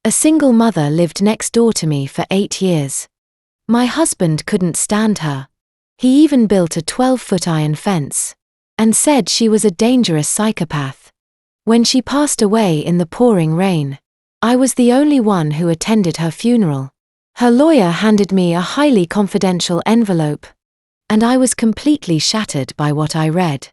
A single mother lived next door to me for 8 years. My husband couldn't stand her. He even built a 12-foot iron fence and said she was a dangerous psychopath. When she passed away in the pouring rain, I was the only one who attended her funeral. Her lawyer handed me a highly confidential envelope, and I was completely shattered by what I read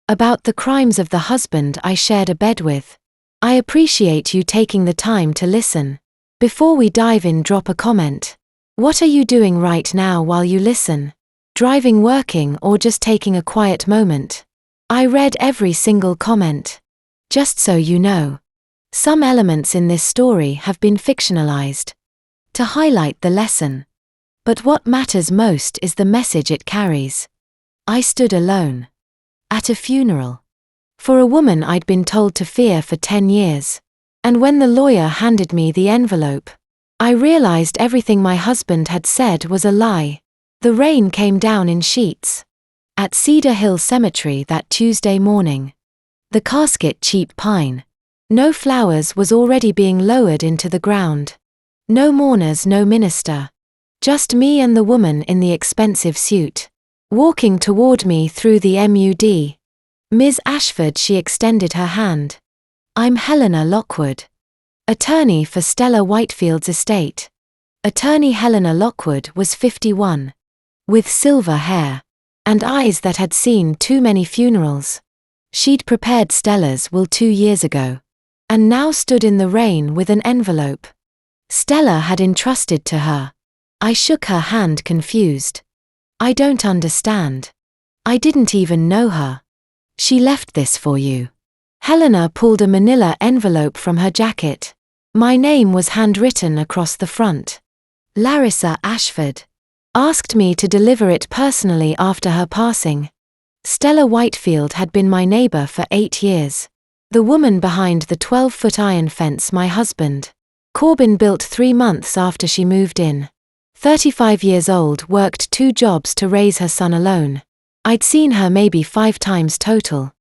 about the crimes of the husband I shared a bed with. I appreciate you taking the time to listen. Before we dive in, drop a comment. What are you doing right now while you listen? Driving, working, or just taking a quiet moment? I read every single comment. Just so you know, some elements in this story have been fictionalized to highlight the lesson. But what matters most is the message it carries. I stood alone at a funeral for a woman I'd been told to fear for 10 years. And when the lawyer handed me the envelope, I realized everything my husband had said was a lie. The rain came down in sheets at Cedar Hill Cemetery that Tuesday morning. The casket, cheap pine, no flowers, was already being lowered into the ground. No mourners, no minister. Just me and the woman in the expensive suit, walking toward me through the MUD. Ms. Ashford, she extended her hand. I'm Helena Lockwood, attorney for Stella Whitefield's estate. Attorney Helena Lockwood was 51, with silver hair and eyes that had seen too many funerals. She'd prepared Stella's will 2 years ago, and now stood in the rain with an envelope Stella had entrusted to her. I shook her hand, confused. I don't understand. I didn't even know her. She left this for you. Helena pulled a manila envelope from her jacket. My name was handwritten across the front. Larissa Ashford. Asked me to deliver it personally after her passing. Stella Whitefield had been my neighbor for 8 years. The woman behind the 12-foot iron fence my husband, Corbin, built 3 months after she moved in. 35 years old, worked 2 jobs to raise her son alone. I'd seen her maybe 5 times total.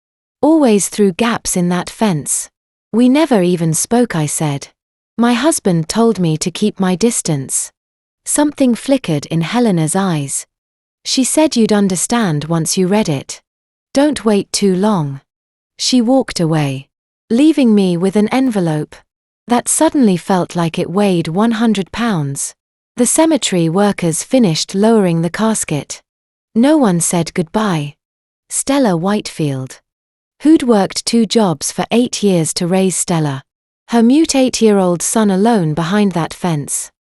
Always through gaps in that fence. We never even spoke, I said. My husband told me to keep my distance. Something flickered in Helena's eyes. She said you'd understand once you read it. Don't wait too long. She walked away, leaving me with an envelope that suddenly felt like it weighed 100 pounds. The cemetery workers finished lowering the casket. No one said goodbye. Stella Whitefield, who'd worked 2 jobs for 8 years to raise Stella, her mute 8-year-old son alone behind that fence,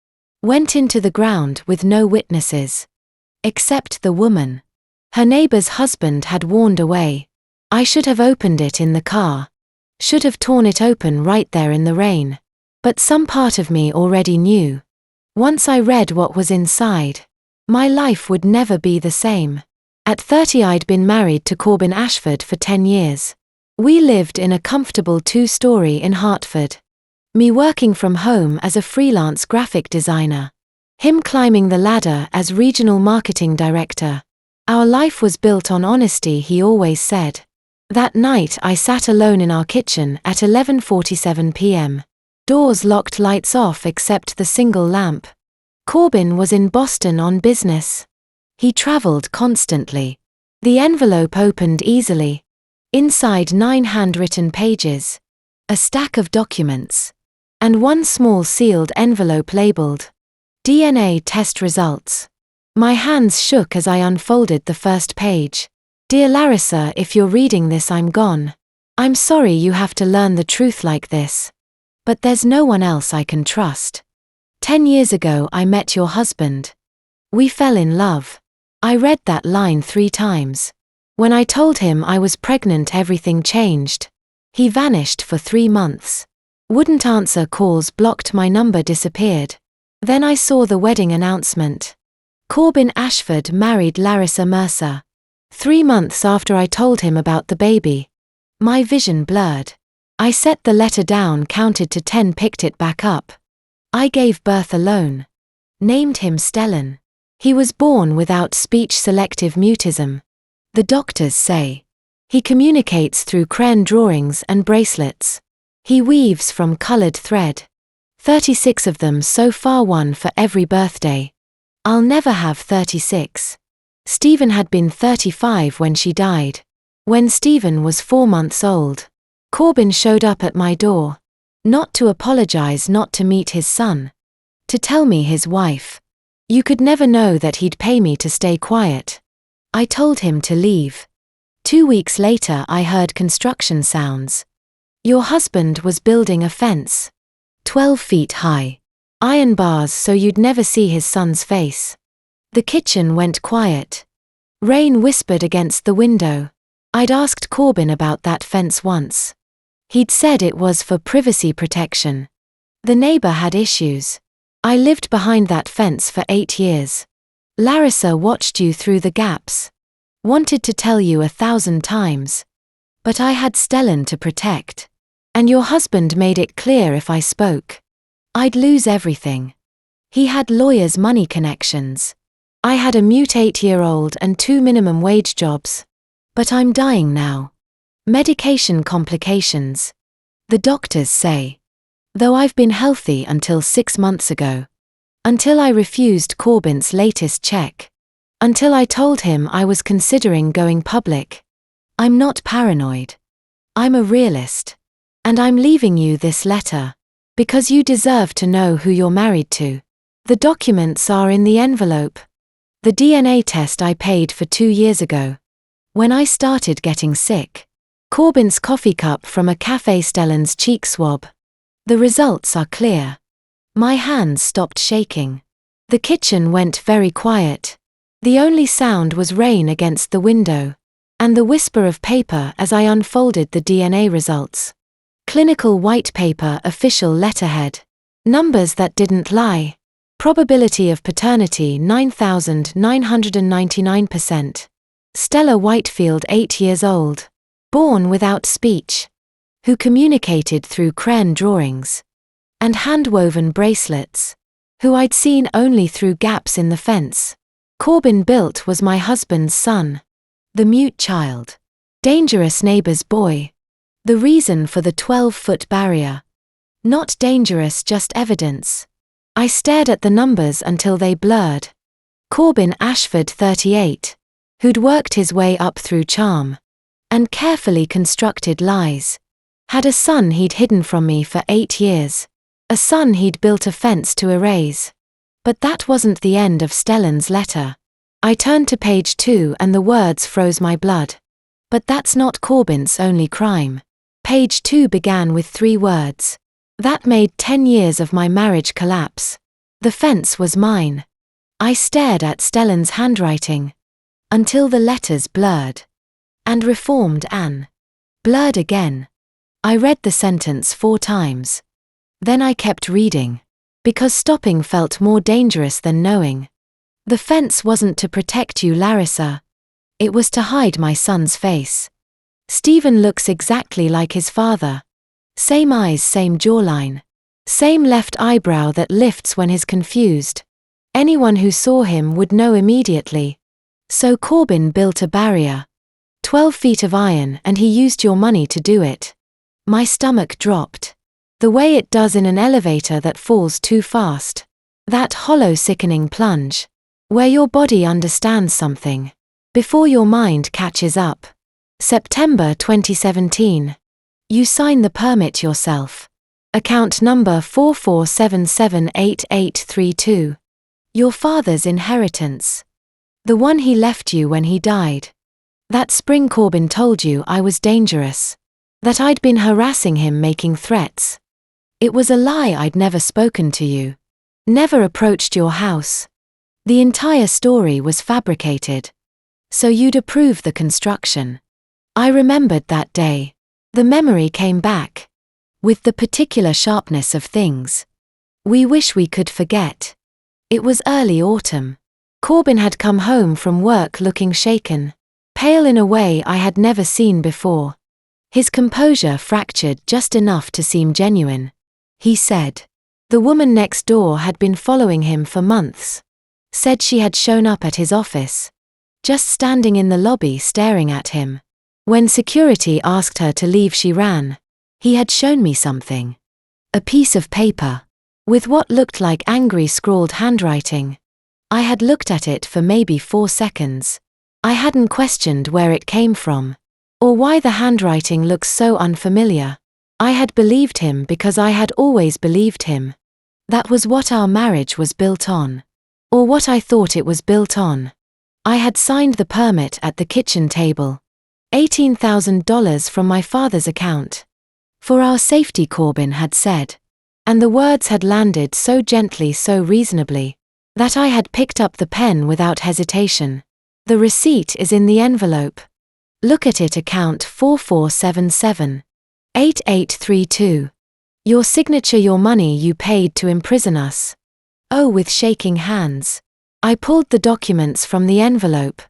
went into the ground with no witnesses. Except the woman. Her neighbor's husband had warned away. I should have opened it in the car. Should have torn it open right there in the rain. But some part of me already knew. Once I read what was inside, my life would never be the same. At 30, I'd been married to Corbin Ashford for 10 years. We lived in a comfortable 2-story in Hartford. Me working from home as a freelance graphic designer. Him climbing the ladder as regional marketing director. Our life was built on honesty, he always said. That night I sat alone in our kitchen at 11:47 p.m. Doors locked, lights off except the single lamp. Corbin was in Boston on business. He traveled constantly. The envelope opened easily. Inside 9 handwritten pages. A stack of documents. And 1 small sealed envelope labeled DNA test results. My hands shook as I unfolded the first page. Dear Larissa, if you're reading this, I'm gone. I'm sorry you have to learn the truth like this. But there's no one else I can trust. 10 years ago I met your husband. We fell in love. I read that line 3 times. When I told him I was pregnant, everything changed. He vanished for 3 months. Wouldn't answer calls, blocked my number, disappeared. Then I saw the wedding announcement. Corbin Ashford married Larissa Mercer. 3 months after I told him about the baby. My vision blurred. I set the letter down, counted to 10, picked it back up. I gave birth alone. Named him Stellan. He was born without speech selective mutism. The doctors say. He communicates through crayon drawings and bracelets. He weaves from colored thread. 36 of them so far, one for every birthday. I'll never have 36. Stephen had been 35 when she died. When Stephen was 4 months old, Corbin showed up at my door. Not to apologize, not to meet his son. To tell me his wife. You could never know that he'd pay me to stay quiet. I told him to leave. 2 weeks later I heard construction sounds. Your husband was building a fence. 12 feet high. Iron bars so you'd never see his son's face. The kitchen went quiet. Rain whispered against the window. I'd asked Corbin about that fence once. He'd said it was for privacy protection. The neighbor had issues. I lived behind that fence for 8 years. Larissa watched you through the gaps. Wanted to tell you 1,000 times. But I had Stellan to protect. And your husband made it clear if I spoke, I'd lose everything. He had lawyers' money connections. I had a mute 8-year-old and 2 minimum wage jobs. But I'm dying now. Medication complications. The doctors say. Though I've been healthy until 6 months ago. Until I refused Corbin's latest check. Until I told him I was considering going public. I'm not paranoid. I'm a realist. And I'm leaving you this letter. Because you deserve to know who you're married to. The documents are in the envelope. The DNA test I paid for 2 years ago. When I started getting sick. Corbin's coffee cup from a cafe, Stellan's cheek swab. The results are clear. My hands stopped shaking. The kitchen went very quiet. The only sound was rain against the window. And the whisper of paper as I unfolded the DNA results. Clinical white paper, official letterhead. Numbers that didn't lie. Probability of paternity 9,999%. Stella Whitefield, 8 years old. Born without speech. Who communicated through crayon drawings. And hand-woven bracelets. Who I'd seen only through gaps in the fence. Corbin built was my husband's son. The mute child. Dangerous neighbor's boy. The reason for the 12-foot barrier. Not dangerous, just evidence. I stared at the numbers until they blurred. Corbin Ashford, 38. Who'd worked his way up through charm. And carefully constructed lies. Had a son he'd hidden from me for 8 years. A son he'd built a fence to erase. But that wasn't the end of Stellan's letter. I turned to page 2 and the words froze my blood. But that's not Corbin's only crime. Page 2 began with 3 words. That made 10 years of my marriage collapse. The fence was mine. I stared at Stellan's handwriting. Until the letters blurred. And reformed Anne. Blurred again. I read the sentence 4 times. Then I kept reading. Because stopping felt more dangerous than knowing. The fence wasn't to protect you, Larissa. It was to hide my son's face. Stephen looks exactly like his father. Same eyes, same jawline. Same left eyebrow that lifts when he's confused. Anyone who saw him would know immediately. So Corbin built a barrier. 12 feet of iron, and he used your money to do it. My stomach dropped. The way it does in an elevator that falls too fast. That hollow, sickening plunge. Where your body understands something. Before your mind catches up. September 2017. You sign the permit yourself. Account number 44778832. Your father's inheritance. The one he left you when he died. That spring Corbin told you I was dangerous. That I'd been harassing him, making threats. It was a lie. I'd never spoken to you. Never approached your house. The entire story was fabricated. So you'd approve the construction. I remembered that day. The memory came back. With the particular sharpness of things. We wish we could forget. It was early autumn. Corbin had come home from work looking shaken. Pale in a way I had never seen before. His composure fractured just enough to seem genuine. He said. The woman next door had been following him for months. Said she had shown up at his office. Just standing in the lobby staring at him. When security asked her to leave, she ran. He had shown me something. A piece of paper. with what looked like angry scrawled handwriting. I had looked at it for maybe 4 seconds. I hadn't questioned where it came from, or why the handwriting looks so unfamiliar. I had believed him because I had always believed him. That was what our marriage was built on. Or what I thought it was built on. I had signed the permit at the kitchen table. $18,000 from my father's account. For our safety, Corbin had said. And the words had landed so gently, so reasonably, that I had picked up the pen without hesitation. The receipt is in the envelope. Look at it, account 4477-8832. Your signature, your money you paid to imprison us. Oh, with shaking hands, I pulled the documents from the envelope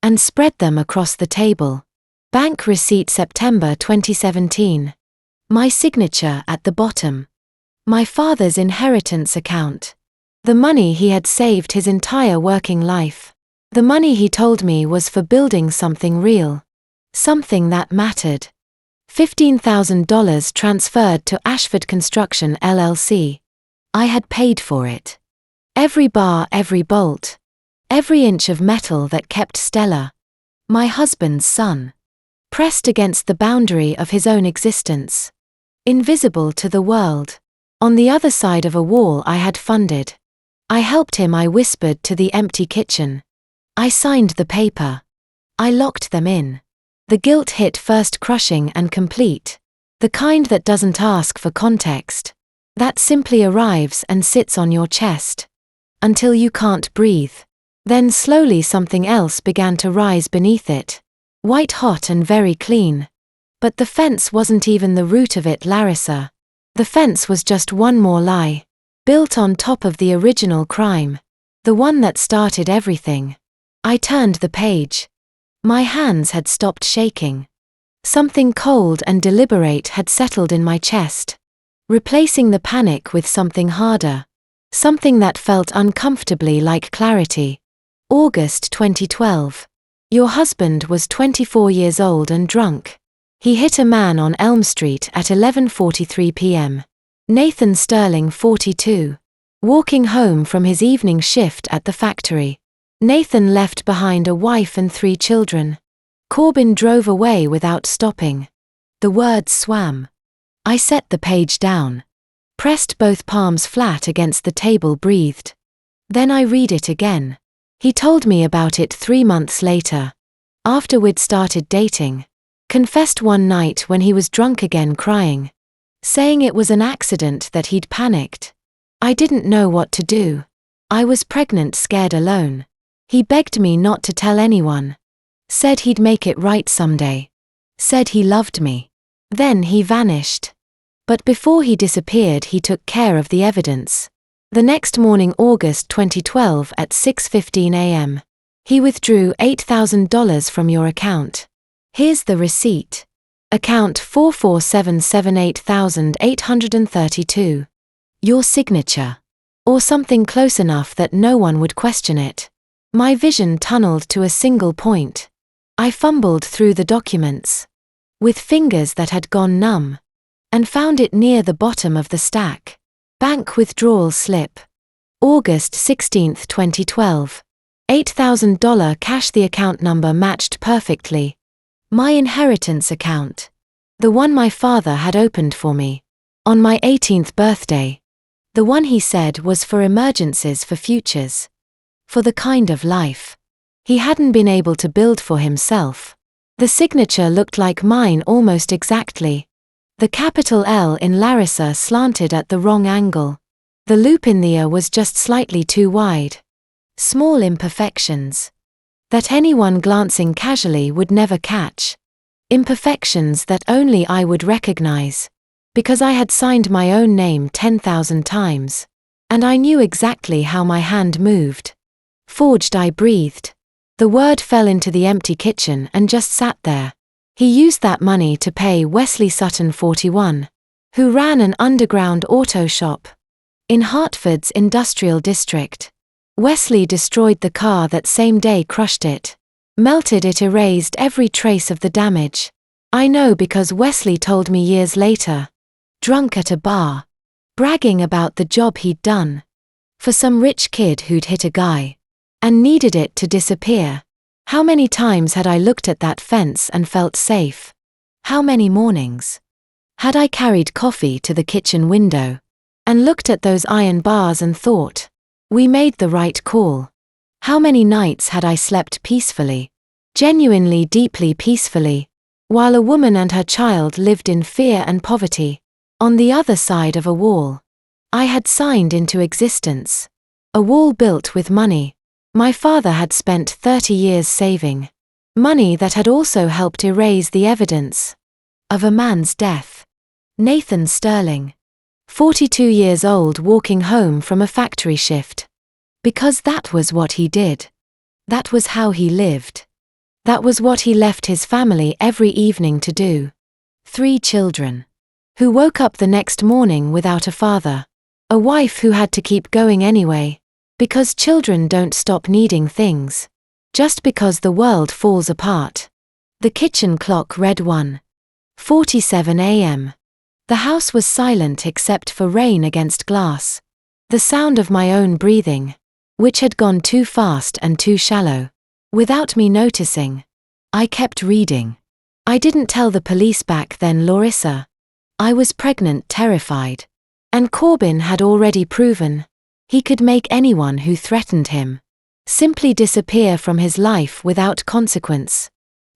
and spread them across the table. Bank receipt, September 2017. My signature at the bottom. My father's inheritance account. The money he had saved his entire working life. The money he told me was for building something real. Something that mattered. $15,000 transferred to Ashford Construction LLC. I had paid for it. Every bar, every bolt. Every inch of metal that kept Stella, my husband's son, pressed against the boundary of his own existence. Invisible to the world. On the other side of a wall I had funded. I helped him, I whispered to the empty kitchen. I signed the paper. I locked them in. The guilt hit first, crushing and complete. The kind that doesn't ask for context. That simply arrives and sits on your chest. Until you can't breathe. Then slowly something else began to rise beneath it. White hot and very clean. But the fence wasn't even the root of it, Larissa. The fence was just one more lie. Built on top of the original crime. The one that started everything. I turned the page. My hands had stopped shaking. Something cold and deliberate had settled in my chest, replacing the panic with something harder. Something that felt uncomfortably like clarity. August 2012. Your husband was 24 years old and drunk. He hit a man on Elm Street at 11:43 p.m. Nathan Sterling, 42. Walking home from his evening shift at the factory. Nathan left behind a wife and 3 children. Corbin drove away without stopping. The words swam. I set the page down. Pressed both palms flat against the table, breathed. Then I read it again. He told me about it 3 months later. After we'd started dating. Confessed one night when he was drunk again, crying. Saying it was an accident, that he'd panicked. I didn't know what to do. I was pregnant, scared, alone. He begged me not to tell anyone. Said he'd make it right someday. Said he loved me. Then he vanished. But before he disappeared, he took care of the evidence. The next morning, August 2012 at 6:15 a.m. He withdrew $8,000 from your account. Here's the receipt. Account 44778832. Your signature. Or something close enough that no one would question it. My vision tunneled to a single point. I fumbled through the documents. With fingers that had gone numb. And found it near the bottom of the stack. Bank withdrawal slip. August 16, 2012. $8,000 cash. The account number matched perfectly. My inheritance account. The one my father had opened for me. On my 18th birthday. The one he said was for emergencies, for futures. For the kind of life he hadn't been able to build for himself. The signature looked like mine almost exactly. The capital L in Larissa slanted at the wrong angle. The loop in the A was just slightly too wide. Small imperfections. That anyone glancing casually would never catch. Imperfections that only I would recognize. Because I had signed my own name 10,000 times. And I knew exactly how my hand moved. Forged, I breathed. The word fell into the empty kitchen and just sat there. He used that money to pay Wesley Sutton, 41, who ran an underground auto shop in Hartford's industrial district. Wesley destroyed the car that same day, crushed it, melted it, erased every trace of the damage. I know because Wesley told me years later. Drunk at a bar. bragging about the job he'd done. For some rich kid who'd hit a guy and needed it to disappear. How many times had I looked at that fence and felt safe? How many mornings had I carried coffee to the kitchen window and looked at those iron bars and thought, we made the right call? How many nights had I slept peacefully, genuinely deeply peacefully, while a woman and her child lived in fear and poverty, on the other side of a wall I had signed into existence, a wall built with money my father had spent 30 years saving, money that had also helped erase the evidence of a man's death. Nathan Sterling, 42 years old, walking home from a factory shift. Because that was what he did. That was how he lived. That was what he left his family every evening to do. 3 children, who woke up the next morning without a father. A wife who had to keep going anyway, because children don't stop needing things, just because the world falls apart. The kitchen clock read 1:47 a.m. The house was silent except for rain against glass. The sound of my own breathing, which had gone too fast and too shallow. Without me noticing, I kept reading. I didn't tell the police back then, Larissa. I was pregnant, terrified. And Corbin had already proven he could make anyone who threatened him simply disappear from his life without consequence.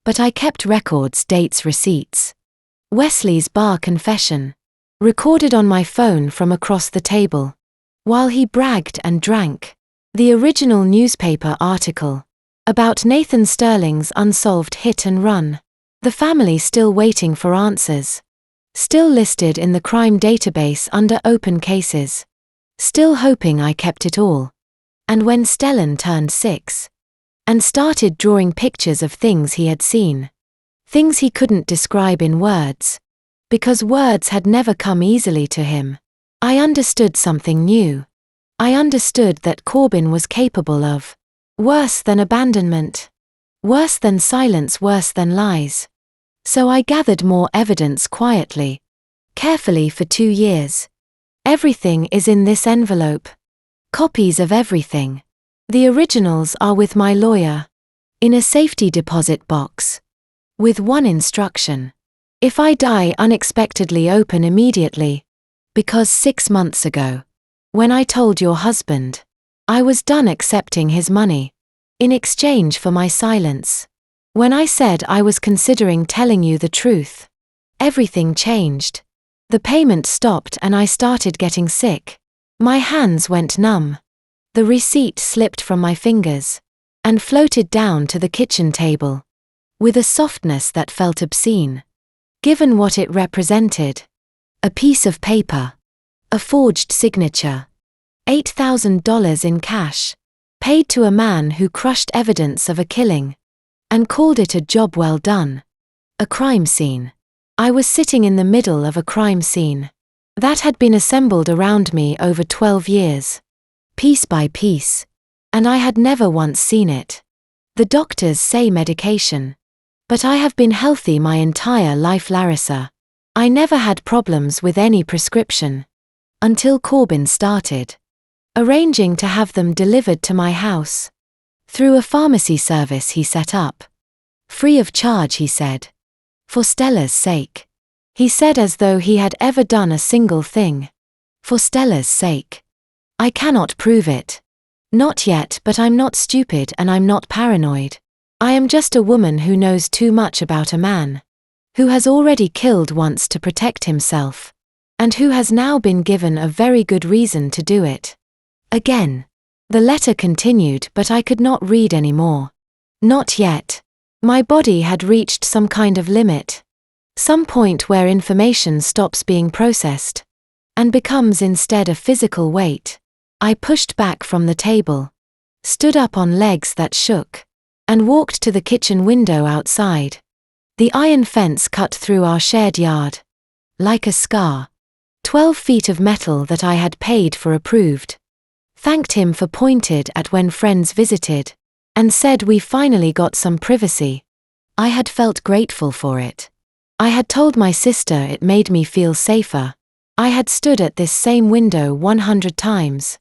But I kept records, dates, receipts. Wesley's bar confession, recorded on my phone from across the table, while he bragged and drank. The original newspaper article about Nathan Sterling's unsolved hit and run. The family still waiting for answers. Still listed in the crime database under open cases. Still hoping I kept it all. And when Stellan turned 6 and started drawing pictures of things he had seen, things he couldn't describe in words, because words had never come easily to him, I understood something new. I understood that Corbin was capable of worse than abandonment, worse than silence, worse than lies. So I gathered more evidence quietly, carefully for 2 years. Everything is in this envelope. Copies of everything. The originals are with my lawyer. In a safety deposit box. With one instruction. If I die unexpectedly, open immediately. Because 6 months ago, when I told your husband, I was done accepting his money, in exchange for my silence. When I said I was considering telling you the truth, everything changed. The payment stopped and I started getting sick. My hands went numb. The receipt slipped from my fingers and floated down to the kitchen table with a softness that felt obscene, given what it represented. A piece of paper, a forged signature, $8,000 in cash, paid to a man who crushed evidence of a killing and called it a job well done. A crime scene. I was sitting in the middle of a crime scene that had been assembled around me over 12 years, piece by piece, and I had never once seen it. The doctors say medication, but I have been healthy my entire life, Larissa. I never had problems with any prescription until Corbin started arranging to have them delivered to my house through a pharmacy service he set up. Free of charge, he said. For Stella's sake. He said as though he had ever done a single thing. For Stella's sake. I cannot prove it. Not yet, but I'm not stupid and I'm not paranoid. I am just a woman who knows too much about a man who has already killed once to protect himself, and who has now been given a very good reason to do it again. The letter continued, but I could not read any more. Not yet. My body had reached some kind of limit. Some point where information stops being processed and becomes instead a physical weight. I pushed back from the table, stood up on legs that shook, and walked to the kitchen window outside. The iron fence cut through our shared yard. Like a scar. 12 feet of metal that I had paid for, approved. Thanked him for, pointed at when friends visited, and said we finally got some privacy. I had felt grateful for it. I had told my sister it made me feel safer. I had stood at this same window 100 times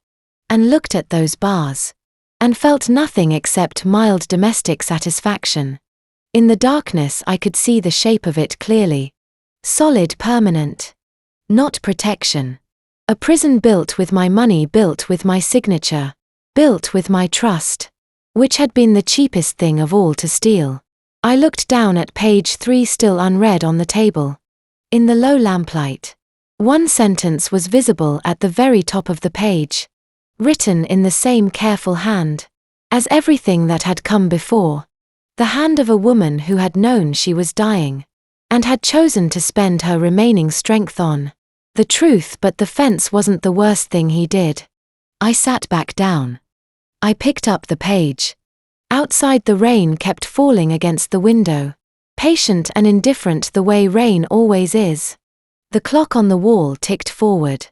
and looked at those bars and felt nothing except mild domestic satisfaction. In the darkness I could see the shape of it clearly. Solid, permanent. Not protection. A prison built with my money, built with my signature, built with my trust, which had been the cheapest thing of all to steal. I looked down at page 3 still unread on the table. In the low lamplight, one sentence was visible at the very top of the page, written in the same careful hand as everything that had come before, the hand of a woman who had known she was dying and had chosen to spend her remaining strength on the truth. But the fence wasn't the worst thing he did. I sat back down. I picked up the page. Outside the rain kept falling against the window, patient and indifferent the way rain always is. The clock on the wall ticked forward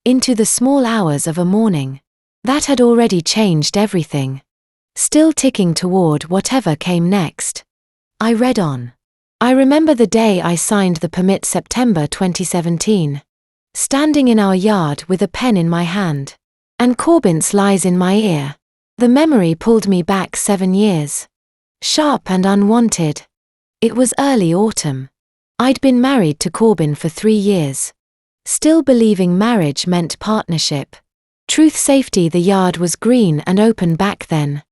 into the small hours of a morning that had already changed everything, still ticking toward whatever came next. I read on. I remember the day I signed the permit, September 2017. Standing in our yard with a pen in my hand and Corbin's lies in my ear. The memory pulled me back 7 years. Sharp and unwanted. It was early autumn. I'd been married to Corbin for 3 years. Still believing marriage meant partnership. Truth, safety. The yard was green and open back then,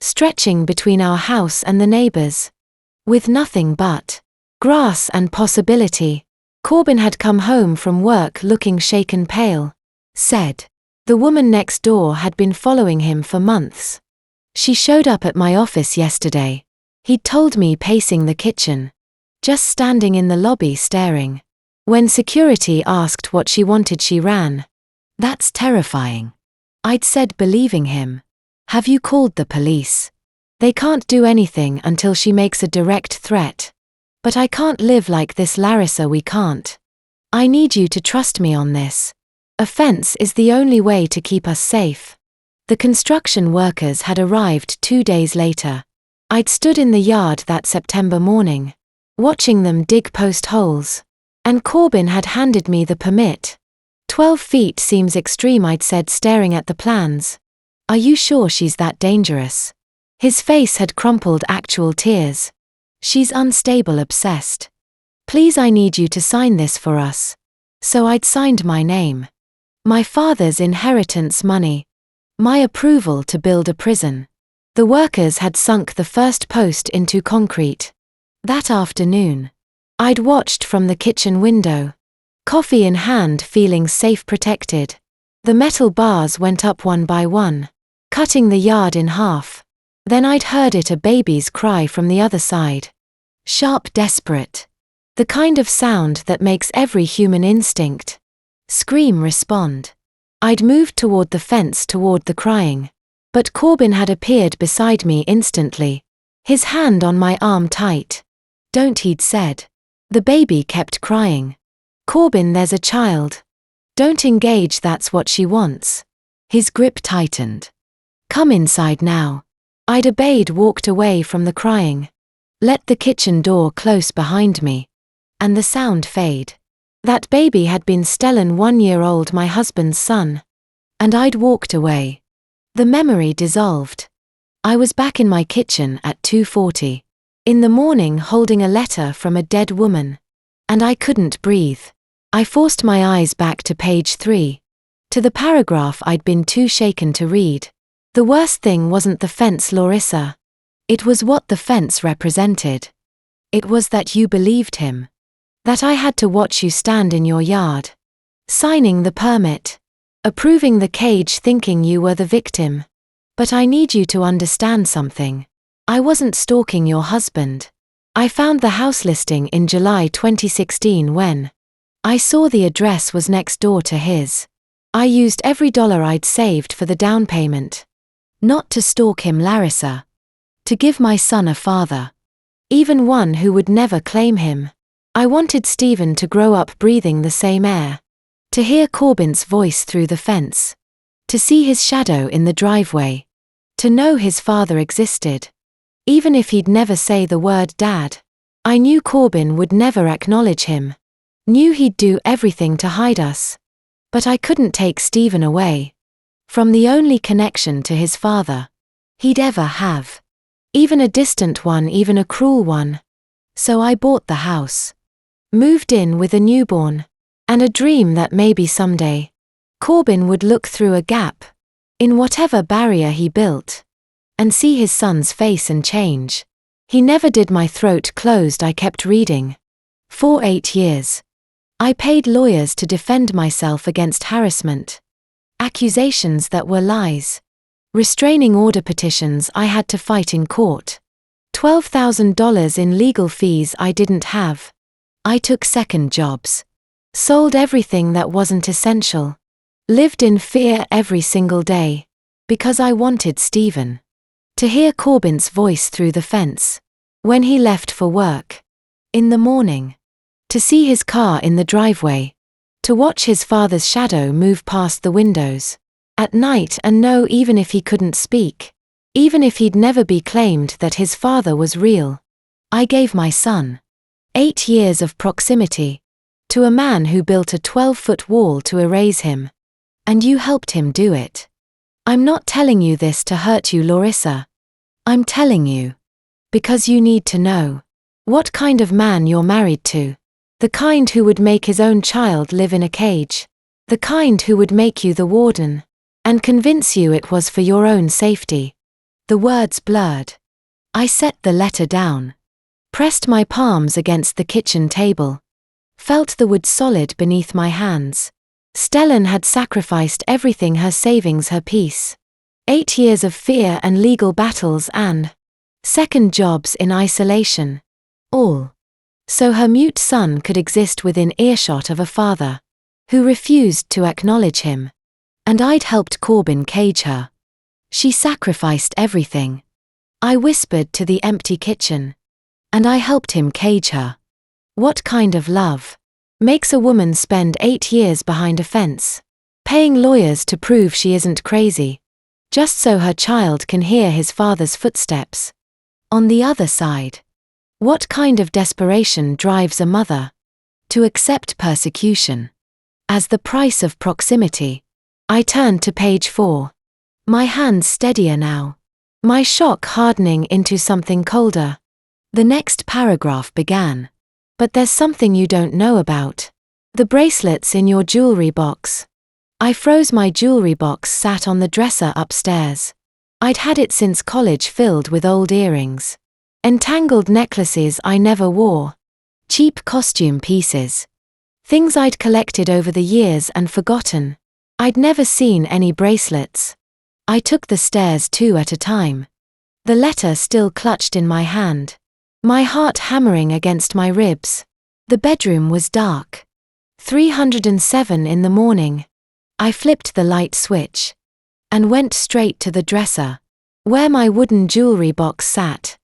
stretching between our house and the neighbors, with nothing but grass and possibility. Corbin had come home from work looking shaken, pale. Said the woman next door had been following him for months. She showed up at my office yesterday. He'd told me, pacing the kitchen, just standing in the lobby staring. When security asked what she wanted, she ran. That's terrifying. I'd said, believing him. Have you called the police? They can't do anything until she makes a direct threat. But I can't live like this, Larissa, we can't. I need you to trust me on this. A fence is the only way to keep us safe. The construction workers had arrived 2 days later. I'd stood in the yard that September morning, watching them dig post holes. And Corbin had handed me the permit. 12 feet seems extreme, I'd said, staring at the plans. Are you sure she's that dangerous? His face had crumpled, actual tears. She's unstable, obsessed. Please, I need you to sign this for us. So I'd signed my name. My father's inheritance money. My approval to build a prison. The workers had sunk the first post into concrete. That afternoon, I'd watched from the kitchen window, coffee in hand, feeling safe, protected. The metal bars went up one by one, cutting the yard in half. Then I'd heard it, a baby's cry from the other side. Sharp, desperate. The kind of sound that makes every human instinct scream respond. I'd moved toward the fence, toward the crying. But Corbin had appeared beside me instantly, his hand on my arm tight. Don't, he'd said. The baby kept crying. Corbin, there's a child. Don't engage, that's what she wants. His grip tightened. Come inside now. I'd obeyed, walked away from the crying. Let the kitchen door close behind me. And the sound fade. That baby had been Stellan, 1-year-old, my husband's son. And I'd walked away. The memory dissolved. I was back in my kitchen at 2:40. In the morning, holding a letter from a dead woman. And I couldn't breathe. I forced my eyes back to page 3. To the paragraph I'd been too shaken to read. The worst thing wasn't the fence, Larissa. It was what the fence represented. It was that you believed him. That I had to watch you stand in your yard, signing the permit, approving the cage, thinking you were the victim. But I need you to understand something. I wasn't stalking your husband. I found the house listing in July 2016 when I saw the address was next door to his. I used every dollar I'd saved for the down payment. Not to stalk him, Larissa. To give my son a father. Even one who would never claim him. I wanted Stephen to grow up breathing the same air. To hear Corbin's voice through the fence. To see his shadow in the driveway. To know his father existed. Even if he'd never say the word dad. I knew Corbin would never acknowledge him. Knew he'd do everything to hide us. But I couldn't take Stephen away from the only connection to his father he'd ever have. Even a distant one, even a cruel one. So I bought the house. Moved in with a newborn. And a dream that maybe someday Corbin would look through a gap in whatever barrier he built and see his son's face and change. He never did. My throat closed. I kept reading. For 8 years. I paid lawyers to defend myself against harassment. Accusations that were lies. Restraining order petitions I had to fight in court. $12,000 in legal fees I didn't have. I took second jobs. Sold everything that wasn't essential. Lived in fear every single day. Because I wanted Stephen to hear Corbin's voice through the fence. When he left for work. In the morning. To see his car in the driveway. To watch his father's shadow move past the windows. At night and know even if he couldn't speak. Even if he'd never be claimed that his father was real. I gave my son 8 years of proximity. To a man who built a 12-foot wall to erase him. And you helped him do it. I'm not telling you this to hurt you, Larissa. I'm telling you. Because you need to know. What kind of man you're married to. The kind who would make his own child live in a cage. The kind who would make you the warden. And convince you it was for your own safety. The words blurred. I set the letter down. Pressed my palms against the kitchen table. Felt the wood solid beneath my hands. Stellan had sacrificed everything, her savings, her peace. 8 years of fear and legal battles and second jobs in isolation. All. So her mute son could exist within earshot of a father who refused to acknowledge him. And I'd helped Corbin cage her. She sacrificed everything. I whispered to the empty kitchen. And I helped him cage her. What kind of love makes a woman spend 8 years behind a fence, paying lawyers to prove she isn't crazy, just so her child can hear his father's footsteps? On the other side, what kind of desperation drives a mother to accept persecution as the price of proximity? I turned to page 4. My hands steadier now. My shock hardening into something colder. The next paragraph began. But there's something you don't know about. The bracelets in your jewelry box. I froze. My jewelry box sat on the dresser upstairs. I'd had it since college, filled with old earrings. Entangled necklaces I never wore. Cheap costume pieces. Things I'd collected over the years and forgotten. I'd never seen any bracelets. I took the stairs 2 at a time. The letter still clutched in my hand. My heart hammering against my ribs. The bedroom was dark. 307 in the morning. I flipped the light switch. And went straight to the dresser. Where my wooden jewelry box sat.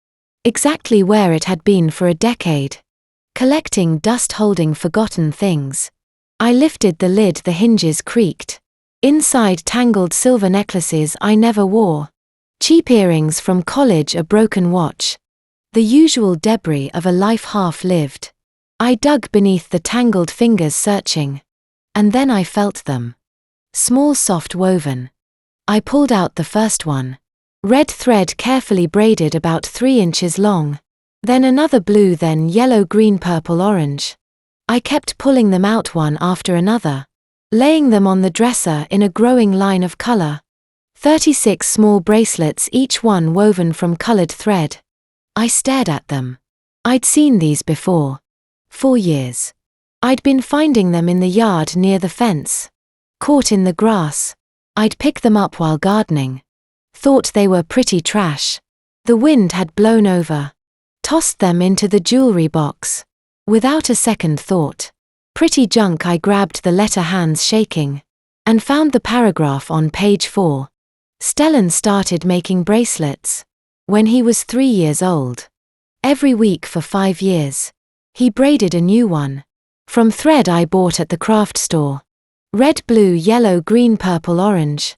Exactly where it had been for a decade. Collecting dust, holding forgotten things. I lifted the lid, the hinges creaked. Inside, tangled silver necklaces I never wore. Cheap earrings from college, a broken watch. The usual debris of a life half lived. I dug beneath the tangled fingers, searching. And then I felt them. Small, soft, woven. I pulled out the first one. Red thread carefully braided, about 3 inches long. Then another, blue, then yellow, green, purple, orange. I kept pulling them out one after another. Laying them on the dresser in a growing line of color. 36 small bracelets, each one woven from colored thread. I stared at them. I'd seen these before. For years. I'd been finding them in the yard near the fence. Caught in the grass. I'd pick them up while gardening. Thought they were pretty trash. The wind had blown over. Tossed them into the jewelry box. Without a second thought. Pretty junk. I grabbed the letter, hands shaking. And found the paragraph on page 4. Stellan started making bracelets when he was 3 years old. Every week for 5 years. He braided a new one. From thread I bought at the craft store. Red, blue, yellow, green, purple, orange.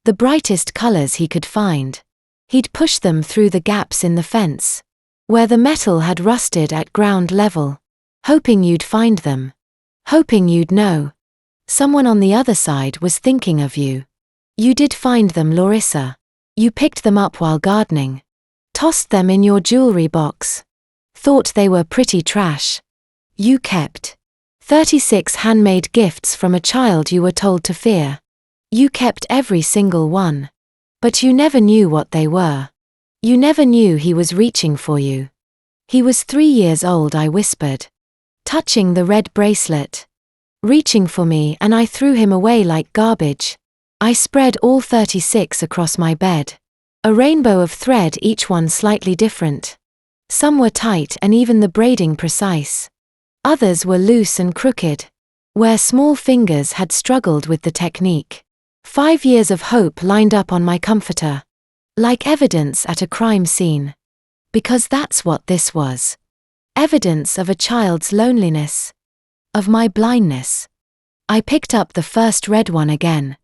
The brightest colors he could find. He'd push them through the gaps in the fence, where the metal had rusted at ground level, hoping you'd find them. hoping you'd know. Someone on the other side was thinking of you. You did find them, Larissa. You picked them up while gardening. Tossed them in your jewelry box. Thought they were pretty trash. You kept 36 handmade gifts from a child you were told to fear. You kept every single one. But you never knew what they were. You never knew he was reaching for you. He was 3 years old, I whispered. Touching the red bracelet. Reaching for me, and I threw him away like garbage. I spread all 36 across my bed. A rainbow of thread, each one slightly different. Some were tight and even the braiding precise. Others were loose and crooked, where small fingers had struggled with the technique. 5 years of hope lined up on my comforter. Like evidence at a crime scene. Because that's what this was. Evidence of a child's loneliness. Of my blindness. I picked up the first red one again.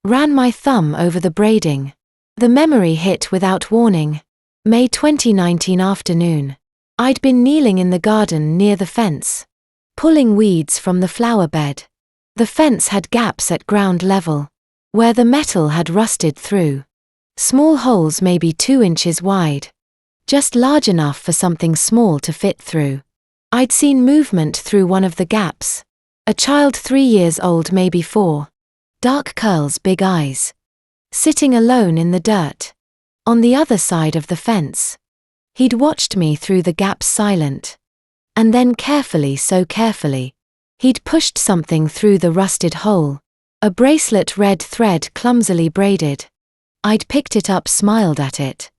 Ran my thumb over the braiding. The memory hit without warning. May 2019 afternoon. I'd been kneeling in the garden near the fence. Pulling weeds from the flower bed. The fence had gaps at ground level. Where the metal had rusted through. Small holes maybe 2 inches wide. Just large enough for something small to fit through. I'd seen movement through one of the gaps. A child 3 years old, maybe 4. Dark curls, big eyes. Sitting alone in the dirt. On the other side of the fence. He'd watched me through the gaps, silent. And then carefully, so carefully. He'd pushed something through the rusted hole. A bracelet, red thread clumsily braided. I'd picked it up, smiled at it.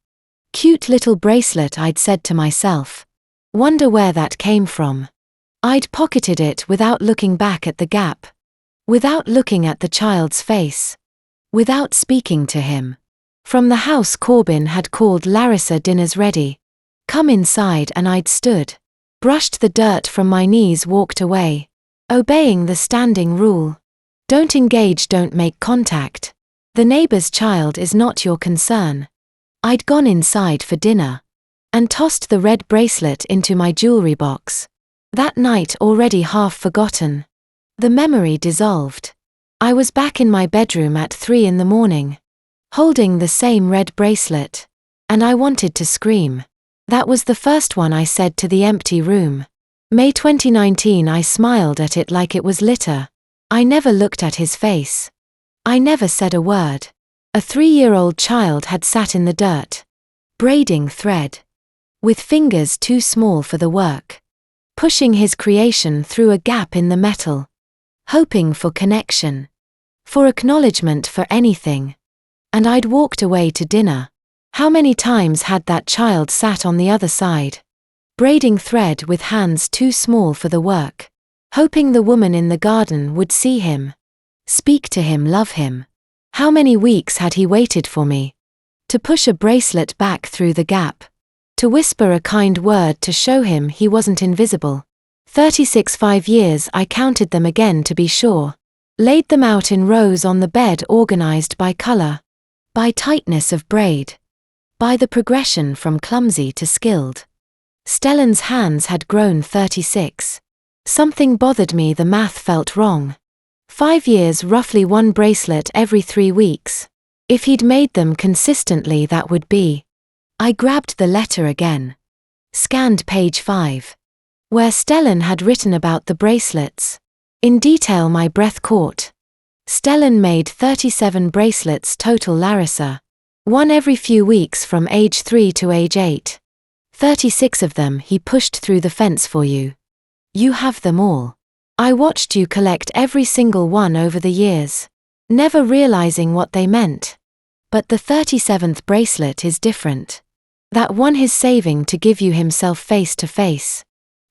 Cute little bracelet, I'd said to myself. Wonder where that came from. I'd pocketed it without looking back at the gap. Without looking at the child's face. Without speaking to him. From the house Corbin had called, Larissa, dinner's ready. Come inside, and I'd stood. Brushed the dirt from my knees, walked away. Obeying the standing rule. Don't engage, don't make contact. The neighbor's child is not your concern. I'd gone inside for dinner. And tossed the red bracelet into my jewelry box. That night already half forgotten. The memory dissolved. I was back in my bedroom at 3 in the morning. Holding the same red bracelet. And I wanted to scream. That was the first one I said to the empty room. May 2019, I smiled at it like it was litter. I never looked at his face. I never said a word. A 3-year-old child had sat in the dirt. Braiding thread. With fingers too small for the work. Pushing his creation through a gap in the metal. Hoping for connection. For acknowledgement, for anything. And I'd walked away to dinner. How many times had that child sat on the other side? Braiding thread with hands too small for the work. Hoping the woman in the garden would see him. Speak to him, love him. How many weeks had he waited for me? To push a bracelet back through the gap. To whisper a kind word to show him he wasn't invisible. 36, 5 years, I counted them again to be sure. Laid them out in rows on the bed, organized by color. By tightness of braid. By the progression from clumsy to skilled. Stellan's hands had grown 36. Something bothered me, the math felt wrong. 5 years, roughly 1 bracelet every 3 weeks. If he'd made them consistently, that would be. I grabbed the letter again. Scanned page 5. Where Stellan had written about the bracelets. In detail, my breath caught. Stellan made 37 bracelets total, Larissa. 1 every few weeks from age 3 to age 8. 36 of them he pushed through the fence for you. You have them all. I watched you collect every single one over the years. Never realizing what they meant. But the 37th bracelet is different. That one he's saving to give you himself face to face.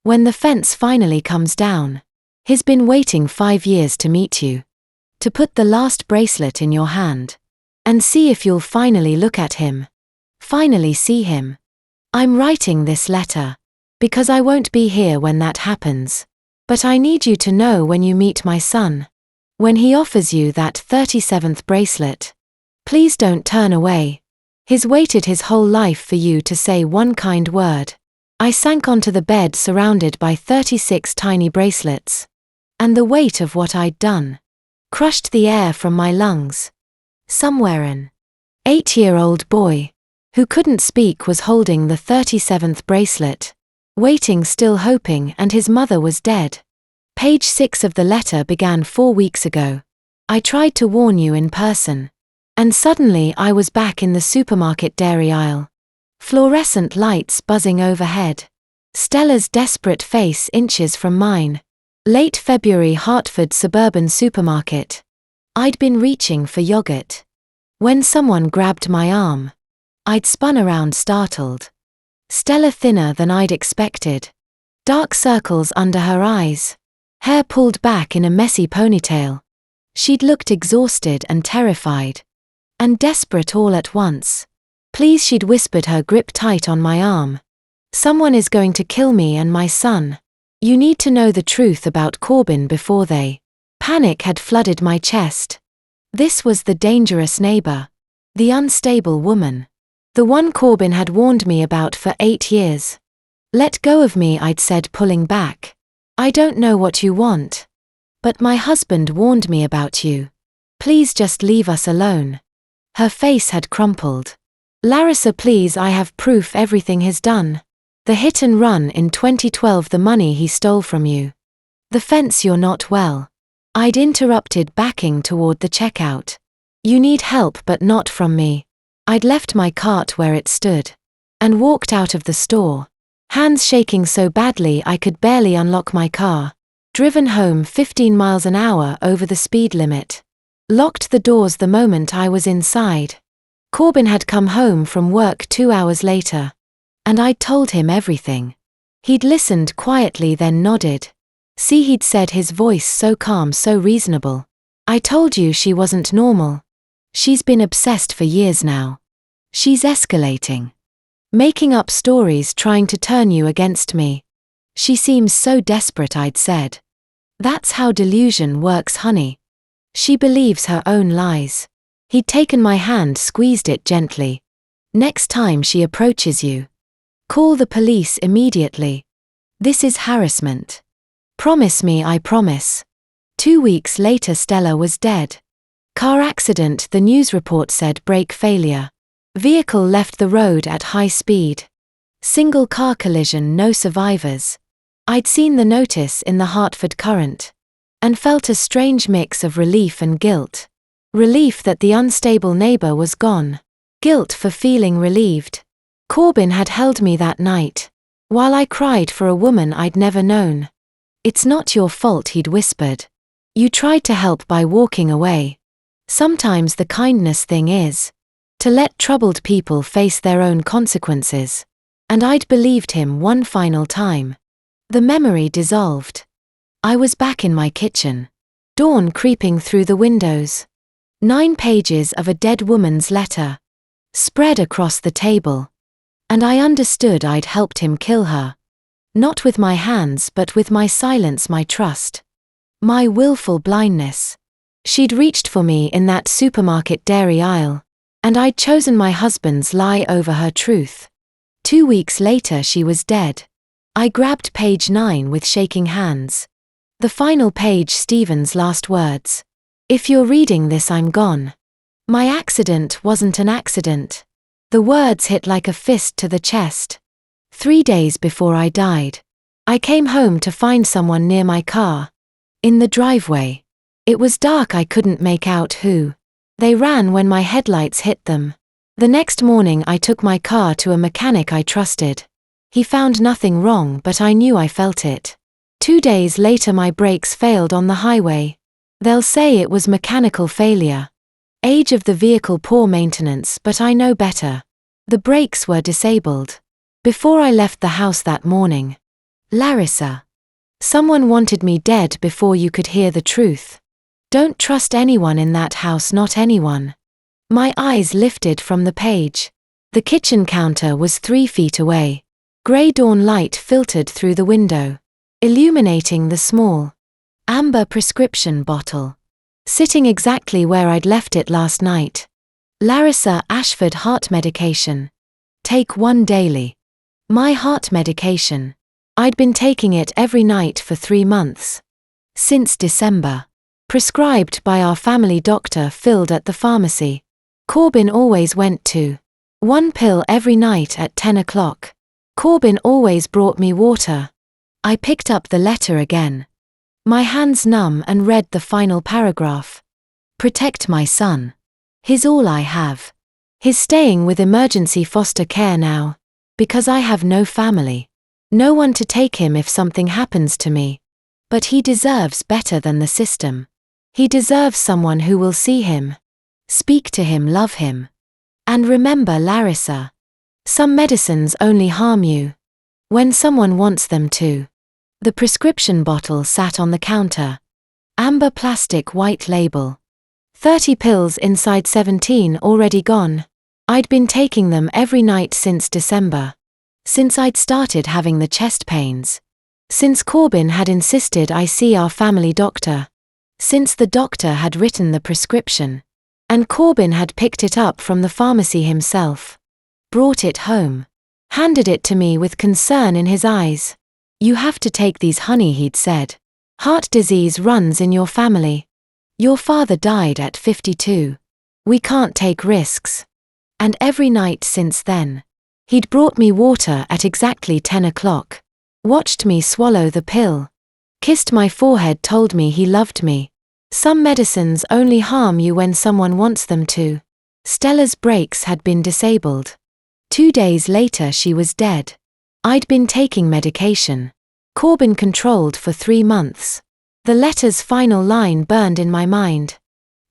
When the fence finally comes down. He's been waiting 5 years to meet you. To put the last bracelet in your hand. And see if you'll finally look at him. Finally see him. I'm writing this letter. Because I won't be here when that happens. But I need you to know when you meet my son. When he offers you that 37th bracelet. Please don't turn away. He's waited his whole life for you to say one kind word. I sank onto the bed surrounded by 36 tiny bracelets. and the weight of what I'd done crushed the air from my lungs. Somewhere an 8-year-old boy who couldn't speak was holding the 37th bracelet, waiting, still hoping, and his mother was dead. Page 6 of the letter began 4 weeks ago. I tried to warn you in person. And suddenly I was back in the supermarket dairy aisle. Fluorescent lights buzzing overhead. Stella's desperate face inches from mine. Late February, Hartford suburban supermarket. I'd been reaching for yogurt when someone grabbed my arm. I'd spun around, startled. Stella thinner than I'd expected. Dark circles under her eyes. Hair pulled back in a messy ponytail. She'd looked exhausted and terrified. And desperate all at once. Please, she'd whispered, her grip tight on my arm. Someone is going to kill me and my son. You need to know the truth about Corbin before they. Panic had flooded my chest. This was the dangerous neighbor. The unstable woman. The one Corbin had warned me about for 8 years. Let go of me, I'd said, pulling back. I don't know what you want. But my husband warned me about you. Please just leave us alone. Her face had crumpled. Larissa, please, I have proof, everything he's done. The hit and run in 2012, the money he stole from you. The fence, you're not well. I'd interrupted, backing toward the checkout. You need help, but not from me. I'd left my cart where it stood. And walked out of the store. Hands shaking so badly I could barely unlock my car. Driven home 15 miles an hour over the speed limit. Locked the doors the moment I was inside. Corbin had come home from work 2 hours later. And I'd told him everything. He'd listened quietly, then nodded. See, he'd said, his voice so calm, so reasonable. I told you she wasn't normal. She's been obsessed for years now. She's escalating. Making up stories, trying to turn you against me. She seems so desperate, I'd said. That's how delusion works, honey. She believes her own lies. He'd taken my hand, squeezed it gently. Next time she approaches you, call the police immediately. This is harassment. Promise me, I promise. 2 weeks later, Stella was dead. Car accident, the news report said, brake failure. Vehicle left the road at high speed. Single car collision, no survivors. I'd seen the notice in the Hartford Courant. And felt a strange mix of relief and guilt. Relief that the unstable neighbor was gone. Guilt for feeling relieved. Corbin had held me that night, while I cried for a woman I'd never known. It's not your fault, he'd whispered. You tried to help by walking away. Sometimes the kindness thing is to let troubled people face their own consequences. And I'd believed him one final time. The memory dissolved. I was back in my kitchen. Dawn creeping through the windows. 9 pages of a dead woman's letter. Spread across the table. And I understood I'd helped him kill her. Not with my hands, but with my silence, my trust. My willful blindness. She'd reached for me in that supermarket dairy aisle. And I'd chosen my husband's lie over her truth. 2 weeks later she was dead. I grabbed page 9 with shaking hands. The final page, Stephen's last words. If you're reading this, I'm gone. My accident wasn't an accident. The words hit like a fist to the chest. 3 days before I died, I came home to find someone near my car. In the driveway. It was dark, I couldn't make out who. They ran when my headlights hit them. The next morning I took my car to a mechanic I trusted. He found nothing wrong, but I knew I felt it. 2 days later my brakes failed on the highway. They'll say it was mechanical failure. Age of the vehicle, poor maintenance, but I know better. The brakes were disabled. Before I left the house that morning. Larissa. Someone wanted me dead before you could hear the truth. Don't trust anyone in that house, not anyone. My eyes lifted from the page. The kitchen counter was 3 feet away. Grey dawn light filtered through the window, illuminating the small, amber prescription bottle. Sitting exactly where I'd left it last night. Larissa Ashford heart medication. Take 1 daily. My heart medication. I'd been taking it every night for 3 months. Since December. Prescribed by our family doctor, filled at the pharmacy. Corbin always went to. One pill every night at 10 o'clock. Corbin always brought me water. I picked up the letter again. My hands numb, and read the final paragraph. Protect my son. He's all I have. He's staying with emergency foster care now. Because I have no family. No one to take him if something happens to me. But he deserves better than the system. He deserves someone who will see him. Speak to him, love him. And remember, Larissa. Some medicines only harm you when someone wants them to. The prescription bottle sat on the counter. Amber plastic, white label. 30 pills inside, 17 already gone. I'd been taking them every night since December. Since I'd started having the chest pains. Since Corbin had insisted I see our family doctor. Since the doctor had written the prescription. And Corbin had picked it up from the pharmacy himself. Brought it home. Handed it to me with concern in his eyes. You have to take these, honey, he'd said. Heart disease runs in your family. Your father died at 52. We can't take risks. And every night since then. He'd brought me water at exactly 10 o'clock. Watched me swallow the pill. Kissed my forehead, told me he loved me. Some medicines only harm you when someone wants them to. Stella's brakes had been disabled. 2 days later she was dead. I'd been taking medication. Corbin controlled for 3 months. The letter's final line burned in my mind.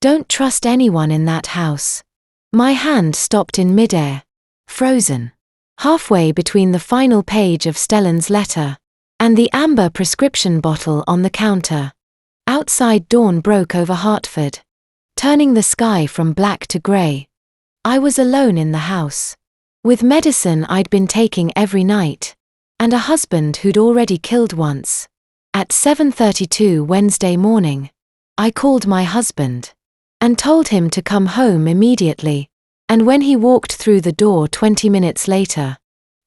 Don't trust anyone in that house. My hand stopped in midair. Frozen. Halfway between the final page of Stellan's letter and the amber prescription bottle on the counter. Outside, dawn broke over Hartford, turning the sky from black to grey. I was alone in the house, with medicine I'd been taking every night, and a husband who'd already killed once. At 7:32 Wednesday morning, I called my husband and told him to come home immediately, and when he walked through the door 20 minutes later,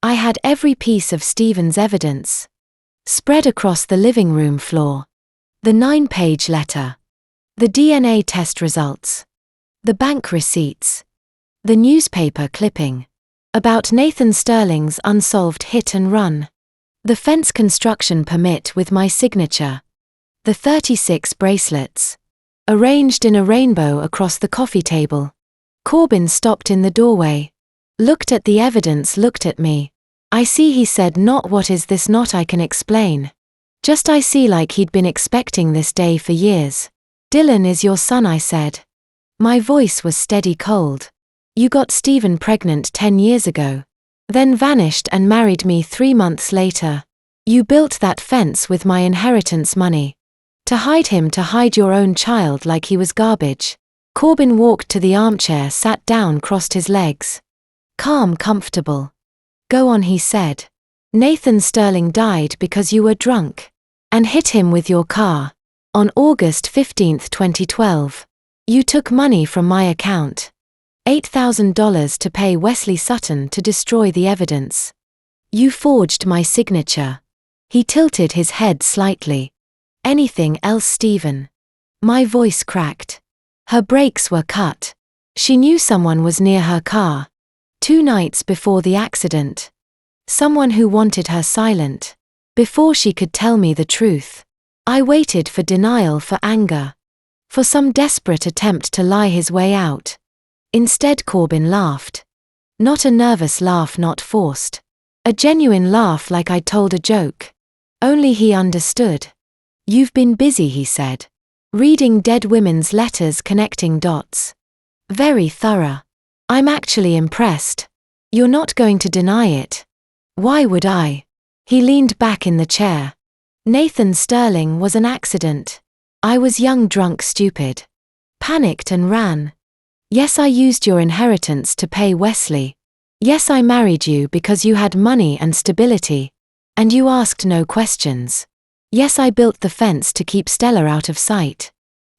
I had every piece of Stephen's evidence spread across the living room floor. The 9-page letter. The DNA test results. The bank receipts. The newspaper clipping about Nathan Sterling's unsolved hit and run. The fence construction permit with my signature. The 36 bracelets. Arranged in a rainbow across the coffee table. Corbin stopped in the doorway. Looked at the evidence, looked at me. I see, he said. Not what is this? Not I can explain. Just I see, like he'd been expecting this day for years. Dylan is your son, I said. My voice was steady cold. You got Stephen pregnant 10 years ago. Then vanished and married me 3 months later. You built that fence with my inheritance money. To hide him, to hide your own child like he was garbage. Corbin walked to the armchair, sat down, crossed his legs. Calm, comfortable. Go on, he said. Nathan Sterling died because you were drunk and hit him with your car. On August 15, 2012. You took money from my account. $8,000 to pay Wesley Sutton to destroy the evidence. You forged my signature. He tilted his head slightly. Anything else, Stephen? My voice cracked. Her brakes were cut. She knew someone was near her car. 2 nights before the accident. Someone who wanted her silent. Before she could tell me the truth. I waited for denial, for anger. For some desperate attempt to lie his way out. Instead, Corbin laughed. Not a nervous laugh, not forced. A genuine laugh, like I'd told a joke. Only he understood. You've been busy, he said. Reading dead women's letters, connecting dots. Very thorough. I'm actually impressed. You're not going to deny it. Why would I? He leaned back in the chair. Nathan Sterling was an accident. I was young, drunk, stupid. Panicked and ran. Yes, I used your inheritance to pay Wesley. Yes, I married you because you had money and stability. And you asked no questions. Yes, I built the fence to keep Stella out of sight.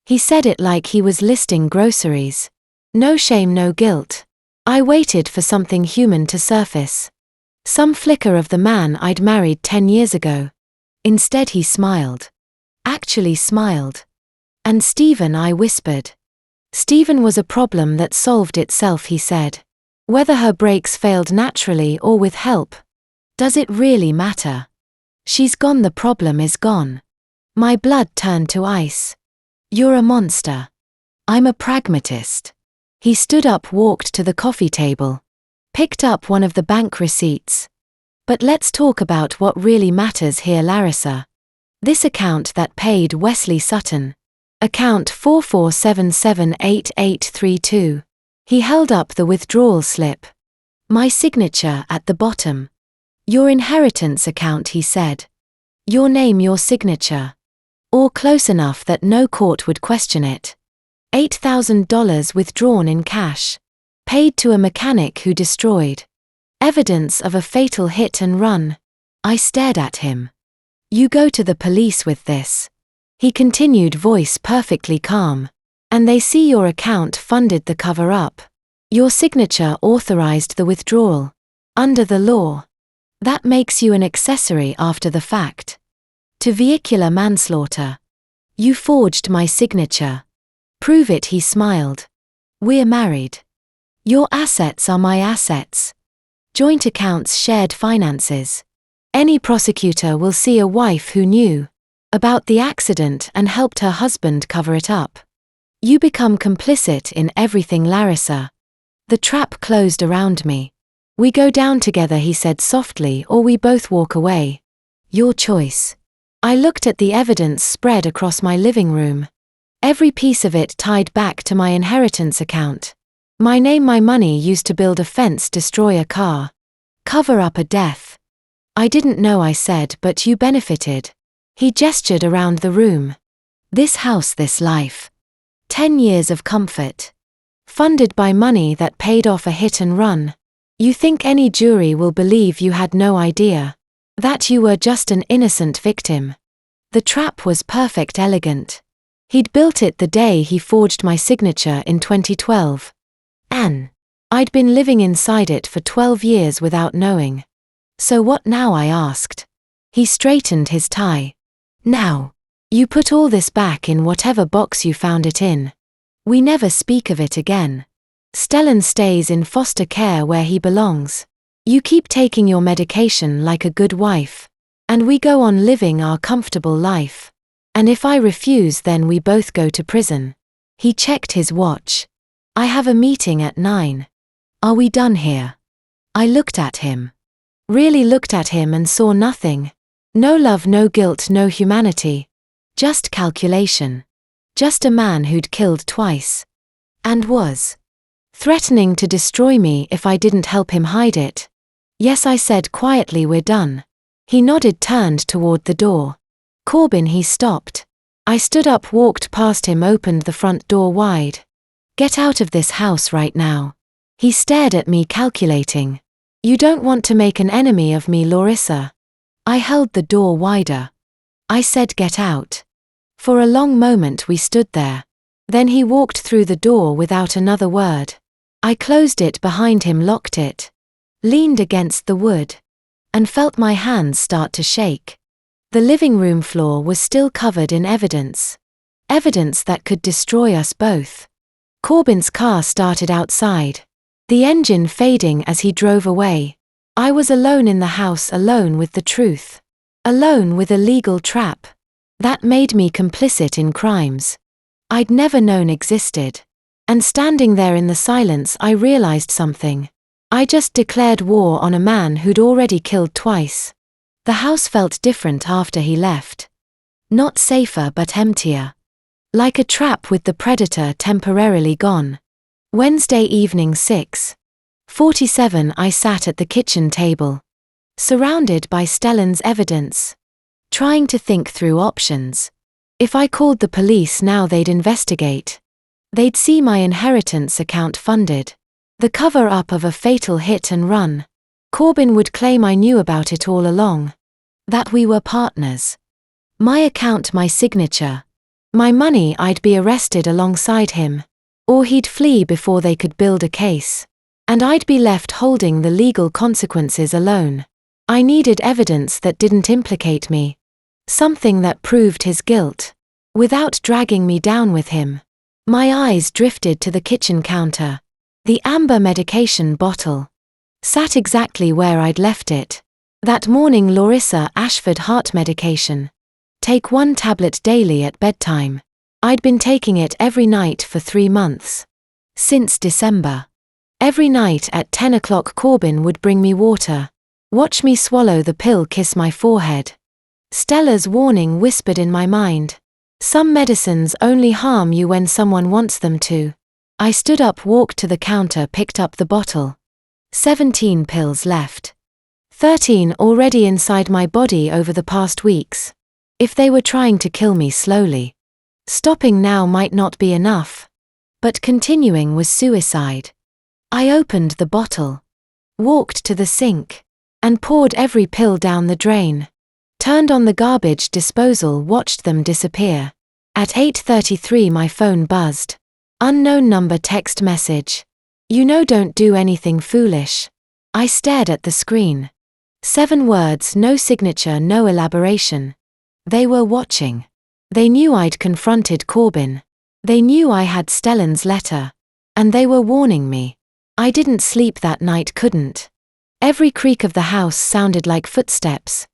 He said it like he was listing groceries. No shame, no guilt. I waited for something human to surface. Some flicker of the man I'd married 10 years ago. Instead, he smiled. actually smiled. And Stephen, I whispered. Stephen was a problem that solved itself, he said. Whether her brakes failed naturally or with help. Does it really matter? She's gone, the problem is gone. My blood turned to ice. You're a monster. I'm a pragmatist. He stood up, walked to the coffee table. Picked up one of the bank receipts. But let's talk about what really matters here, Larissa. This account that paid Wesley Sutton. Account 44778832. He held up the withdrawal slip. My signature at the bottom. Your inheritance account, he said. Your name, your signature. Or close enough that no court would question it. $8,000 withdrawn in cash. Paid to a mechanic who destroyed. Evidence of a fatal hit and run. I stared at him. You go to the police with this. He continued, voice perfectly calm. And they see your account funded the cover-up. Your signature authorized the withdrawal. Under the law. That makes you an accessory after the fact. To vehicular manslaughter. You forged my signature. Prove it, he smiled. We're married. Your assets are my assets. Joint accounts, shared finances. Any prosecutor will see a wife who knew about the accident and helped her husband cover it up. You become complicit in everything, Larissa. The trap closed around me. We go down together, he said softly, or we both walk away. Your choice. I looked at the evidence spread across my living room. Every piece of it tied back to my inheritance account. My name, my money used to build a fence, destroy a car. Cover up a death. I didn't know, I said, but you benefited. He gestured around the room. This house, this life. 10 years of comfort. Funded by money that paid off a hit and run. You think any jury will believe you had no idea? That you were just an innocent victim? The trap was perfect, elegant. He'd built it the day he forged my signature in 2012. And I'd been living inside it for 12 years without knowing. So what now, I asked. He straightened his tie. Now, you put all this back in whatever box you found it in. We never speak of it again. Stellan stays in foster care where he belongs. You keep taking your medication like a good wife. And we go on living our comfortable life. And if I refuse, then we both go to prison. He checked his watch. I have a meeting at 9. Are we done here? I looked at him. Really looked at him and saw nothing. No love, no guilt, no humanity. Just calculation. Just a man who'd killed twice. And was threatening to destroy me if I didn't help him hide it. Yes, I said quietly, we're done. He nodded, turned toward the door. Corbin, he stopped. I stood up, walked past him, opened the front door wide. Get out of this house right now. He stared at me, calculating. You don't want to make an enemy of me, Larissa. I held the door wider. I said, get out. For a long moment we stood there. Then he walked through the door without another word. I closed it behind him, locked it. Leaned against the wood. And felt my hands start to shake. The living room floor was still covered in evidence. Evidence that could destroy us both. Corbin's car started outside. The engine fading as he drove away. I was alone in the house, alone with the truth. Alone with a legal trap. That made me complicit in crimes I'd never known existed. And standing there in the silence, I realized something. I just declared war on a man who'd already killed twice. The house felt different after he left. Not safer, but emptier. Like a trap with the predator temporarily gone. Wednesday evening, 6:47. I sat at the kitchen table. Surrounded by Stellan's evidence. Trying to think through options. If I called the police now, they'd investigate. They'd see my inheritance account funded. The cover-up of a fatal hit and run. Corbin would claim I knew about it all along. That we were partners. My account, my signature. My money, I'd be arrested alongside him. Or he'd flee before they could build a case. And I'd be left holding the legal consequences alone. I needed evidence that didn't implicate me. something that proved his guilt. Without dragging me down with him, my eyes drifted to the kitchen counter. The amber medication bottle sat exactly where I'd left it. That morning Larissa Ashford heart medication. Take 1 tablet daily at bedtime. I'd been taking it every night for 3 months. Since December. Every night at 10 o'clock Corbin would bring me water. Watch me swallow the pill, kiss my forehead. Stella's warning whispered in my mind. Some medicines only harm you when someone wants them to. I stood up, walked to the counter, picked up the bottle. 17 pills left. 13 already inside my body over the past weeks. If they were trying to kill me slowly, stopping now might not be enough. But continuing was suicide. I opened the bottle, walked to the sink, and poured every pill down the drain. Turned on the garbage disposal, watched them disappear. At 8:33 my phone buzzed. Unknown number text message. You know, don't do anything foolish. I stared at the screen. 7 words, no signature, no elaboration. They were watching. They knew I'd confronted Corbin. They knew I had Stellan's letter. And they were warning me. I didn't sleep that night, couldn't. Every creak of the house sounded like footsteps.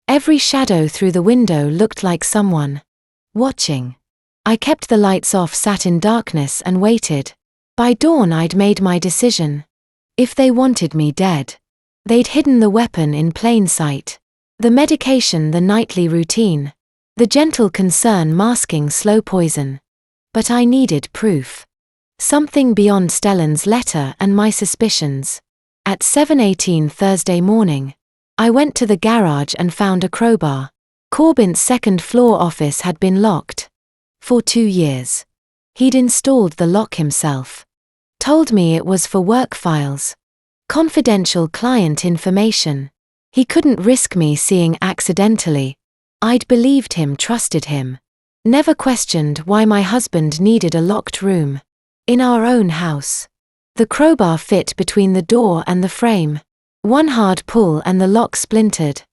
Every shadow through the window looked like someone watching. I kept the lights off, sat in darkness and waited. By dawn I'd made my decision. If they wanted me dead, they'd hidden the weapon in plain sight. The medication, the nightly routine. The gentle concern masking slow poison. But I needed proof. Something beyond Stellan's letter and my suspicions. At 7:18 Thursday morning, I went to the garage and found a crowbar. Corbin's second-floor office had been locked. For 2 years. He'd installed the lock himself. Told me it was for work files. Confidential client information. He couldn't risk me seeing accidentally. I'd believed him, trusted him. Never questioned why my husband needed a locked room. In our own house. The crowbar fit between the door and the frame. One hard pull and the lock splintered.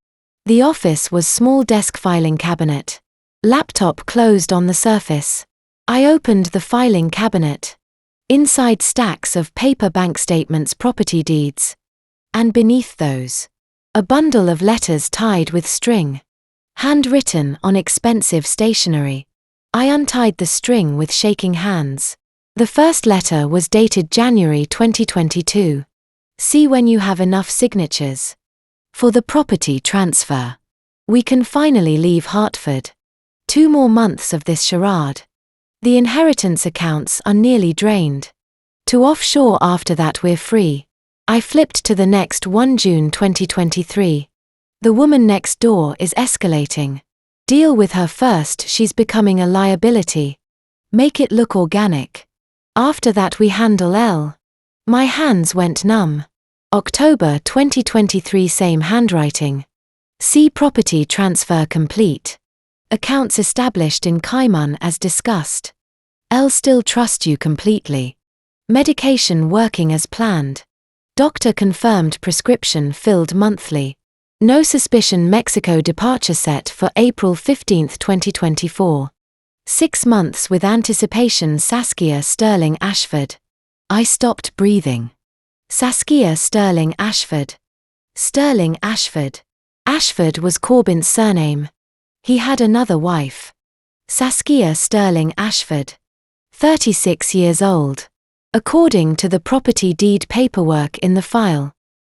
The office was small, desk, filing cabinet. Laptop closed on the surface. I opened the filing cabinet. Inside stacks of paper, bank statements, property deeds. And beneath those, a bundle of letters tied with string. Handwritten on expensive stationery. I untied the string with shaking hands. The first letter was dated January 2022. See when you have enough signatures. For the property transfer. We can finally leave Hartford. 2 more months of this charade. The inheritance accounts are nearly drained. To offshore, after that we're free. I flipped to the next one, June 2023. The woman next door is escalating. Deal with her first, she's becoming a liability. Make it look organic. After that we handle L. My hands went numb. October 2023, same handwriting. See property transfer complete. Accounts established in Cayman as discussed. L still trust you completely. Medication working as planned. Doctor confirmed prescription filled monthly. No suspicion. Mexico departure set for April 15, 2024. 6 months with anticipation. Saskia Sterling Ashford. I stopped breathing. Saskia Sterling Ashford. Sterling Ashford. Ashford was Corbin's surname. He had another wife. Saskia Sterling Ashford. 36 years old. According to the property deed paperwork in the file.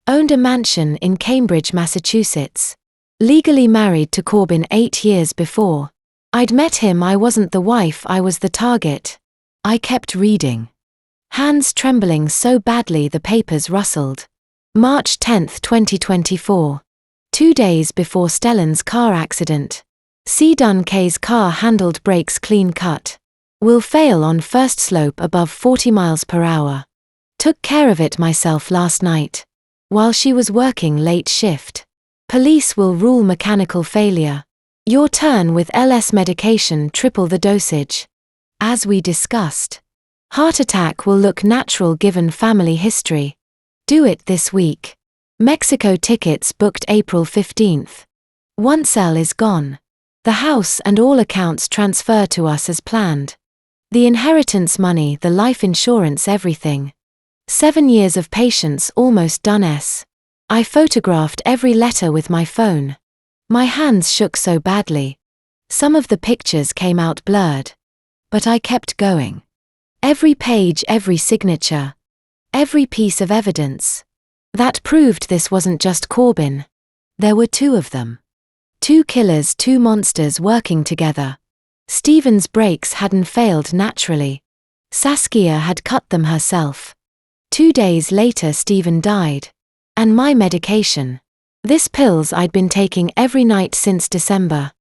Owned a mansion in Cambridge, Massachusetts. Legally married to Corbin 8 years before. I'd met him, I wasn't the wife, I was the target. I kept reading. Hands trembling so badly the papers rustled. March 10, 2024. 2 days before Stellan's car accident. C. Dunk's car handled brakes clean cut. Will fail on first slope above 40 miles per hour. Took care of it myself last night. While she was working late shift. Police will rule mechanical failure. Your turn with LS medication, triple the dosage. As we discussed. Heart attack will look natural given family history. Do it this week. Mexico tickets booked April 15th. Once L is gone. The house and all accounts transfer to us as planned. The inheritance money, the life insurance, everything. 7 years of patience almost done. I photographed every letter with my phone. My hands shook so badly. Some of the pictures came out blurred. But I kept going. Every page, every signature. Every piece of evidence. That proved this wasn't just Corbin. There were 2 of them. 2 killers, 2 monsters working together. Stephen's brakes hadn't failed naturally. Saskia had cut them herself. 2 days later Stephen died. And my medication. This pills I'd been taking every night since December.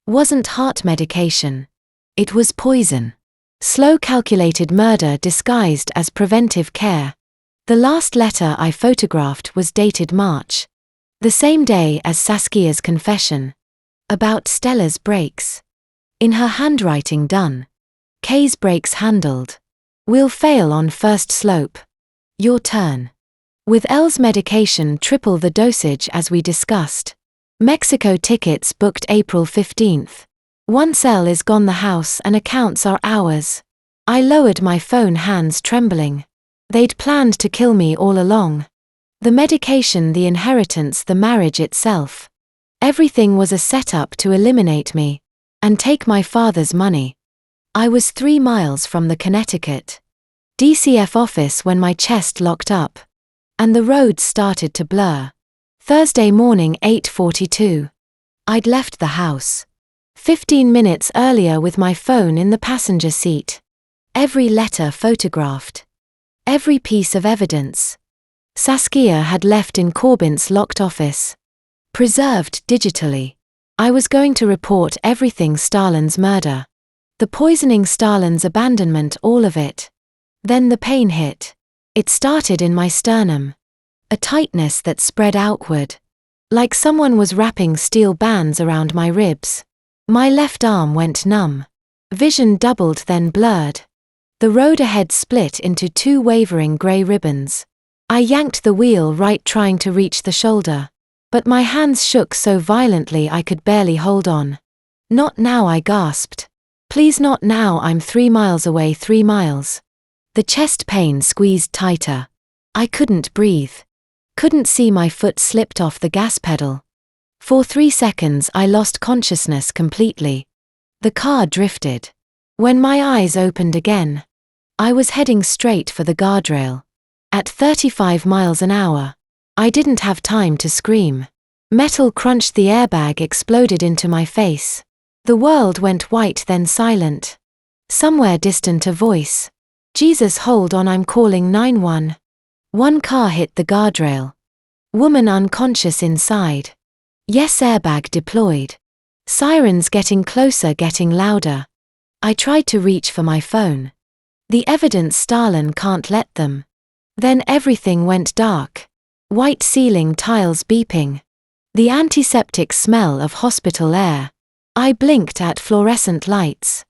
Wasn't heart medication. It was poison. Slow calculated murder disguised as preventive care. The last letter I photographed was dated March. The same day as Saskia's confession. About Stella's brakes. In her handwriting done. Kay's brakes handled. We'll fail on first slope. Your turn. With Elle's medication triple the dosage as we discussed. Mexico tickets booked April 15th. Once Elle is gone the house and accounts are ours. I lowered my phone, hands trembling. They'd planned to kill me all along. The medication, the inheritance, the marriage itself. Everything was a setup to eliminate me. And take my father's money. I was 3 miles from the Connecticut DCF office when my chest locked up. And the roads started to blur. Thursday morning 8:42. I'd left the house 15 minutes earlier with my phone in the passenger seat. Every letter photographed. Every piece of evidence. Saskia had left in Corbin's locked office. Preserved digitally. I was going to report everything, Stalin's murder. The poisoning, Stalin's abandonment, all of it. Then the pain hit. It started in my sternum. A tightness that spread outward. Like someone was wrapping steel bands around my ribs. My left arm went numb. Vision doubled, then blurred. The road ahead split into 2 wavering grey ribbons. I yanked the wheel right, trying to reach the shoulder. But my hands shook so violently I could barely hold on. Not now, I gasped. Please, not now, I'm 3 miles away, 3 miles. The chest pain squeezed tighter. I couldn't breathe. Couldn't see, my foot slipped off the gas pedal. For 3 seconds I lost consciousness completely. The car drifted. When my eyes opened again, I was heading straight for the guardrail. At 35 miles an hour. I didn't have time to scream. Metal crunched, the airbag exploded into my face. The world went white, then silent. Somewhere distant a voice. Jesus, hold on, I'm calling 911. One car hit the guardrail. Woman unconscious inside. Yes, airbag deployed. Sirens getting closer, getting louder. I tried to reach for my phone. The evidence, Stalin can't let them. Then everything went dark. White ceiling tiles beeping. The antiseptic smell of hospital air. I blinked at fluorescent lights.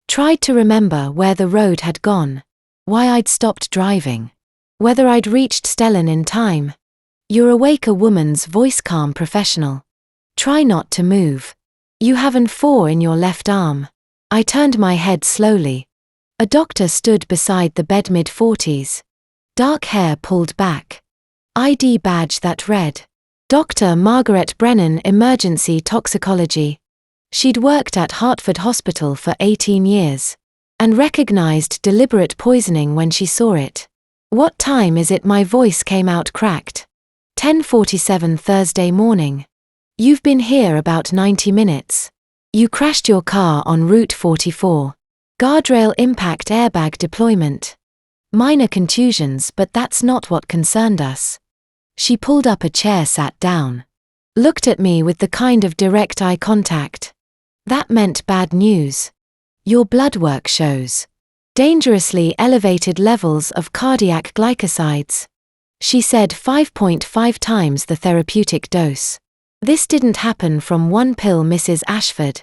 Tried to remember where the road had gone. Why I'd stopped driving. Whether I'd reached Stellan in time. You're awake, a woman's voice, calm, professional. Try not to move. You haven't 4 in your left arm. I turned my head slowly. A doctor stood beside the bed, mid-40s. Dark hair pulled back. ID badge that read. Dr. Margaret Brennan, Emergency Toxicology. She'd worked at Hartford Hospital for 18 years. And recognized deliberate poisoning when she saw it. What time is it? My voice came out cracked. 10:47 Thursday morning. You've been here about 90 minutes. You crashed your car on Route 44. Guardrail impact, airbag deployment. Minor contusions, but that's not what concerned us. She pulled up a chair, sat down. Looked at me with the kind of direct eye contact. That meant bad news. Your blood work shows dangerously elevated levels of cardiac glycosides. She said 5.5 times the therapeutic dose. This didn't happen from one pill, Mrs. Ashford.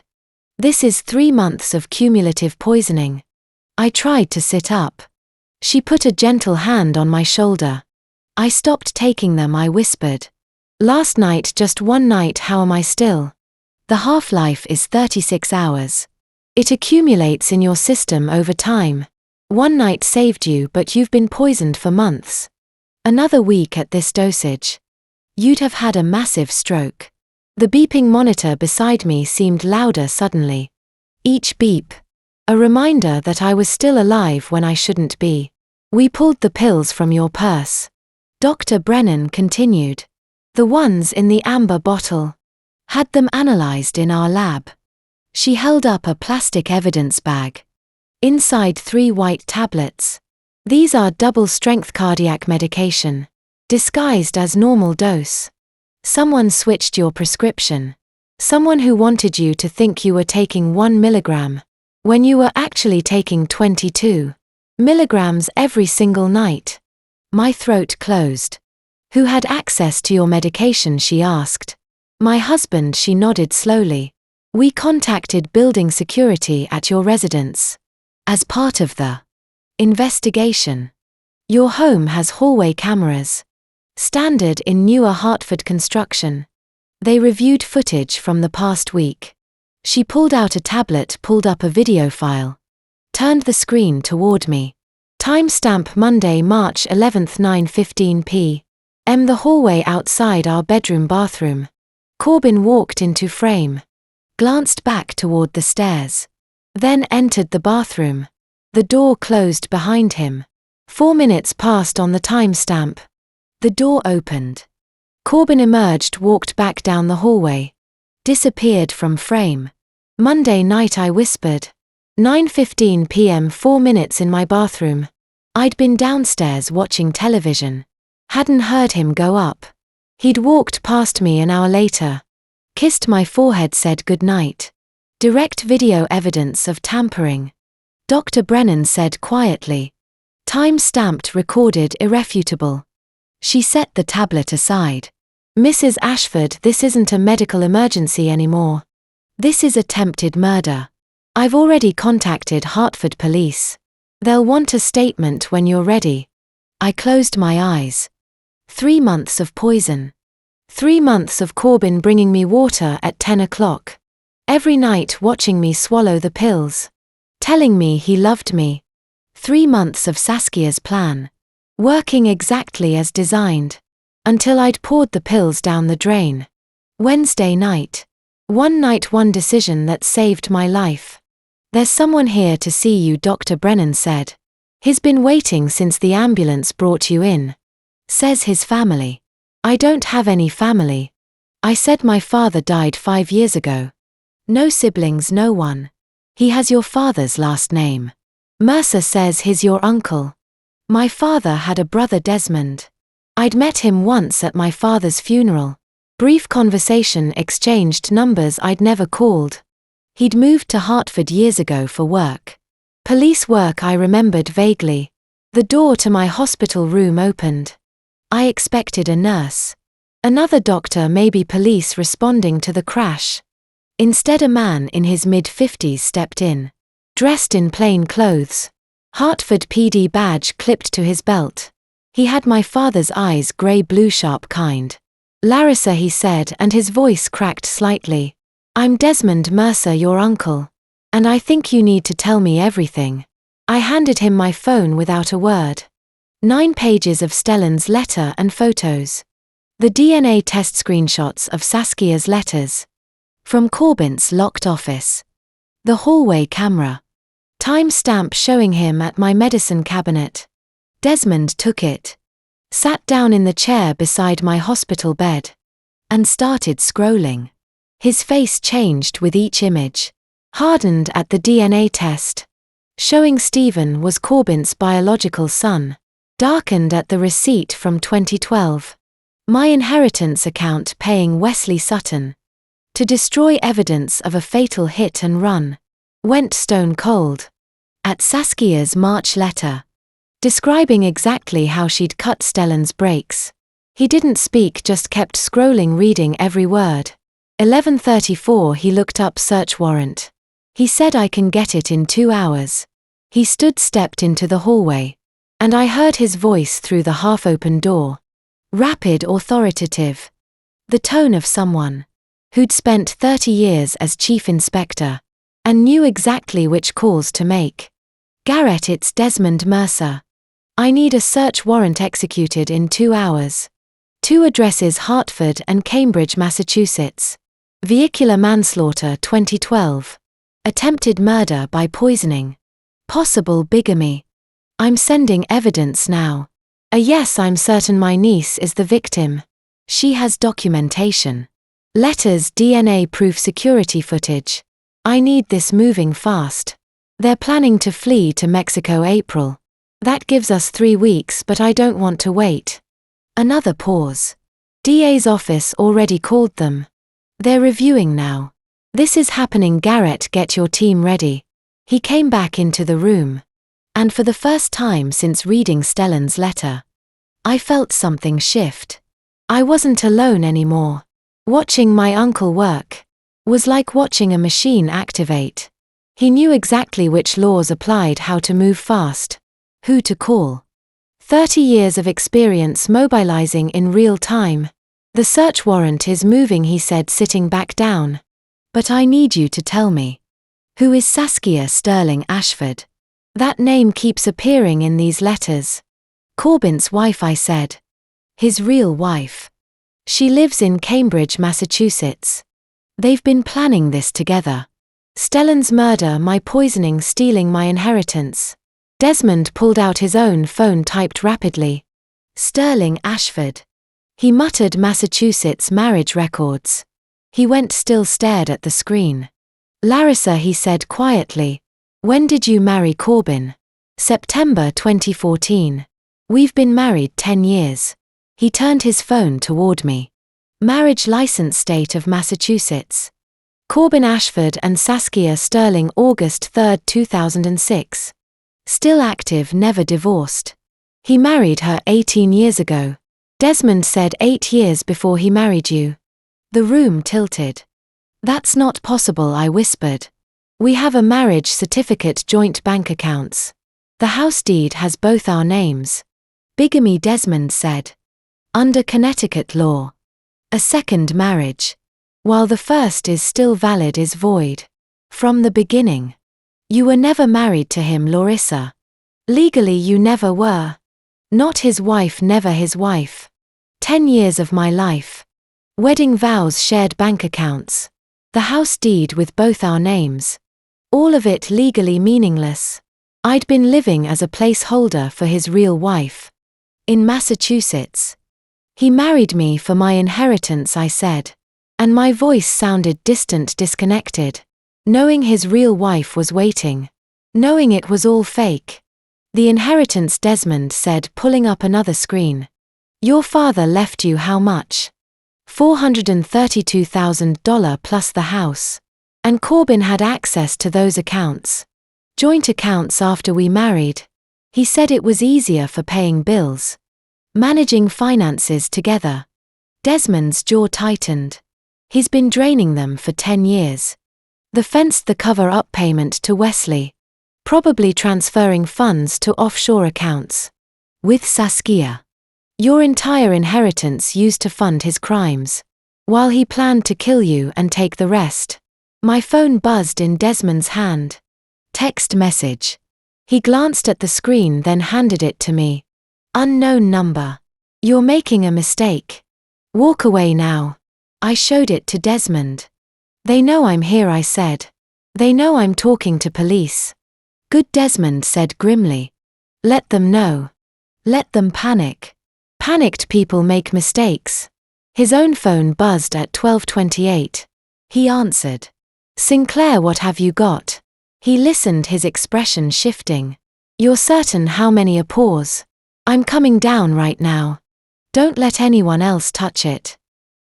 This is 3 months of cumulative poisoning. I tried to sit up. She put a gentle hand on my shoulder. I stopped taking them, I whispered. Last night, just one night, how am I still? The half-life is 36 hours. It accumulates in your system over time. One night saved you, but you've been poisoned for months. Another week at this dosage. You'd have had a massive stroke. The beeping monitor beside me seemed louder suddenly. Each beep. A reminder that I was still alive when I shouldn't be. We pulled the pills from your purse. Dr. Brennan continued. The ones in the amber bottle. Had them analyzed in our lab. She held up a plastic evidence bag. Inside 3 white tablets. These are double-strength cardiac medication. Disguised as normal dose. Someone switched your prescription. Someone who wanted you to think you were taking 1 milligram, when you were actually taking 22 milligrams every single night. My throat closed. Who had access to your medication, she asked. My husband, she nodded slowly. We contacted building security at your residence. As part of the investigation. Your home has hallway cameras. Standard in newer Hartford construction. They reviewed footage from the past week. She pulled out a tablet, pulled up a video file. Turned the screen toward me. Timestamp Monday, March 11th, 9:15 p.m. The hallway outside our bedroom bathroom. Corbin walked into frame. Glanced back toward the stairs. Then entered the bathroom. The door closed behind him. 4 minutes passed on the timestamp. The door opened. Corbin emerged, walked back down the hallway. Disappeared from frame. Monday night, I whispered. 9:15 p.m. 4 minutes in my bathroom. I'd been downstairs watching television. Hadn't heard him go up. He'd walked past me an hour later. Kissed my forehead, said goodnight. Direct video evidence of tampering. Dr. Brennan said quietly. Time-stamped, recorded, irrefutable. She set the tablet aside. Mrs. Ashford, this isn't a medical emergency anymore. This is attempted murder. I've already contacted Hartford police. They'll want a statement when you're ready. I closed my eyes. 3 months of poison. 3 months of Corbin bringing me water at 10 o'clock. Every night watching me swallow the pills. Telling me he loved me. 3 months of Saskia's plan. Working exactly as designed. Until I'd poured the pills down the drain. Wednesday night. One night, one decision that saved my life. There's someone here to see you, Dr. Brennan said. He's been waiting since the ambulance brought you in. Says his family. I don't have any family. I said my father died 5 years ago. No siblings, no one. He has your father's last name. Mercer says he's your uncle. My father had a brother, Desmond. I'd met him once at my father's funeral. Brief conversation, exchanged numbers, I'd never called. He'd moved to Hartford years ago for work. Police work, I remembered vaguely. The door to my hospital room opened. I expected a nurse. Another doctor, maybe police responding to the crash. Instead, a man in his mid-50s stepped in. Dressed in plain clothes. Hartford PD badge clipped to his belt. He had my father's eyes, grey-blue, sharp kind. Larissa, he said, and his voice cracked slightly. I'm Desmond Mercer, your uncle. And I think you need to tell me everything. I handed him my phone without a word. 9 pages of Stellan's letter and photos. The DNA test screenshots of Saskia's letters. From Corbin's locked office. The hallway camera. Timestamp showing him at my medicine cabinet. Desmond took it. Sat down in the chair beside my hospital bed. And started scrolling. His face changed with each image. Hardened at the DNA test. Showing Stephen was Corbin's biological son. Darkened at the receipt from 2012. My inheritance account paying Wesley Sutton. To destroy evidence of a fatal hit and run. Went stone cold. At Saskia's March letter. Describing exactly how she'd cut Stellan's brakes. He didn't speak, just kept scrolling, reading every word. 11:34 he looked up search warrant. He said I can get it in 2 hours. He stepped into the hallway. And I heard his voice through the half-open door. Rapid, authoritative. The tone of someone who'd spent 30 years as chief inspector, and knew exactly which calls to make. Garrett, it's Desmond Mercer. I need a search warrant executed in 2 hours. 2 addresses: Hartford and Cambridge, Massachusetts. Vehicular manslaughter 2012. Attempted murder by poisoning. Possible bigamy. I'm sending evidence now. Yes, I'm certain my niece is the victim. She has documentation. Letters, DNA proof, security footage. I need this moving fast. They're planning to flee to Mexico April. That gives us 3 weeks, but I don't want to wait. Another pause. DA's office already called them. They're reviewing now. This is happening. Garrett, get your team ready. He came back into the room. And for the first time since reading Stellan's letter, I felt something shift. I wasn't alone anymore. Watching my uncle work was like watching a machine activate. He knew exactly which laws applied, how to move fast, who to call. 30 years of experience mobilizing in real time. The search warrant is moving, he said, sitting back down. But I need you to tell me. Who is Saskia Sterling Ashford? That name keeps appearing in these letters. Corbin's wife, I said. His real wife. She lives in Cambridge, Massachusetts. They've been planning this together. Stellan's murder, my poisoning, stealing my inheritance. Desmond pulled out his own phone, typed rapidly. Sterling Ashford. He muttered Massachusetts marriage records. He went still, stared at the screen. Larissa, he said quietly. When did you marry Corbin? September 2014. We've been married 10 years. He turned his phone toward me. Marriage license, state of Massachusetts. Corbin Ashford and Saskia Sterling, August 3, 2006. Still active, never divorced. He married her 18 years ago. Desmond said 8 years before he married you. The room tilted. That's not possible, I whispered. We have a marriage certificate, joint bank accounts. The house deed has both our names. Bigamy, Desmond said. Under Connecticut law. A second marriage, while the first is still valid, is void. From the beginning. You were never married to him, Larissa. Legally you never were. Not his wife, never his wife. 10 years of my life. Wedding vows, shared bank accounts. The house deed with both our names. All of it legally meaningless. I'd been living as a placeholder for his real wife. In Massachusetts. He married me for my inheritance, I said. And my voice sounded distant, disconnected. Knowing his real wife was waiting. Knowing it was all fake. The inheritance, Desmond said, pulling up another screen. Your father left you how much? $432,000 plus the house. And Corbin had access to those accounts. Joint accounts after we married. He said it was easier for paying bills. Managing finances together. Desmond's jaw tightened. He's been draining them for 10 years. The fenced the cover-up payment to Wesley. Probably transferring funds to offshore accounts. With Saskia. Your entire inheritance used to fund his crimes. While he planned to kill you and take the rest. My phone buzzed in Desmond's hand. Text message. He glanced at the screen, then handed it to me. Unknown number. You're making a mistake. Walk away now. I showed it to Desmond. They know I'm here, I said. They know I'm talking to police. Good, Desmond said grimly. Let them know. Let them panic. Panicked people make mistakes. His own phone buzzed at 12:28. He answered. Sinclair, what have you got? He listened, his expression shifting. You're certain? How many? A pause. I'm coming down right now. Don't let anyone else touch it.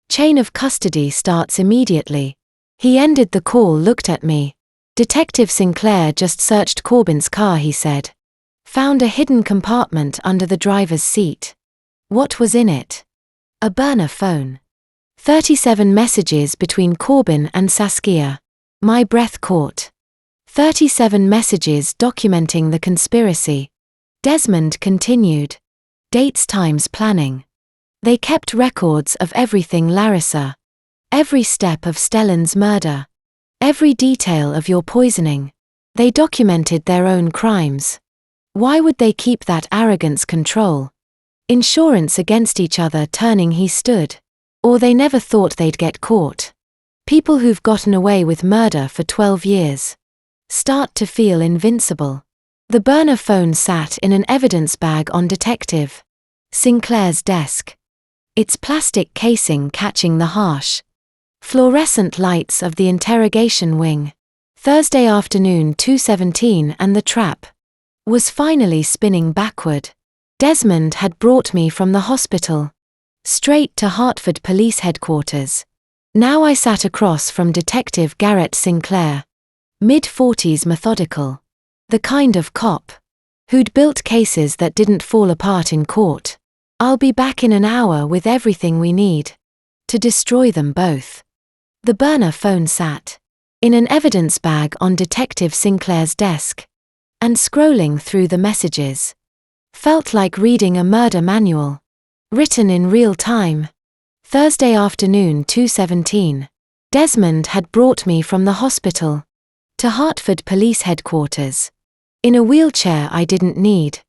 Chain of custody starts immediately. He ended the call, looked at me. Detective Sinclair just searched Corbin's car, he said. Found a hidden compartment under the driver's seat. What was in it? A burner phone. 37 messages between Corbin and Saskia. My breath caught. 37 messages documenting the conspiracy. Desmond continued. Dates, times, planning. They kept records of everything, Larissa. Every step of Stellan's murder. Every detail of your poisoning. They documented their own crimes. Why would they keep that arrogance control? Insurance against each other turning he stood. Or they never thought they'd get caught. People who've gotten away with murder for 12 years. Start to feel invincible. The burner phone sat in an evidence bag on Detective Sinclair's desk. Its plastic casing catching the harsh fluorescent lights of the interrogation wing. Thursday afternoon 2:17 and the trap was finally spinning backward. Desmond had brought me from the hospital straight to Hartford Police Headquarters. Now I sat across from Detective Garrett Sinclair, mid-40s, methodical. The kind of cop who'd built cases that didn't fall apart in court. I'll be back in an hour with everything we need to destroy them both. The burner phone sat in an evidence bag on Detective Sinclair's desk, and scrolling through the messages felt like reading a murder manual, written in real time. Thursday afternoon 2:17. Desmond had brought me from the hospital to Hartford Police Headquarters. In a wheelchair I didn't need,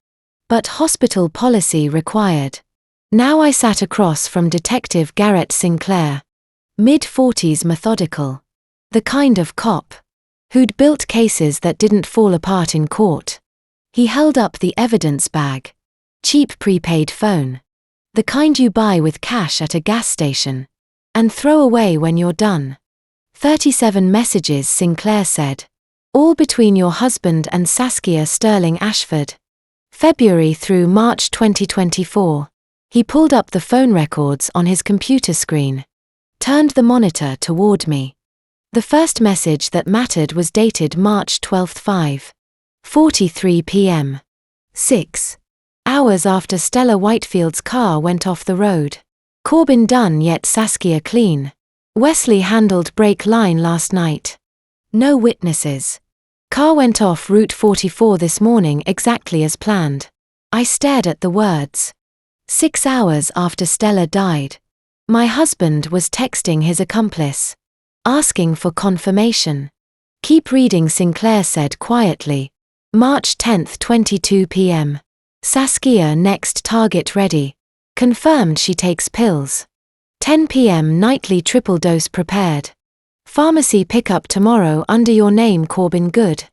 but hospital policy required. Now I sat across from Detective Garrett Sinclair, mid-40s, methodical. The kind of cop who'd built cases that didn't fall apart in court. He held up the evidence bag. Cheap prepaid phone. The kind you buy with cash at a gas station and throw away when you're done. 37 messages, Sinclair said. All between your husband and Saskia Sterling Ashford. February through March 2024. He pulled up the phone records on his computer screen. Turned the monitor toward me. The first message that mattered was dated March 12, 5:43 p.m. 6 hours after Stella Whitefield's car went off the road. Corbin done yet Saskia clean. Wesley handled brake line last night. No witnesses. Car went off Route 44 this morning exactly as planned. I stared at the words. 6 hours after Stella died. My husband was texting his accomplice, asking for confirmation. Keep reading, Sinclair said quietly. March 10, 22 p.m. Saskia next target ready. Confirmed she takes pills. 10 p.m. nightly triple dose prepared. Pharmacy pickup tomorrow under your name, Corbin. Good.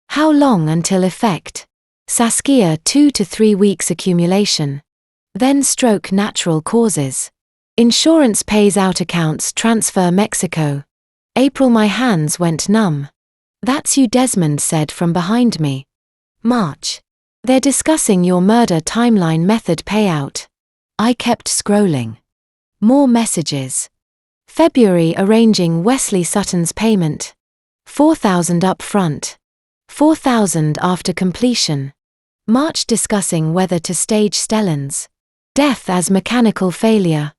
How long until effect? Saskia 2 to 3 weeks accumulation. Then stroke natural causes. Insurance pays out accounts transfer Mexico. April. My hands went numb. That's you, Desmond said from behind me. March. They're discussing your murder timeline method payout. I kept scrolling. More messages. February arranging Wesley Sutton's payment. $4,000 up front. $4,000 after completion. March discussing whether to stage Stellan's death as mechanical failure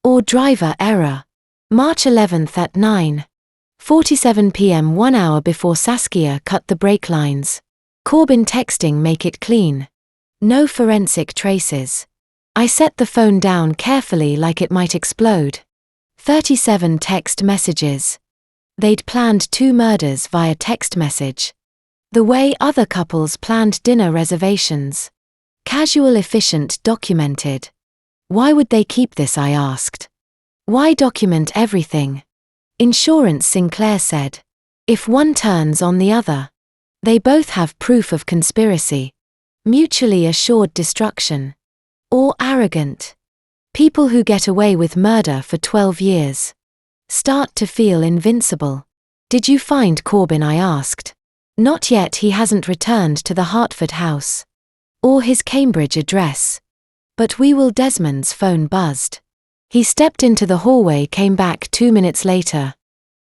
or driver error. March 11th at 9:47 p.m. 1 hour before Saskia cut the brake lines. Corbin texting, make it clean. No forensic traces. I set the phone down carefully like it might explode. 37 text messages. They'd planned 2 murders via text message. The way other couples planned dinner reservations. Casual, efficient, documented. Why would they keep this, I asked. Why document everything? Insurance, Sinclair said. If one turns on the other, they both have proof of conspiracy. Mutually assured destruction. Or arrogant. People who get away with murder for 12 years start to feel invincible. Did you find Corbin, I asked. Not yet, he hasn't returned to the Hartford house. Or his Cambridge address. But we will. Desmond's phone buzzed. He stepped into the hallway, came back 2 minutes later.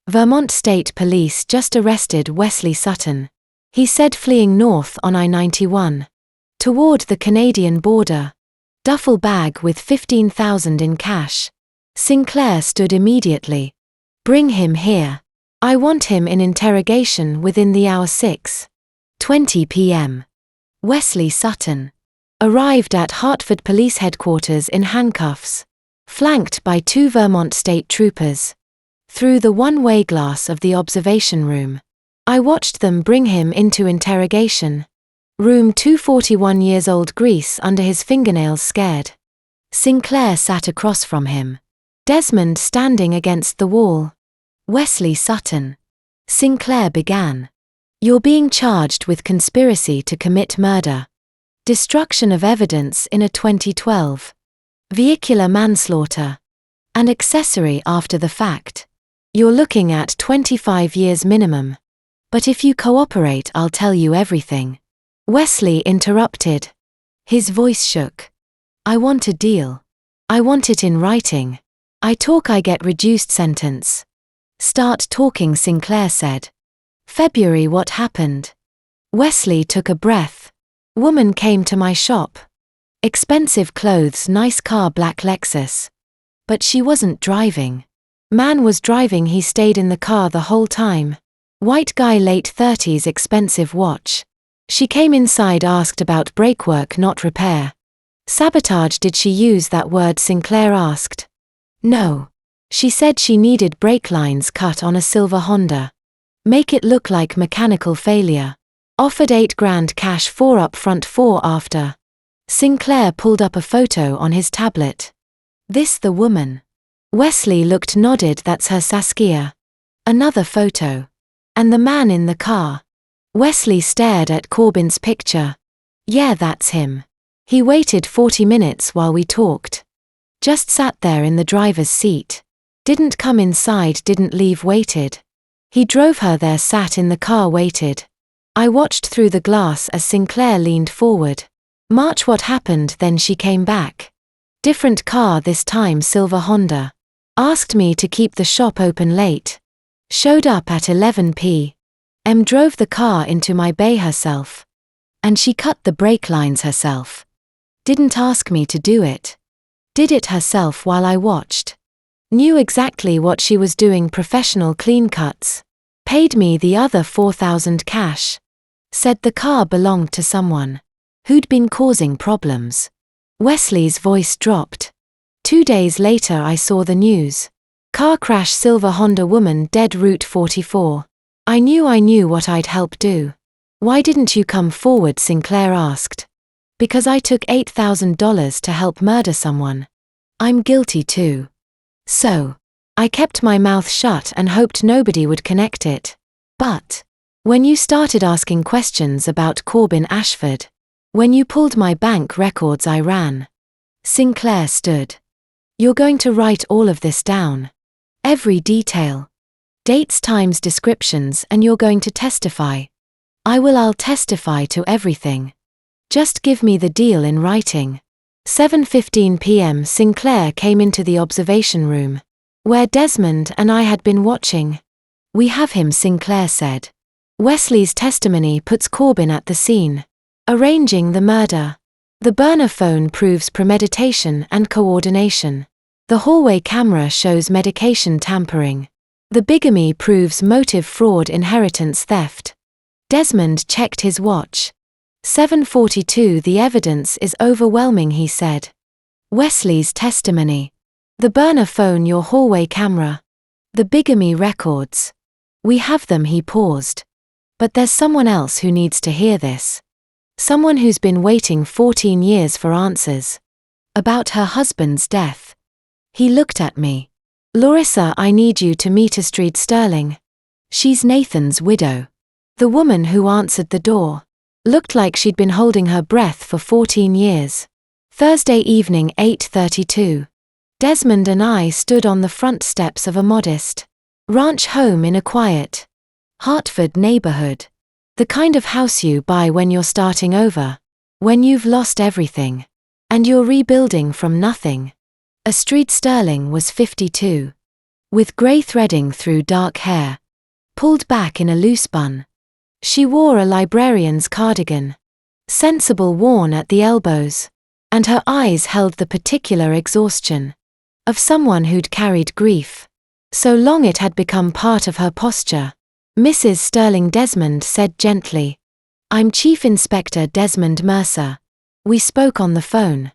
Vermont State Police just arrested Wesley Sutton. He said, fleeing north on I-91. Toward the Canadian border. Duffel bag with $15,000 in cash. Sinclair stood immediately. Bring him here. I want him in interrogation within the hour. 6:20 p.m. Wesley Sutton arrived at Hartford Police Headquarters in handcuffs, flanked by 2 Vermont State troopers. through the one-way glass of the observation room. I watched them bring him into interrogation. Room 241-years-old Grease under his fingernails scared. Sinclair sat across from him. Desmond standing against the wall. Wesley Sutton. Sinclair began. You're being charged with conspiracy to commit murder. Destruction of evidence in a 2012. Vehicular manslaughter. And accessory after the fact. You're looking at 25 years minimum. But if you cooperate, I'll tell you everything. Wesley interrupted. His voice shook. I want a deal. I want it in writing. I talk, I get reduced sentence. Start talking, Sinclair said. February, what happened? Wesley took a breath. Woman came to my shop. Expensive clothes, nice car, black Lexus. But she wasn't driving. Man was driving, he stayed in the car the whole time. White guy, late 30s, expensive watch. She came inside, asked about brake work, not repair. Sabotage, did she use that word? Sinclair asked. No. She said she needed brake lines cut on a silver Honda. Make it look like mechanical failure. Offered $8,000 cash, 4 up front, 4 after. Sinclair pulled up a photo on his tablet. This the woman? Wesley looked, nodded. That's her, Saskia. Another photo. And the man in the car. Wesley stared at Corbin's picture. Yeah, that's him. He waited 40 minutes while we talked. Just sat there in the driver's seat. Didn't come inside, didn't leave, waited. He drove her there, sat in the car, waited. I watched through the glass as Sinclair leaned forward. March, what happened then? She came back. Different car this time, silver Honda. Asked me to keep the shop open late. Showed up at 11 p.m. Drove the car into my bay herself. And she cut the brake lines herself. Didn't ask me to do it. Did it herself while I watched. Knew exactly what she was doing, professional clean cuts. Paid me the other $4,000 cash. Said the car belonged to someone who'd been causing problems. Wesley's voice dropped. 2 days later I saw the news. Car crash, silver Honda, woman dead, Route 44. I knew what I'd help do. Why didn't you come forward? Sinclair asked. Because I took $8,000 to help murder someone. I'm guilty too. So, I kept my mouth shut and hoped nobody would connect it. But when you started asking questions about Corbin Ashford, when you pulled my bank records, I ran. Sinclair stood. You're going to write all of this down. Every detail. Dates, times, descriptions, and you're going to testify. I'll testify to everything. Just give me the deal in writing. 7:15 p.m. Sinclair came into the observation room, where Desmond and I had been watching. We have him, Sinclair said. Wesley's testimony puts Corbin at the scene, arranging the murder. The burner phone proves premeditation and coordination. The hallway camera shows medication tampering. The bigamy proves motive, fraud, inheritance theft. Desmond checked his watch. 7:42. The evidence is overwhelming, he said. Wesley's testimony. The burner phone, your hallway camera. The bigamy records. We have them, he paused. But there's someone else who needs to hear this. Someone who's been waiting 14 years for answers. About her husband's death. He looked at me. Larissa, I need you to meet Astrid Sterling. She's Nathan's widow. The woman who answered the door. Looked like she'd been holding her breath for 14 years. Thursday evening, 8:32. Desmond and I stood on the front steps of a modest ranch home in a quiet Hartford neighborhood. The kind of house you buy when you're starting over. When you've lost everything. And you're rebuilding from nothing. Astrid Sterling was 52. With grey threading through dark hair. Pulled back in a loose bun. She wore a librarian's cardigan. Sensible, worn at the elbows. And her eyes held the particular exhaustion of someone who'd carried grief so long it had become part of her posture. Mrs. Sterling, Desmond said gently. I'm Chief Inspector Desmond Mercer. We spoke on the phone.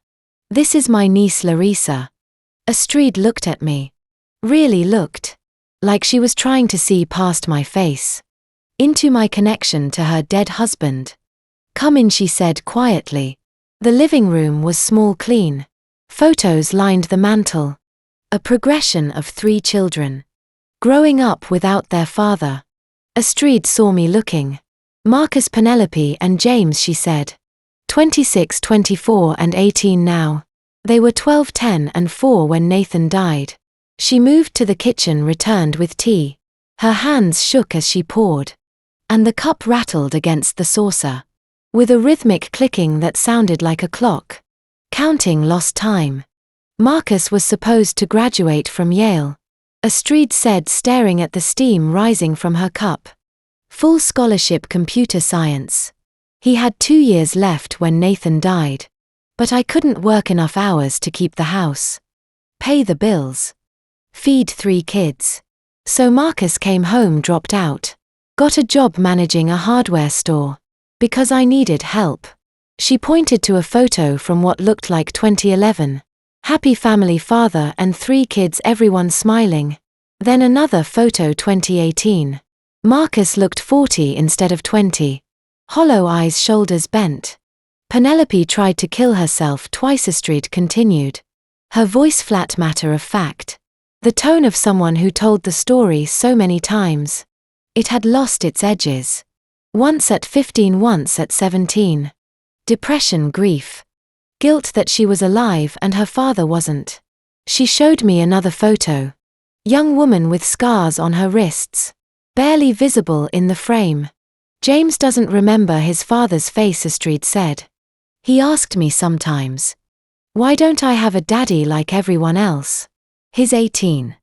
This is my niece Larissa. Astrid looked at me. Really looked. like she was trying to see past my face, into my connection to her dead husband. "Come in," she said quietly. The living room was small, clean. Photos lined the mantel. A progression of 3 children, growing up without their father. Astrid saw me looking. "Marcus, Penelope and James," she said. 26, 24 and 18 now. They were 12, 10 and 4 when Nathan died. She moved to the kitchen, returned with tea. Her hands shook as she poured, and the cup rattled against the saucer, with a rhythmic clicking that sounded like a clock, counting lost time. "Marcus was supposed to graduate from Yale," Astrid said, staring at the steam rising from her cup. "Full scholarship, computer science. He had 2 years left when Nathan died. But I couldn't work enough hours to keep the house, pay the bills, feed 3 kids. So Marcus came home, dropped out, got a job managing a hardware store, because I needed help." She pointed to a photo from what looked like 2011. Happy family, father and 3 kids, everyone smiling. Then another photo, 2018. Marcus looked 40 instead of 20. Hollow eyes, shoulders bent. "Penelope tried to kill herself twice," Astrid continued, her voice flat, matter of fact. The tone of someone who told the story so many times. It had lost its edges. Once at 15, once at 17. Depression, grief, guilt that she was alive and her father wasn't. She showed me another photo. Young woman with scars on her wrists, barely visible in the frame. "James doesn't remember his father's face," Astrid said. "He asked me sometimes, why don't I have a daddy like everyone else? He's 18.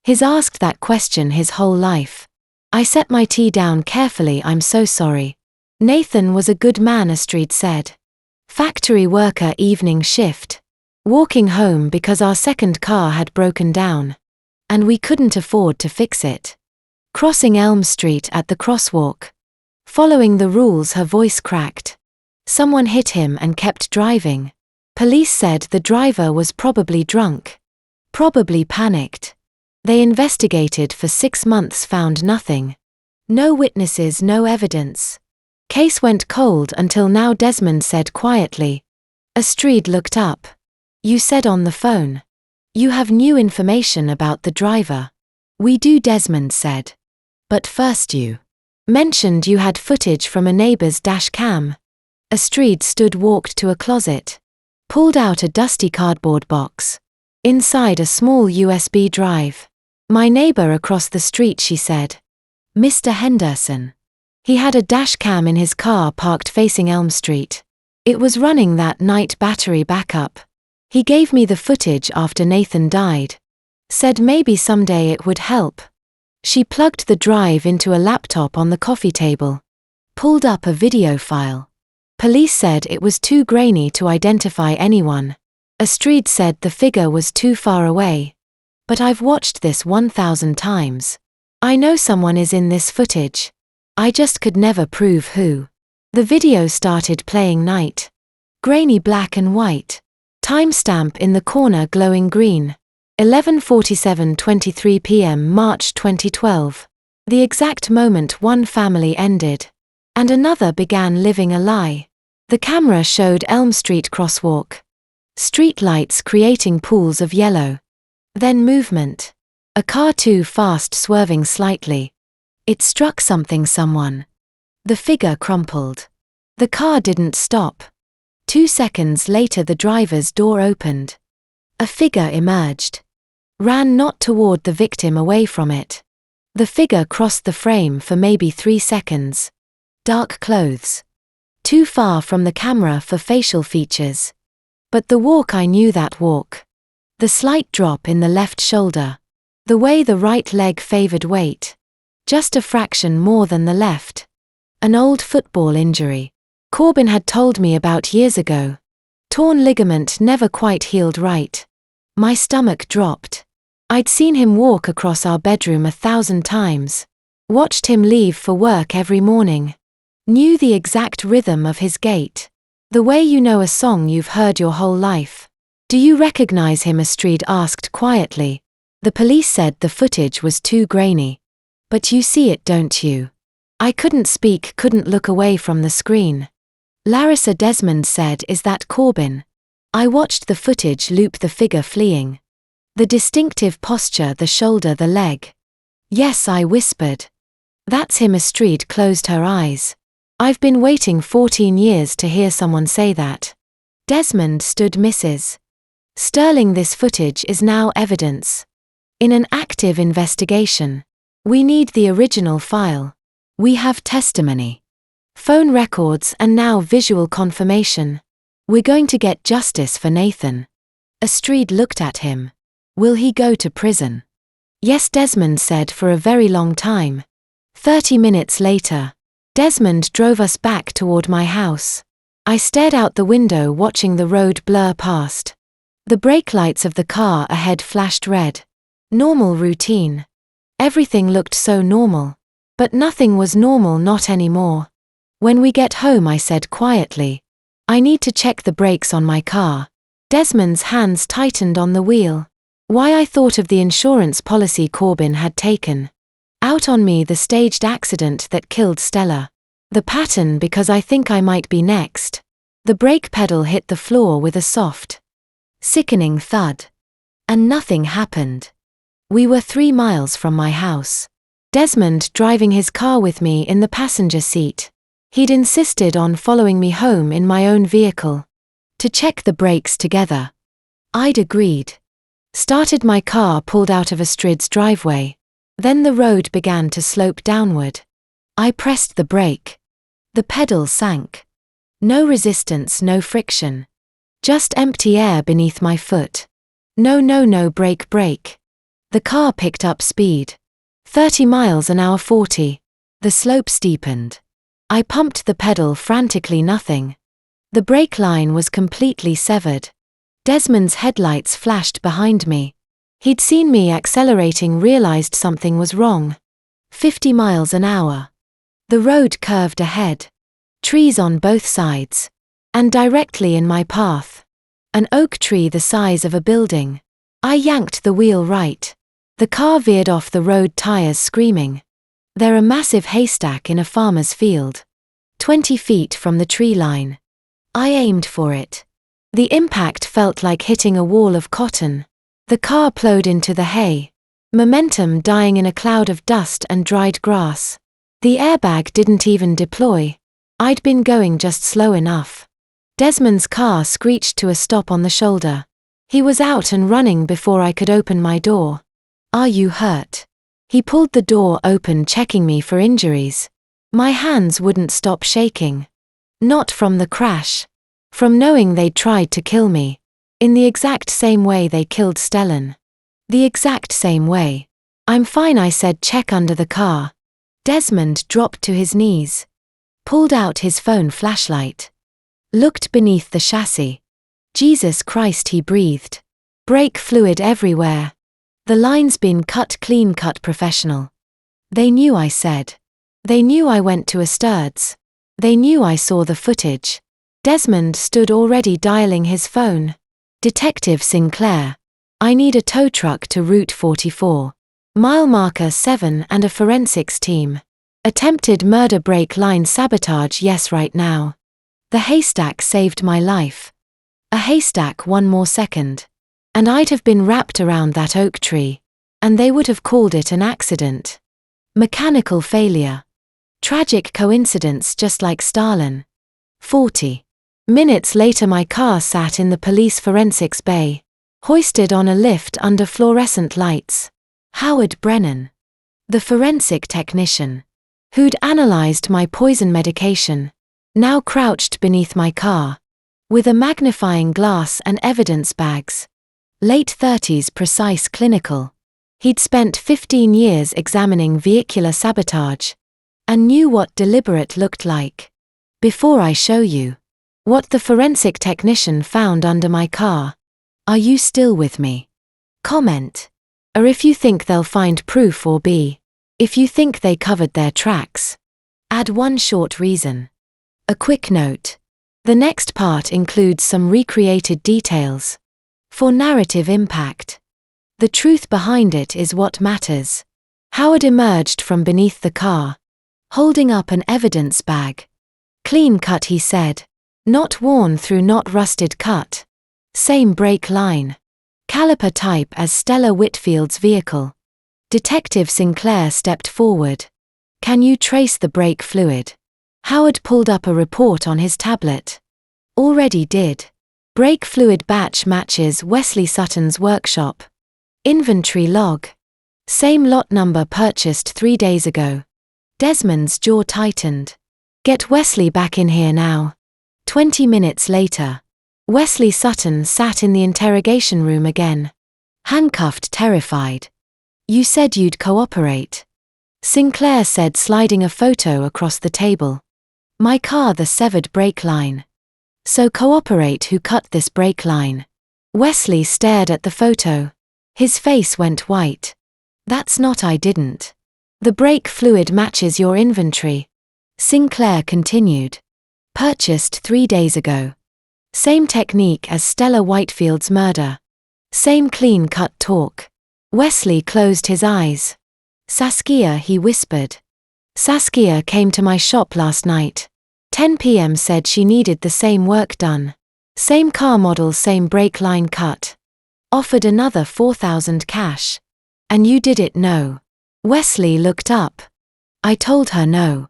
He's asked that question his whole life." I set my tea down carefully. "I'm so sorry. Nathan was a good man," Astrid said. "Factory worker, evening shift. Walking home because our second car had broken down, and we couldn't afford to fix it. Crossing Elm Street at the crosswalk. Following the rules." Her voice cracked. "Someone hit him and kept driving. Police said the driver was probably drunk. Probably panicked. They investigated for 6 months, found nothing. No witnesses, no evidence. Case went cold until now," Desmond said quietly. Astrid looked up. "You said on the phone you have new information about the driver." "We do," Desmond said. "But first you mentioned you had footage from a neighbor's dash cam." Astrid stood, walked to a closet, pulled out a dusty cardboard box. Inside, a small USB drive. "My neighbor across the street," she said. "Mr. Henderson. He had a dash cam in his car parked facing Elm Street. It was running that night, battery backup. He gave me the footage after Nathan died. Said maybe someday it would help." She plugged the drive into a laptop on the coffee table, pulled up a video file. "Police said it was too grainy to identify anyone." Astrid said the figure was too far away. "But I've watched this 1,000 times. I know someone is in this footage. I just could never prove who." The video started playing. Night. Grainy black and white. Timestamp in the corner glowing green. 11:47, 23 p.m. March 2012. The exact moment one family ended, and another began living a lie. The camera showed Elm Street crosswalk. Street lights creating pools of yellow. Then movement. A car too fast, swerving slightly. It struck something, someone. The figure crumpled. The car didn't stop. 2 seconds later the driver's door opened. A figure emerged. Ran not toward the victim, away from it. The figure crossed the frame for maybe 3 seconds. Dark clothes. Too far from the camera for facial features. But the walk, I knew that walk. The slight drop in the left shoulder. The way the right leg favored weight. Just a fraction more than the left. An old football injury Corbin had told me about years ago. Torn ligament, never quite healed right. My stomach dropped. I'd seen him walk across our bedroom 1,000 times. Watched him leave for work every morning. Knew the exact rhythm of his gait. The way you know a song you've heard your whole life. "Do you recognize him?" Astrid asked quietly. The police said the footage was too grainy. But you see it, don't you? I couldn't speak, couldn't look away from the screen. Larissa, Desmond said, is that Corbin? I watched the footage loop, the figure fleeing. The distinctive posture, the shoulder, the leg. Yes, I whispered. That's him. Astrid closed her eyes. I've been waiting 14 years to hear someone say that. Desmond stood. Mrs. Sterling, this footage is now evidence. In an active investigation. We need the original file. We have testimony. Phone records and now visual confirmation. We're going to get justice for Nathan. Astrid looked at him. Will he go to prison? Yes, Desmond said, for a very long time. 30 minutes later. Desmond drove us back toward my house. I stared out the window watching the road blur past. The brake lights of the car ahead flashed red. Normal routine. Everything looked so normal. But nothing was normal, not anymore. When we get home, I said quietly. I need to check the brakes on my car. Desmond's hands tightened on the wheel. Why, I thought of the insurance policy Corbin had taken out on me, the staged accident that killed Stella. The pattern, because I think I might be next. The brake pedal hit the floor with a soft, sickening thud. And nothing happened. We were 3 miles from my house. Desmond driving his car with me in the passenger seat. He'd insisted on following me home in my own vehicle. To check the brakes together. I'd agreed. Started my car, pulled out of Astrid's driveway. Then the road began to slope downward. I pressed the brake. The pedal sank. No resistance, no friction. Just empty air beneath my foot. No, brake. The car picked up speed. 30 miles an hour, 40. The slope steepened. I pumped the pedal frantically, nothing. The brake line was completely severed. Desmond's headlights flashed behind me. He'd seen me accelerating, realized something was wrong. 50 miles an hour. The road curved ahead. Trees on both sides. And directly in my path. An oak tree the size of a building. I yanked the wheel right. The car veered off the road, tires screaming. They're a massive haystack in a farmer's field. 20 feet from the tree line. I aimed for it. The impact felt like hitting a wall of cotton. The car plowed into the hay. Momentum dying in a cloud of dust and dried grass. The airbag didn't even deploy. I'd been going just slow enough. Desmond's car screeched to a stop on the shoulder. He was out and running before I could open my door. Are you hurt? He pulled the door open, checking me for injuries. My hands wouldn't stop shaking. Not from the crash. From knowing they'd tried to kill me. In the exact same way they killed Stellan. The exact same way. I'm fine, I said. Check under the car. Desmond dropped to his knees. Pulled out his phone flashlight. Looked beneath the chassis. Jesus Christ, he breathed. Brake fluid everywhere. The line's been cut clean, cut professional. They knew, I said. They knew I went to Astrid's. They knew I saw the footage. Desmond stood already dialing his phone. Detective Sinclair. I need a tow truck to Route 44. Mile marker 7 and a forensics team. Attempted murder, brake line sabotage, yes, right now. The haystack saved my life. A haystack, 1 more second. And I'd have been wrapped around that oak tree. And they would have called it an accident. Mechanical failure. Tragic coincidence, just like Stalin. 40 minutes later, my car sat in the police forensics bay, hoisted on a lift under fluorescent lights. Howard Brennan, the forensic technician, who'd analyzed my poison medication, now crouched beneath my car, with a magnifying glass and evidence bags. Late 30s, precise, clinical. He'd spent 15 years examining vehicular sabotage, and knew what deliberate looked like. Before I show you what the forensic technician found under my car, are you still with me? Comment. Or if you think they'll find proof, or B, if you think they covered their tracks. Add 1 short reason. A quick note. The next part includes some recreated details. For narrative impact. The truth behind it is what matters. Howard emerged from beneath the car, holding up an evidence bag. Clean cut, he said. Not worn through, not rusted cut. Same brake line. Caliper type as Stella Whitfield's vehicle. Detective Sinclair stepped forward. Can you trace the brake fluid? Howard pulled up a report on his tablet. Already did. Brake fluid batch matches Wesley Sutton's workshop. Inventory log. Same lot number, purchased 3 days ago. Desmond's jaw tightened. Get Wesley back in here now. 20 minutes later. Wesley Sutton sat in the interrogation room again. Handcuffed, terrified. You said you'd cooperate. Sinclair said, sliding a photo across the table. My car, the severed brake line. So cooperate. Who cut this brake line? Wesley stared at the photo. His face went white. That's not, I didn't. The brake fluid matches your inventory. Sinclair continued. Purchased 3 days ago. Same technique as Stella Whitefield's murder. Same clean-cut talk. Wesley closed his eyes. Saskia, he whispered. Saskia came to my shop last night. 10 p.m. said she needed the same work done. Same car model, same brake line cut. Offered another 4,000 cash. And you did it? No. Wesley looked up. I told her no.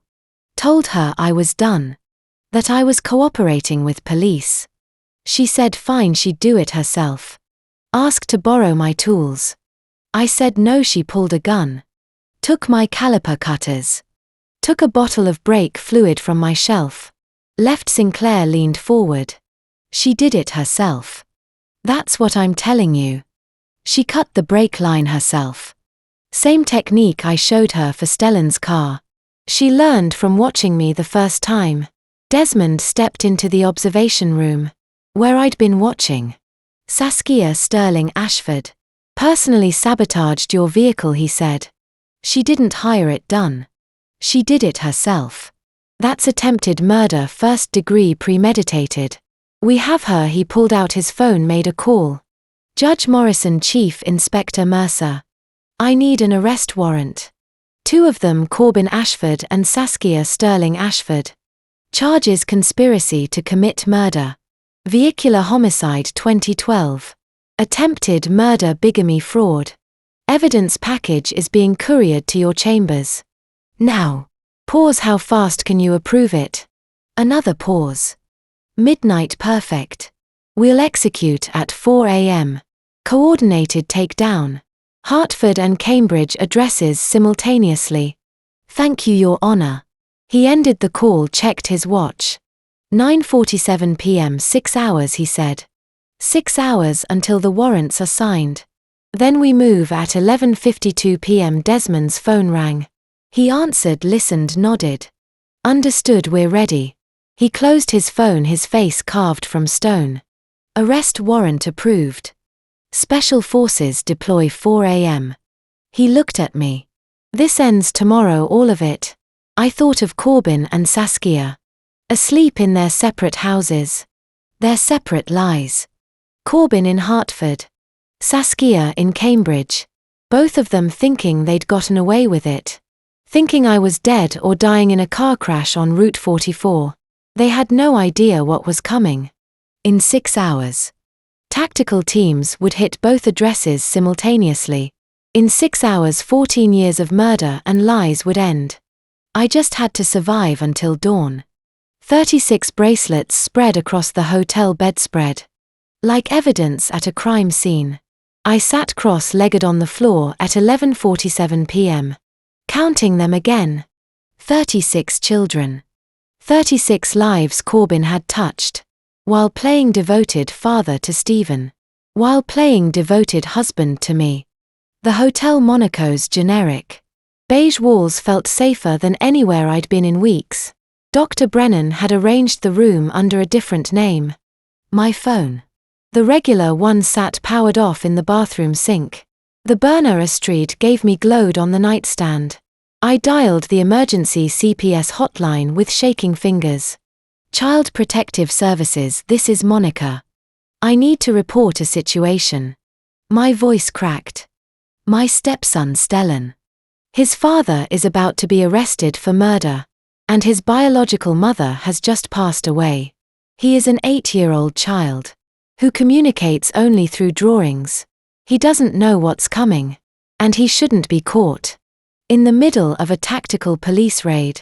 Told her I was done. That I was cooperating with police. She said fine, she'd do it herself. Asked to borrow my tools. I said no. She pulled a gun. Took my caliper cutters. Took a bottle of brake fluid from my shelf. Left. Sinclair leaned forward. She did it herself. That's what I'm telling you. She cut the brake line herself. Same technique I showed her for Stellan's car. She learned from watching me the first time. Desmond stepped into the observation room, where I'd been watching. Saskia Sterling Ashford. Personally sabotaged your vehicle, he said. She didn't hire it done. She did it herself. That's attempted murder, first degree, premeditated. We have her. He pulled out his phone, made a call. Judge Morrison, Chief Inspector Mercer. I need an arrest warrant. 2 of them, Corbin Ashford and Saskia Sterling Ashford. Charges: conspiracy to commit murder. Vehicular homicide 2012. Attempted murder, bigamy, fraud. Evidence package is being couriered to your chambers. Now. Pause. How fast can you approve it? Another pause. Midnight. Perfect. We'll execute at 4 a.m. Coordinated takedown. Hartford and Cambridge addresses simultaneously. Thank you, Your Honor. He ended the call, checked his watch. 9:47 p.m. 6 hours, he said. 6 hours until the warrants are signed. Then we move. At 11:52 p.m. Desmond's phone rang. He answered, listened, nodded. Understood, we're ready. He closed his phone, his face carved from stone. Arrest warrant approved. Special forces deploy 4 a.m. He looked at me. This ends tomorrow, all of it. I thought of Corbin and Saskia. Asleep in their separate houses. Their separate lies. Corbin in Hartford. Saskia in Cambridge. Both of them thinking they'd gotten away with it. Thinking I was dead or dying in a car crash on Route 44. They had no idea what was coming. In 6 hours. Tactical teams would hit both addresses simultaneously. In 6 hours 14 years of murder and lies would end. I just had to survive until dawn. 36 bracelets spread across the hotel bedspread. Like evidence at a crime scene. I sat cross-legged on the floor at 11:47 p.m. Counting them again. 36 children. 36 lives Corbin had touched. While playing devoted father to Stephen. While playing devoted husband to me. The Hotel Monaco's generic. Beige walls felt safer than anywhere I'd been in weeks. Dr. Brennan had arranged the room under a different name. My phone. The regular one sat powered off in the bathroom sink. The burner Astrid gave me glowed on the nightstand. I dialed the emergency CPS hotline with shaking fingers. Child Protective Services, this is Monica. I need to report a situation. My voice cracked. My stepson Stellan. His father is about to be arrested for murder, and his biological mother has just passed away. He is an 8-year-old child who communicates only through drawings. He doesn't know what's coming, and he shouldn't be caught. In the middle of a tactical police raid,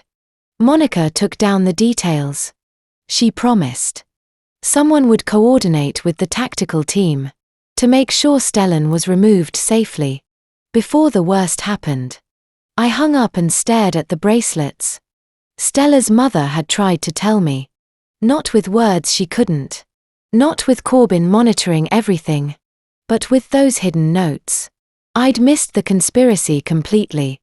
Monica took down the details. She promised someone would coordinate with the tactical team to make sure Stellan was removed safely before the worst happened. I hung up and stared at the bracelets. Stella's mother had tried to tell me. Not with words, she couldn't. Not with Corbin monitoring everything. But with those hidden notes. I'd missed the conspiracy completely.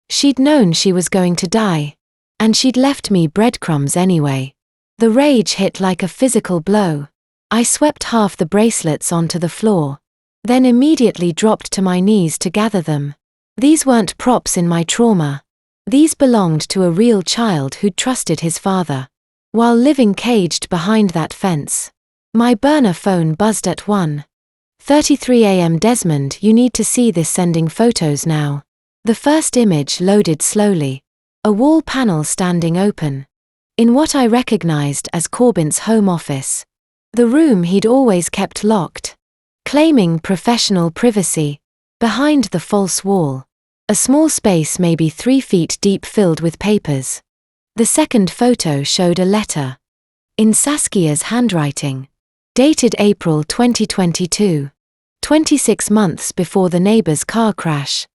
She'd known she was going to die. And she'd left me breadcrumbs anyway. The rage hit like a physical blow. I swept half the bracelets onto the floor, then immediately dropped to my knees to gather them. These weren't props in my trauma. These belonged to a real child who'd trusted his father, while living caged behind that fence. My burner phone buzzed at 1:33 a.m. Desmond, you need to see this, sending photos now. The first image loaded slowly. A wall panel standing open. In what I recognized as Corbin's home office. The room he'd always kept locked. Claiming professional privacy. Behind the false wall. A small space maybe 3 feet deep filled with papers. The second photo showed a letter. In Saskia's handwriting. Dated April 2022. 26 months before the neighbor's car crash.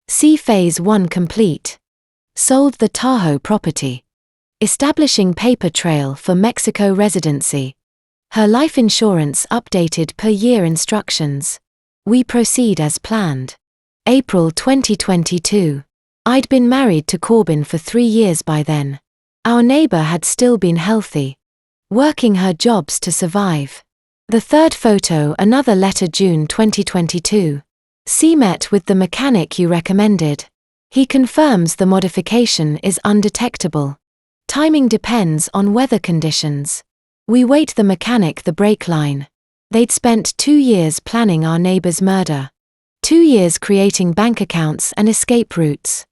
See Phase 1 complete. Sold the Tahoe property. Establishing paper trail for Mexico residency. Her life insurance updated per year instructions. We proceed as planned. April 2022. I'd been married to Corbin for 3 years by then. Our neighbor had still been healthy. Working her jobs to survive. The third photo, another letter, June 2022. See, met with the mechanic you recommended. He confirms the modification is undetectable. Timing depends on weather conditions. We wait the mechanic the brake line. They'd spent 2 years planning our neighbor's murder. 2 years creating bank accounts and escape routes.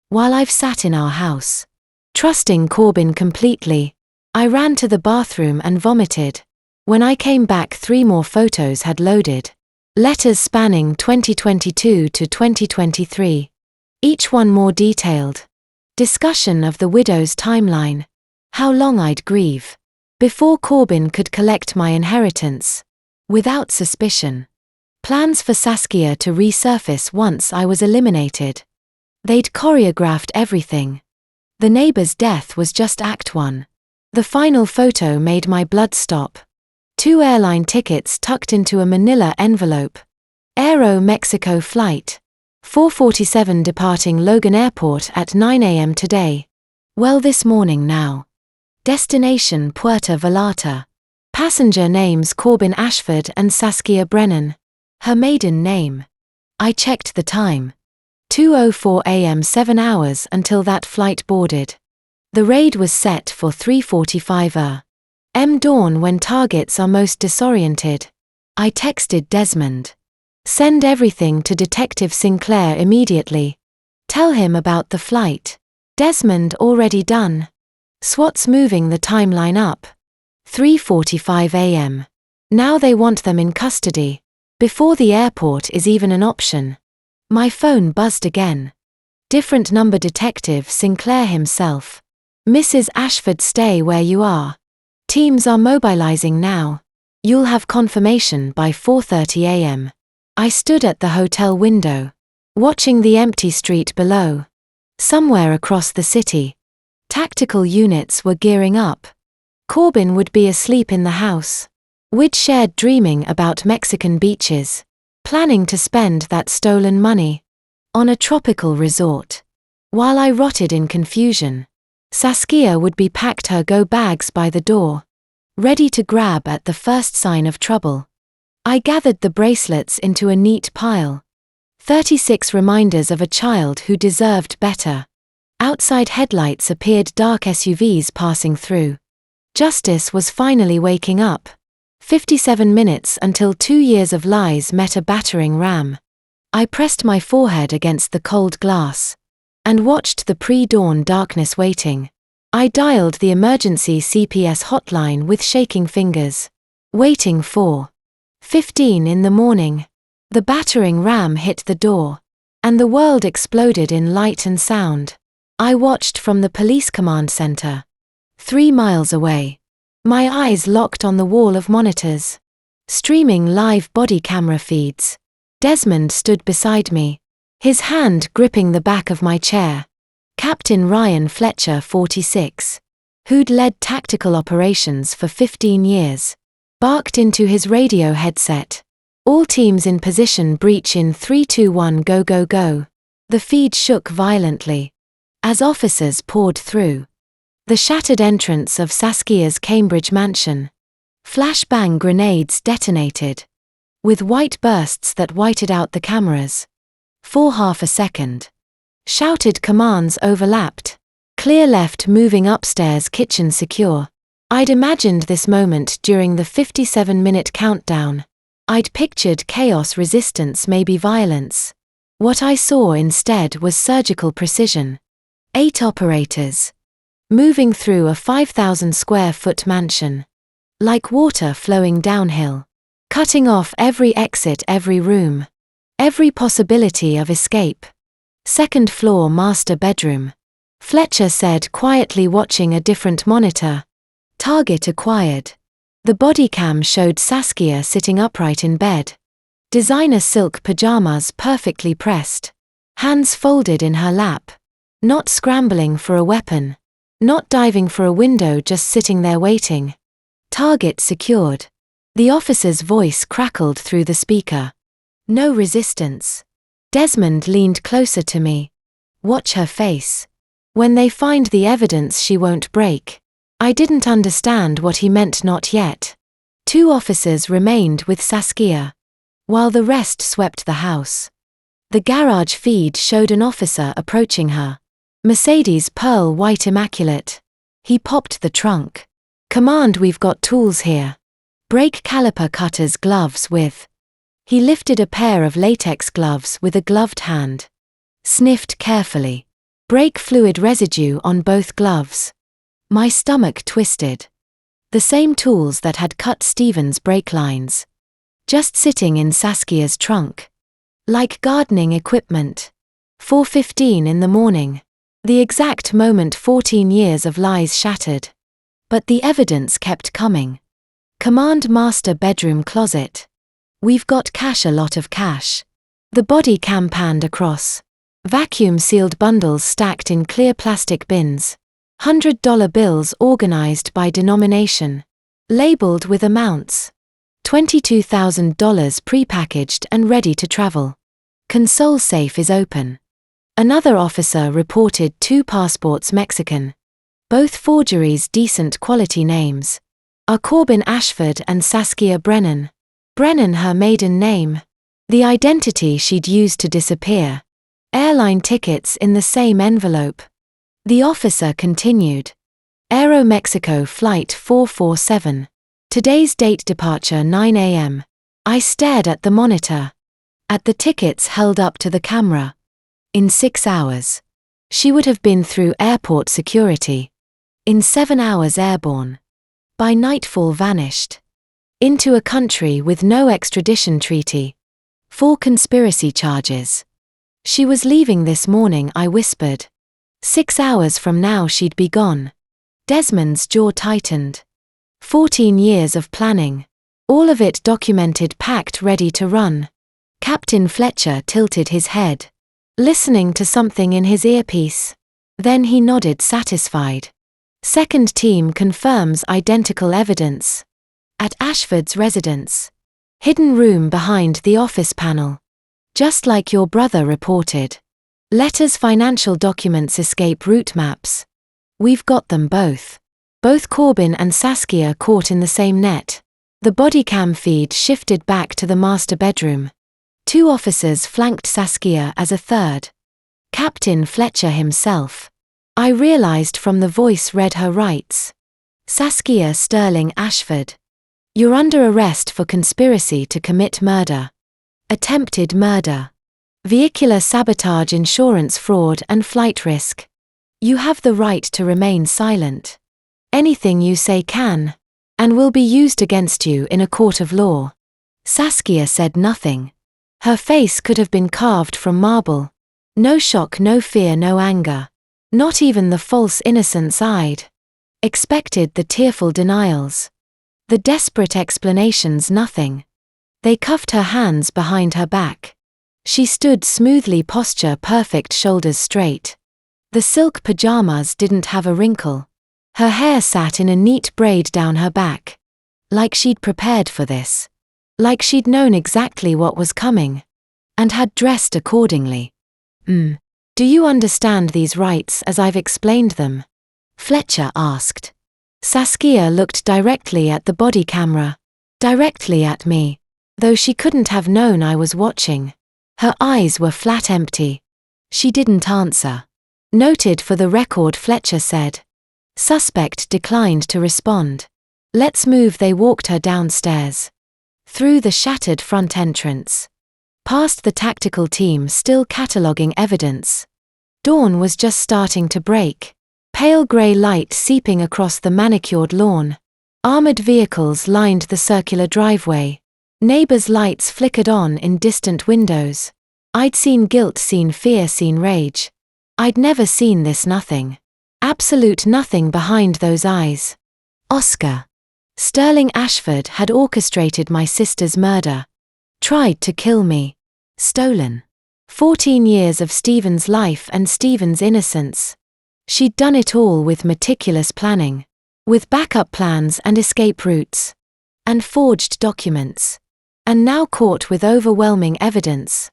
While I've sat in our house, trusting Corbin completely, I ran to the bathroom and vomited. When I came back, 3 more photos had loaded. Letters spanning 2022 to 2023. Each one more detailed. Discussion of the widow's timeline. How long I'd grieve before Corbin could collect my inheritance. Without suspicion. Plans for Saskia to resurface once I was eliminated. They'd choreographed everything. The neighbor's death was just Act 1. The final photo made my blood stop. 2 airline tickets tucked into a manila envelope. Aero Mexico flight. 4:47 departing Logan Airport at 9 a.m. today. Well, this morning now. Destination Puerto Vallarta. Passenger names Corbin Ashford and Saskia Brennan. Her maiden name. I checked the time. 2:04 a.m. 7 hours until that flight boarded. The raid was set for 3:45 a.m. dawn when targets are most disoriented. I texted Desmond. Send everything to Detective Sinclair immediately. Tell him about the flight. Desmond already done. SWAT's moving the timeline up. 3:45 a.m. Now they want them in custody. Before the airport is even an option. My phone buzzed again. Different number, Detective Sinclair himself. Mrs. Ashford, stay where you are. Teams are mobilizing now. You'll have confirmation by 4:30 a.m. I stood at the hotel window, watching the empty street below. Somewhere across the city, tactical units were gearing up. Corbin would be asleep in the house. We'd shared dreaming about Mexican beaches, planning to spend that stolen money on a tropical resort. While I rotted in confusion, Saskia would be packed her go bags by the door, ready to grab at the first sign of trouble. I gathered the bracelets into a neat pile. 36 reminders of a child who deserved better. Outside headlights appeared, dark SUVs passing through. Justice was finally waking up. 57 minutes until 2 years of lies met a battering ram. I pressed my forehead against the cold glass and watched the pre-dawn darkness waiting. I dialed the emergency CPS hotline with shaking fingers, waiting for 15 in the morning. The battering ram hit the door, and the world exploded in light and sound. I watched from the police command center, 3 miles away. My eyes locked on the wall of monitors, streaming live body camera feeds. Desmond stood beside me, his hand gripping the back of my chair. Captain Ryan Fletcher, 46, who'd led tactical operations for 15 years, barked into his radio headset. All teams in position, breach in 3, 2, 1, go, go, go. The feed shook violently as officers poured through the shattered entrance of Saskia's Cambridge mansion. Flashbang grenades detonated, with white bursts that whited out the cameras. For half a second, shouted commands overlapped. Clear left, moving upstairs, kitchen secure. I'd imagined this moment during the 57-minute countdown. I'd pictured chaos, resistance, maybe violence. What I saw instead was surgical precision. 8 operators, moving through a 5,000 square foot mansion, like water flowing downhill, cutting off every exit, every room, every possibility of escape. Second floor, master bedroom. Fletcher said quietly, watching a different monitor. Target acquired. The body cam showed Saskia sitting upright in bed. Designer silk pajamas perfectly pressed. Hands folded in her lap. Not scrambling for a weapon. Not diving for a window, just sitting there waiting. Target secured. The officer's voice crackled through the speaker. No resistance. Desmond leaned closer to me. Watch her face. When they find the evidence, she won't break. I didn't understand what he meant. Not yet. 2 officers remained with Saskia, while the rest swept the house. The garage feed showed an officer approaching her. Mercedes pearl white, immaculate. He popped the trunk. Command, we've got tools here. Brake caliper, cutters, gloves with. He lifted a pair of latex gloves with a gloved hand. Sniffed carefully. Brake fluid residue on both gloves. My stomach twisted. The same tools that had cut Stephen's brake lines. Just sitting in Saskia's trunk. Like gardening equipment. 4:15 in the morning. The exact moment 14 years of lies shattered. But the evidence kept coming. Command, master bedroom, closet. We've got cash, a lot of cash. The body cam panned across. Vacuum-sealed bundles stacked in clear plastic bins. $100 bills organized by denomination. Labeled with amounts. $22,000 prepackaged and ready to travel. Console safe is open. Another officer reported 2 passports, Mexican. Both forgeries, decent quality names. Are Corbin Ashford and Saskia Brennan. Brennan, her maiden name. The identity she'd used to disappear. Airline tickets in the same envelope. The officer continued. Aeromexico Flight 447. Today's date, departure 9 a.m. I stared at the monitor. At the tickets held up to the camera. In 6 hours. She would have been through airport security. In 7 hours airborne. By nightfall vanished. Into a country with no extradition treaty. 4 conspiracy charges. She was leaving this morning, I whispered. 6 hours from now she'd be gone. Desmond's jaw tightened. 14 years of planning. All of it documented, packed, ready to run. Captain Fletcher tilted his head, listening to something in his earpiece. Then he nodded, satisfied. Second team confirms identical evidence. At Ashford's residence. Hidden room behind the office panel. Just like your brother reported. Letters, financial documents, escape route maps. We've got them both. Both Corbin and Saskia caught in the same net. The body cam feed shifted back to the master bedroom. 2 officers flanked Saskia as a third. Captain Fletcher himself. I realized from the voice read her rights. Saskia Sterling Ashford. You're under arrest for conspiracy to commit murder. Attempted murder. Vehicular sabotage, insurance fraud and flight risk. You have the right to remain silent. Anything you say can and will be used against you in a court of law. Saskia said nothing. Her face could have been carved from marble. No shock, no fear, no anger. Not even the false innocence I'd expected, the tearful denials. The desperate explanations, nothing. They cuffed her hands behind her back. She stood smoothly, posture perfect, shoulders straight. The silk pajamas didn't have a wrinkle. Her hair sat in a neat braid down her back. Like she'd prepared for this. Like she'd known exactly what was coming. And had dressed accordingly. Do you understand these rights as I've explained them? Fletcher asked. Saskia looked directly at the body camera. Directly at me. Though she couldn't have known I was watching. Her eyes were flat, empty. She didn't answer. Noted for the record, Fletcher said. Suspect declined to respond. Let's move. They walked her downstairs. Through the shattered front entrance. Past the tactical team still cataloguing evidence. Dawn was just starting to break. Pale grey light seeping across the manicured lawn. Armored vehicles lined the circular driveway. Neighbors' lights flickered on in distant windows. I'd seen guilt, seen fear, seen rage. I'd never seen this nothing. Absolute nothing behind those eyes. Oscar. Sterling Ashford had orchestrated my sister's murder. Tried to kill me. Stolen. 14 years of Stephen's life and Stephen's innocence. She'd done it all with meticulous planning. With backup plans and escape routes. And forged documents. And now caught with overwhelming evidence.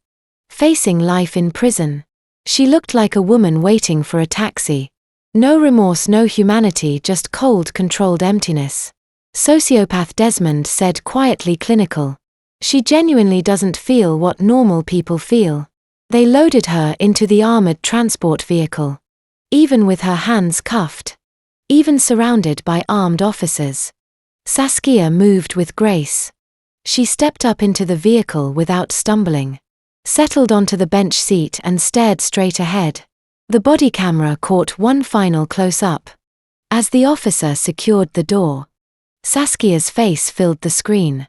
Facing life in prison. She looked like a woman waiting for a taxi. No remorse, no humanity, just cold, controlled emptiness. Sociopath, Desmond said, quietly clinical. She genuinely doesn't feel what normal people feel. They loaded her into the armored transport vehicle. Even with her hands cuffed. Even surrounded by armed officers. Saskia moved with grace. She stepped up into the vehicle without stumbling. Settled onto the bench seat and stared straight ahead. The body camera caught one final close-up. As the officer secured the door. Saskia's face filled the screen.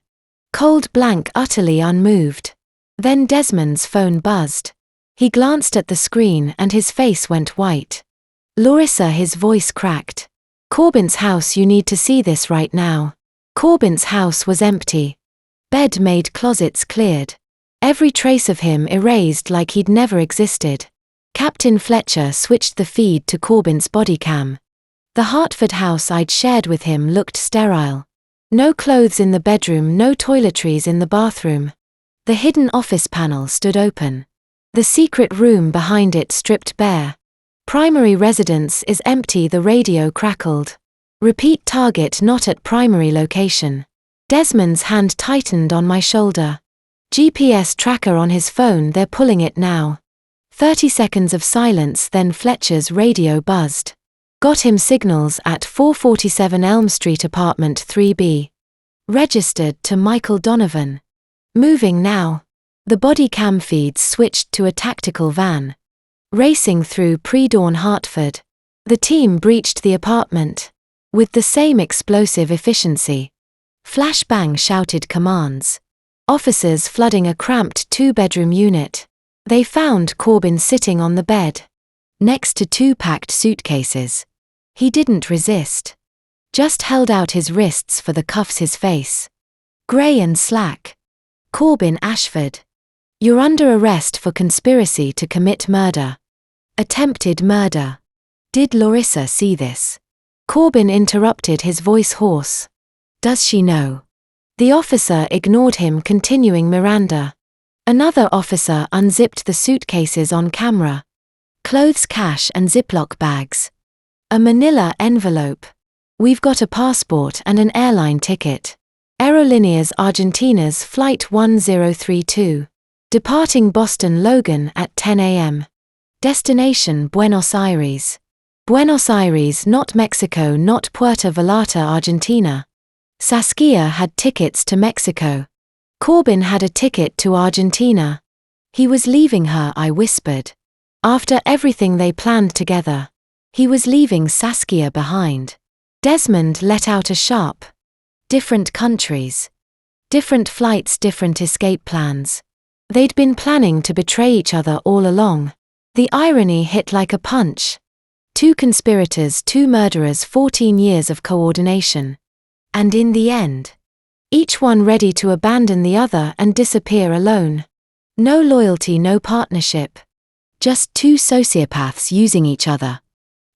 Cold, blank, utterly unmoved. Then Desmond's phone buzzed. He glanced at the screen and his face went white. Larissa, his voice cracked. Corbin's house, you need to see this right now. Corbin's house was empty. Bed made, closets cleared. Every trace of him erased like he'd never existed. Captain Fletcher switched the feed to Corbin's body cam. The Hartford house I'd shared with him looked sterile. No clothes in the bedroom, no toiletries in the bathroom. The hidden office panel stood open. The secret room behind it stripped bare. Primary residence is empty, the radio crackled. Repeat target not at primary location. Desmond's hand tightened on my shoulder. GPS tracker on his phone, they're pulling it now. 30 seconds of silence, then Fletcher's radio buzzed. Got him, signals at 447 Elm Street, apartment 3B. Registered to Michael Donovan. Moving now. The body cam feeds switched to a tactical van. Racing through pre-dawn Hartford. The team breached the apartment. With the same explosive efficiency. Flashbang shouted commands. Officers flooding a cramped two-bedroom unit. They found Corbin sitting on the bed. Next to two packed suitcases. He didn't resist. Just held out his wrists for the cuffs, his face. Grey and slack. Corbin Ashford. You're under arrest for conspiracy to commit murder. Attempted murder. Did Larissa see this? Corbin interrupted, his voice hoarse. Does she know? The officer ignored him, continuing Miranda. Another officer unzipped the suitcases on camera. Clothes, cash and Ziploc bags. A manila envelope. We've got a passport and an airline ticket. Aerolíneas Argentinas Flight 1032. Departing Boston Logan at 10 a.m. Destination Buenos Aires. Buenos Aires, not Mexico, not Puerto Vallarta, Argentina. Saskia had tickets to Mexico. Corbin had a ticket to Argentina. He was leaving her, I whispered. After everything they planned together. He was leaving Saskia behind. Desmond let out a sharp. Different countries. Different flights, different escape plans. They'd been planning to betray each other all along. The irony hit like a punch. 2 conspirators, 2 murderers, 14 years of coordination. And in the end, each one ready to abandon the other and disappear alone. No loyalty, no partnership. Just 2 sociopaths using each other.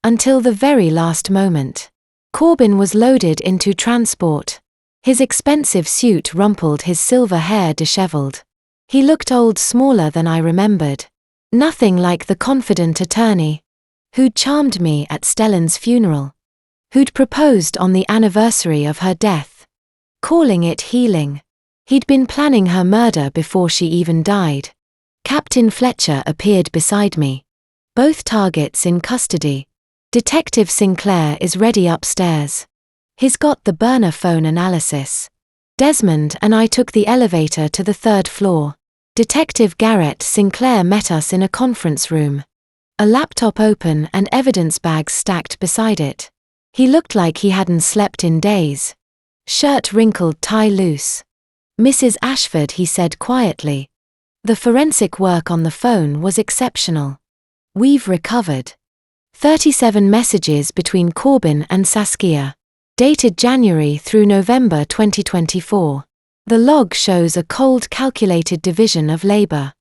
Until the very last moment. Corbin was loaded into transport. His expensive suit rumpled, his silver hair disheveled. He looked old, smaller than I remembered. Nothing like the confident attorney who'd charmed me at Stellan's funeral. Who'd proposed on the anniversary of her death. Calling it healing. He'd been planning her murder before she even died. Captain Fletcher appeared beside me. Both targets in custody. Detective Sinclair is ready upstairs. He's got the burner phone analysis. Desmond and I took the elevator to the 3rd floor. Detective Garrett Sinclair met us in a conference room. A laptop open and evidence bags stacked beside it. He looked like he hadn't slept in days. Shirt wrinkled, tie loose. Mrs. Ashford, he said quietly. The forensic work on the phone was exceptional. We've recovered 37 messages between Corbin and Saskia. Dated January through November 2024. The log shows a cold, calculated division of labor.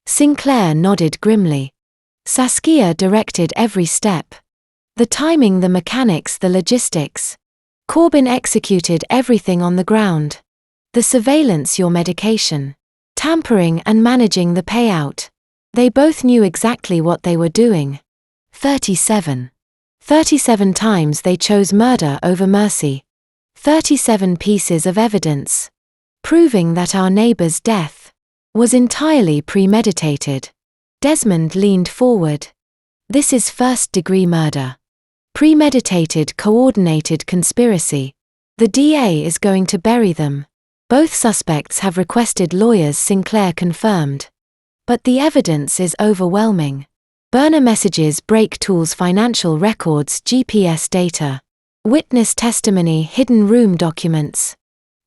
Sinclair nodded grimly. Saskia directed every step. The timing, the mechanics, the logistics. Corbin executed everything on the ground. The surveillance, your medication. Tampering and managing the payout. They both knew exactly what they were doing. 37 times they chose murder over mercy. 37 pieces of evidence. Proving that our neighbor's death was entirely premeditated. Desmond leaned forward. This is first-degree murder. Premeditated, coordinated conspiracy. The DA is going to bury them. Both suspects have requested lawyers, Sinclair confirmed. But the evidence is overwhelming. Burner messages, break tools, financial records, GPS data. Witness testimony, hidden room documents.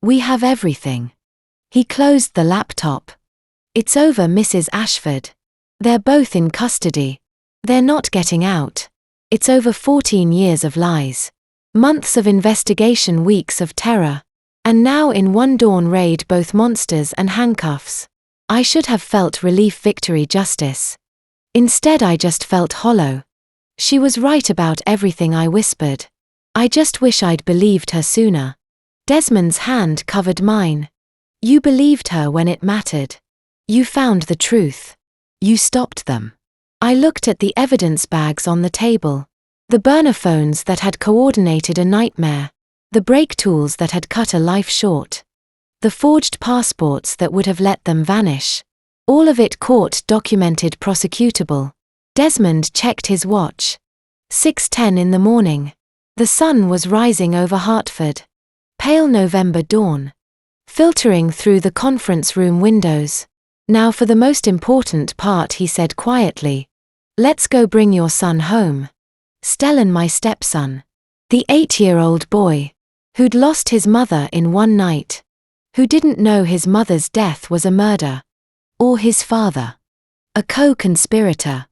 We have everything. He closed the laptop. It's over, Mrs. Ashford. They're both in custody. They're not getting out. It's over 14 years of lies. Months of investigation, weeks of terror. And now in one dawn raid, both monsters and handcuffs. I should have felt relief, victory, justice. Instead I just felt hollow. She was right about everything, I whispered. I just wish I'd believed her sooner. Desmond's hand covered mine. You believed her when it mattered. You found the truth. You stopped them. I looked at the evidence bags on the table. The burner phones that had coordinated a nightmare. The brake tools that had cut a life short. The forged passports that would have let them vanish. All of it caught, documented, prosecutable. Desmond checked his watch. 6:10 in the morning. The sun was rising over Hartford. Pale November dawn. Filtering through the conference room windows. Now for the most important part, he said quietly. Let's go, bring your son home. Stellan, my stepson. The 8-year-old boy. Who'd lost his mother in one night. Who didn't know his mother's death was a murder. Or his father. A co-conspirator.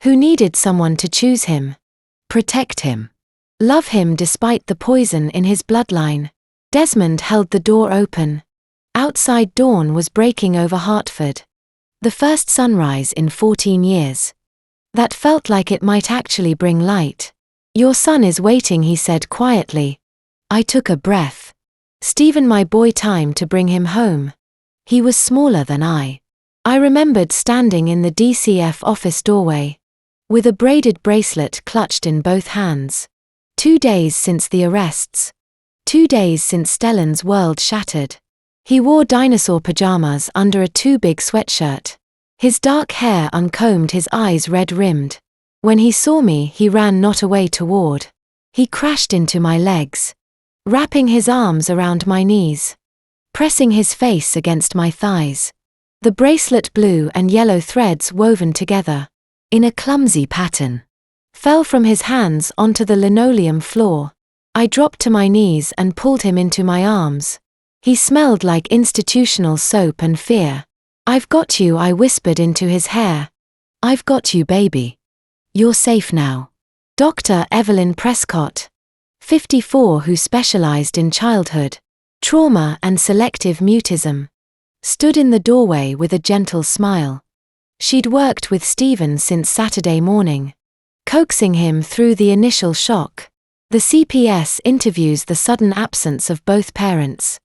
Who needed someone to choose him. Protect him. Love him despite the poison in his bloodline. Desmond held the door open. Outside dawn was breaking over Hartford. The first sunrise in 14 years. That felt like it might actually bring light. Your son is waiting, he said quietly. I took a breath. Stephen, my boy, time to bring him home. He was smaller than I. I remembered standing in the DCF office doorway. With a braided bracelet clutched in both hands. 2 days since the arrests. 2 days since Stellan's world shattered. He wore dinosaur pajamas under a too big sweatshirt. His dark hair uncombed, his eyes red-rimmed. When he saw me, he ran, not away, toward. He crashed into my legs. wrapping his arms around my knees, pressing his face against my thighs. The bracelet, blue and yellow threads woven together in a clumsy pattern, fell from his hands onto the linoleum floor. I dropped to my knees and pulled him into my arms. He smelled like institutional soap and fear. "I've got you," I whispered into his hair. "I've got you, baby. You're safe now." Dr. Evelyn Prescott, 54, who specialized in childhood trauma and selective mutism, stood in the doorway with a gentle smile. She'd worked with Stephen since Saturday morning, coaxing him through the initial shock. The CPS interviews the sudden absence of both parents.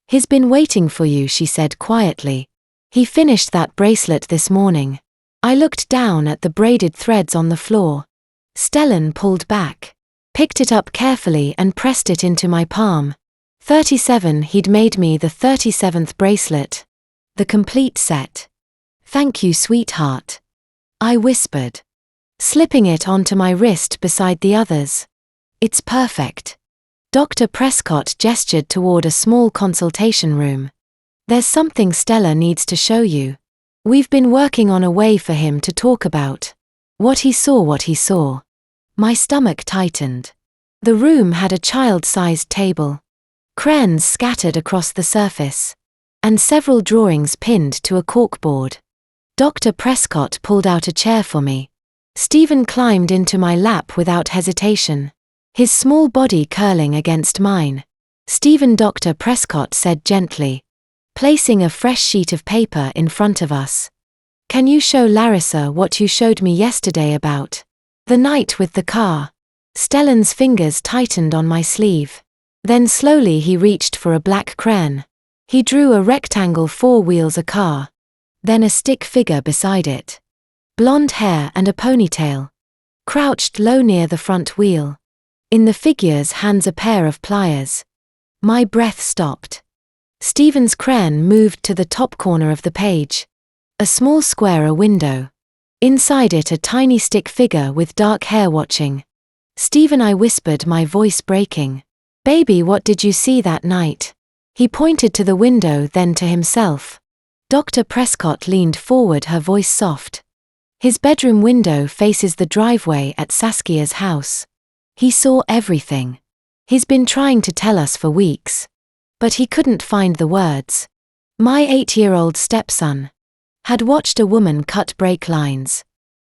"He's been waiting for you," she said quietly. "He finished that bracelet this morning." I looked down at the braided threads on the floor. Stellan pulled back, picked it up carefully and pressed it into my palm. 37, he'd made me the 37th bracelet. The complete set. "Thank you, sweetheart," I whispered, slipping it onto my wrist beside the others. "It's perfect." Dr. Prescott gestured toward a small consultation room. "There's something Stella needs to show you. We've been working on a way for him to talk about what he saw. My stomach tightened. The room had a child-sized table, crayons scattered across the surface, and several drawings pinned to a corkboard. Dr. Prescott pulled out a chair for me. Stephen climbed into my lap without hesitation, his small body curling against mine. "Stephen," Dr. Prescott said gently, placing a fresh sheet of paper in front of us. "Can you show Larissa what you showed me yesterday about the night with the car?" Stellan's fingers tightened on my sleeve. Then slowly he reached for a black crayon. He drew a rectangle, 4 wheels, a car, then a stick figure beside it. Blonde hair and a ponytail, crouched low near the front wheel. In the figure's hands a pair of pliers. My breath stopped. Stephen's crayon moved to the top corner of the page. A small square, a window. Inside it a tiny stick figure with dark hair watching. "Stephen," I whispered, my voice breaking. "Baby, what did you see that night?" He pointed to the window, then to himself. Dr. Prescott leaned forward, her voice soft. "His bedroom window faces the driveway at Saskia's house. He saw everything. He's been trying to tell us for weeks, but he couldn't find the words. My 8-year-old stepson had watched a woman cut brake lines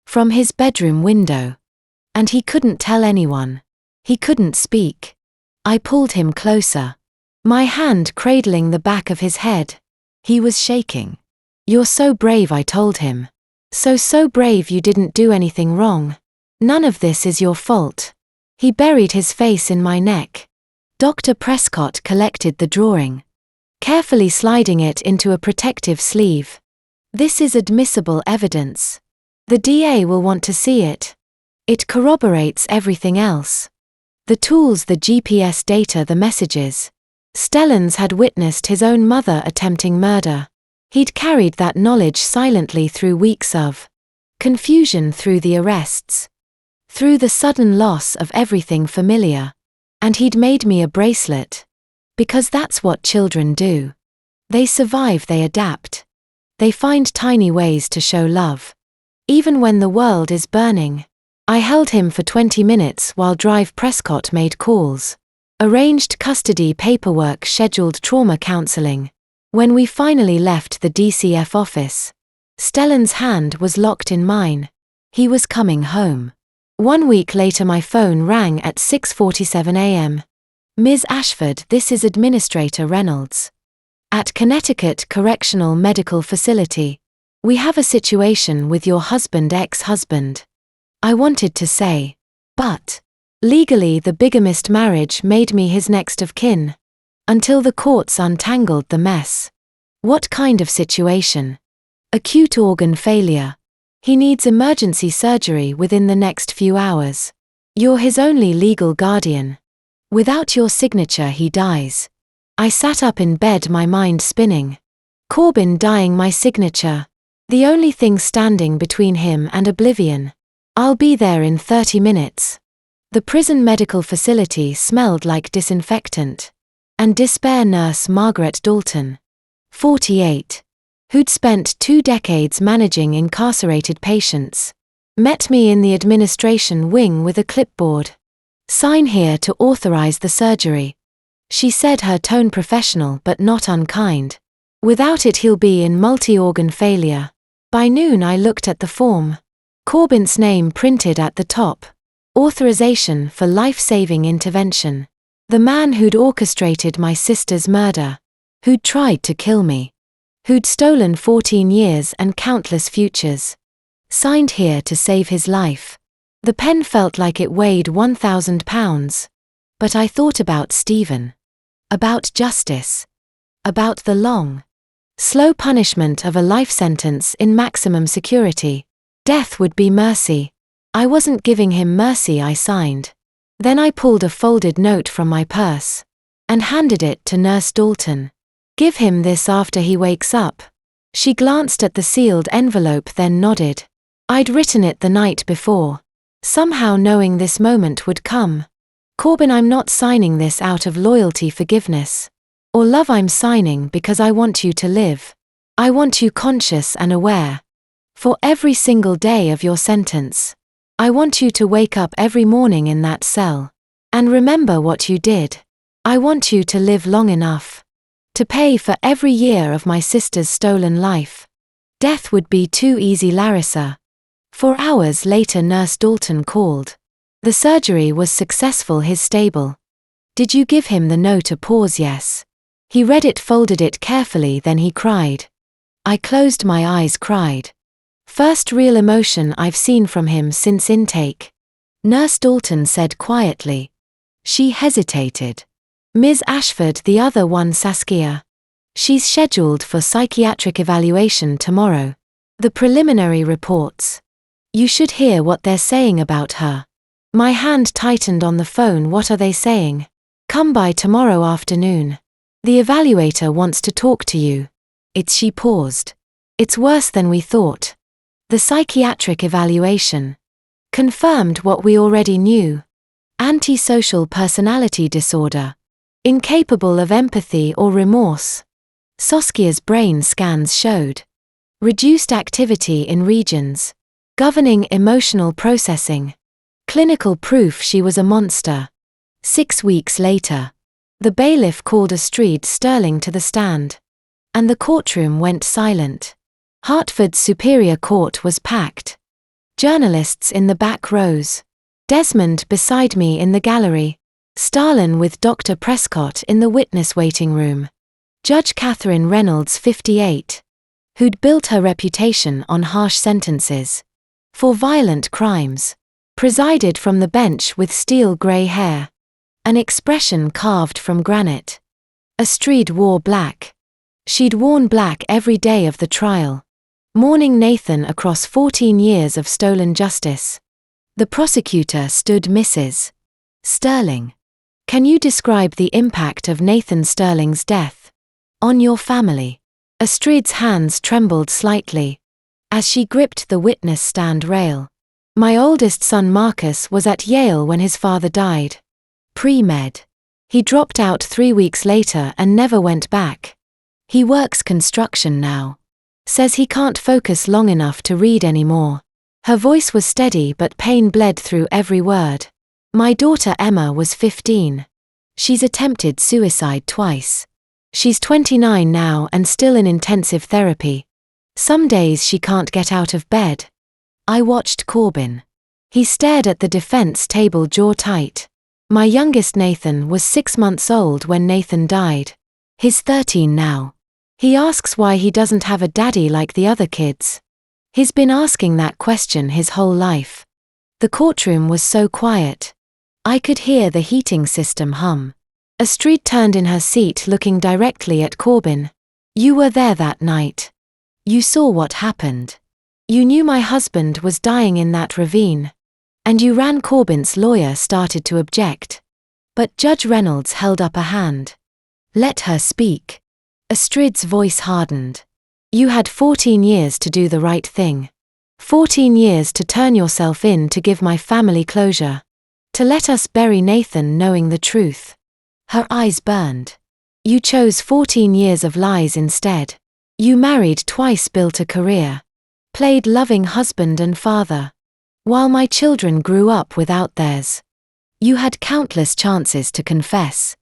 from his bedroom window, and he couldn't tell anyone. He couldn't speak." I pulled him closer, my hand cradling the back of his head. He was shaking. "You're so brave," I told him. So brave. You didn't do anything wrong. None of this is your fault." He buried his face in my neck. Dr. Prescott collected the drawing, carefully sliding it into a protective sleeve. "This is admissible evidence. The DA will want to see it. It corroborates everything else. The tools, the GPS data, the messages. Stellan's had witnessed his own mother attempting murder. He'd carried that knowledge silently through weeks of confusion, through the arrests, through the sudden loss of everything familiar. And he'd made me a bracelet. Because that's what children do. They survive, they adapt. They find tiny ways to show love. Even when the world is burning." I held him for 20 minutes while Drive Prescott made calls, arranged custody paperwork, scheduled trauma counseling. When we finally left the DCF office, Stellan's hand was locked in mine. He was coming home. 1 week later my phone rang at 6:47 a.m. "Ms. Ashford, this is Administrator Reynolds. At Connecticut Correctional Medical Facility. We have a situation with your husband, ex-husband." I wanted to say, but legally the bigamist marriage made me his next of kin. Until the courts untangled the mess. "What kind of situation?" "Acute organ failure. He needs emergency surgery within the next few hours. You're his only legal guardian. Without your signature he dies." I sat up in bed, my mind spinning. Corbin dying, my signature. The only thing standing between him and oblivion. "I'll be there in 30 minutes. The prison medical facility smelled like disinfectant. And despair nurse Margaret Dalton, 48, who'd spent 2 decades managing incarcerated patients, met me in the administration wing with a clipboard. "Sign here to authorize the surgery," she said, her tone professional but not unkind. "Without it he'll be in multi-organ failure." By noon I looked at the form. Corbin's name printed at the top. Authorization for life-saving intervention. The man who'd orchestrated my sister's murder. Who'd tried to kill me. Who'd stolen 14 years and countless futures. Signed here to save his life. The pen felt like it weighed 1,000 pounds. But I thought about Stephen. About justice. About the long, slow punishment of a life sentence in maximum security. Death would be mercy. I wasn't giving him mercy. I signed. Then I pulled a folded note from my purse and handed it to Nurse Dalton. "Give him this after he wakes up." She glanced at the sealed envelope, then nodded. I'd written it the night before, somehow knowing this moment would come. "Corbin, I'm not signing this out of loyalty, forgiveness, or love. I'm signing because I want you to live. I want you conscious and aware. For every single day of your sentence. I want you to wake up every morning in that cell and remember what you did. I want you to live long enough to pay for every year of my sister's stolen life. Death would be too easy, Larissa." 4 hours later Nurse Dalton called. The surgery was successful. He's stable. "Did you give him the note?" A pause. "Yes." He read it, folded it carefully, then he cried. I closed my eyes, cried. First real emotion I've seen from him since intake. Nurse Dalton said quietly. She hesitated. "Ms. Ashford, the other one, Saskia. She's scheduled for psychiatric evaluation tomorrow. The preliminary reports. You should hear what they're saying about her." My hand tightened on the phone. "What are they saying?" "Come by tomorrow afternoon. The evaluator wants to talk to you." She paused. "It's worse than we thought." The psychiatric evaluation confirmed what we already knew. Antisocial personality disorder. Incapable of empathy or remorse. Saskia's brain scans showed reduced activity in regions governing emotional processing. Clinical proof she was a monster. 6 weeks later, the bailiff called Astrid Sterling to the stand, and the courtroom went silent. Hartford's Superior Court was packed. Journalists in the back rows. Desmond beside me in the gallery. Stalin with Dr. Prescott in the witness waiting room. Judge Catherine Reynolds, 58, who'd built her reputation on harsh sentences for violent crimes, presided from the bench with steel grey hair, an expression carved from granite. Astrid wore black. She'd worn black every day of the trial, mourning Nathan across 14 years of stolen justice. The prosecutor stood. "Mrs. Sterling, can you describe the impact of Nathan Sterling's death on your family?" Astrid's hands trembled slightly as she gripped the witness stand rail. "My oldest son Marcus was at Yale when his father died. Pre-med. He dropped out 3 weeks later and never went back. He works construction now. Says he can't focus long enough to read anymore." Her voice was steady but pain bled through every word. "My daughter Emma was 15. She's attempted suicide twice. She's 29 now and still in intensive therapy. Some days she can't get out of bed." I watched Corbin. He stared at the defense table, jaw tight. "My youngest Nathan was 6 months old when Nathan died. He's 13 now. He asks why he doesn't have a daddy like the other kids. He's been asking that question his whole life." The courtroom was so quiet. I could hear the heating system hum. Astrid turned in her seat, looking directly at Corbin. "You were there that night. You saw what happened. You knew my husband was dying in that ravine. And you ran." Corbin's lawyer started to object, but Judge Reynolds held up a hand. "Let her speak." Astrid's voice hardened. "You had 14 years to do the right thing. 14 years to turn yourself in to give my family closure. To let us bury Nathan knowing the truth. Her eyes burned. You chose 14 years of lies instead. You married twice, built a career. Played loving husband and father. While my children grew up without theirs. You had countless chances to confess.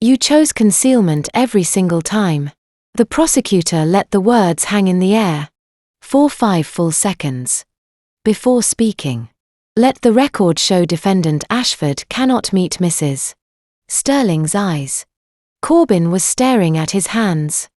You chose concealment every single time. The prosecutor let the words hang in the air. 5 full seconds. Before speaking. Let the record show defendant Ashford cannot meet Mrs. Sterling's eyes. Corbin was staring at his hands.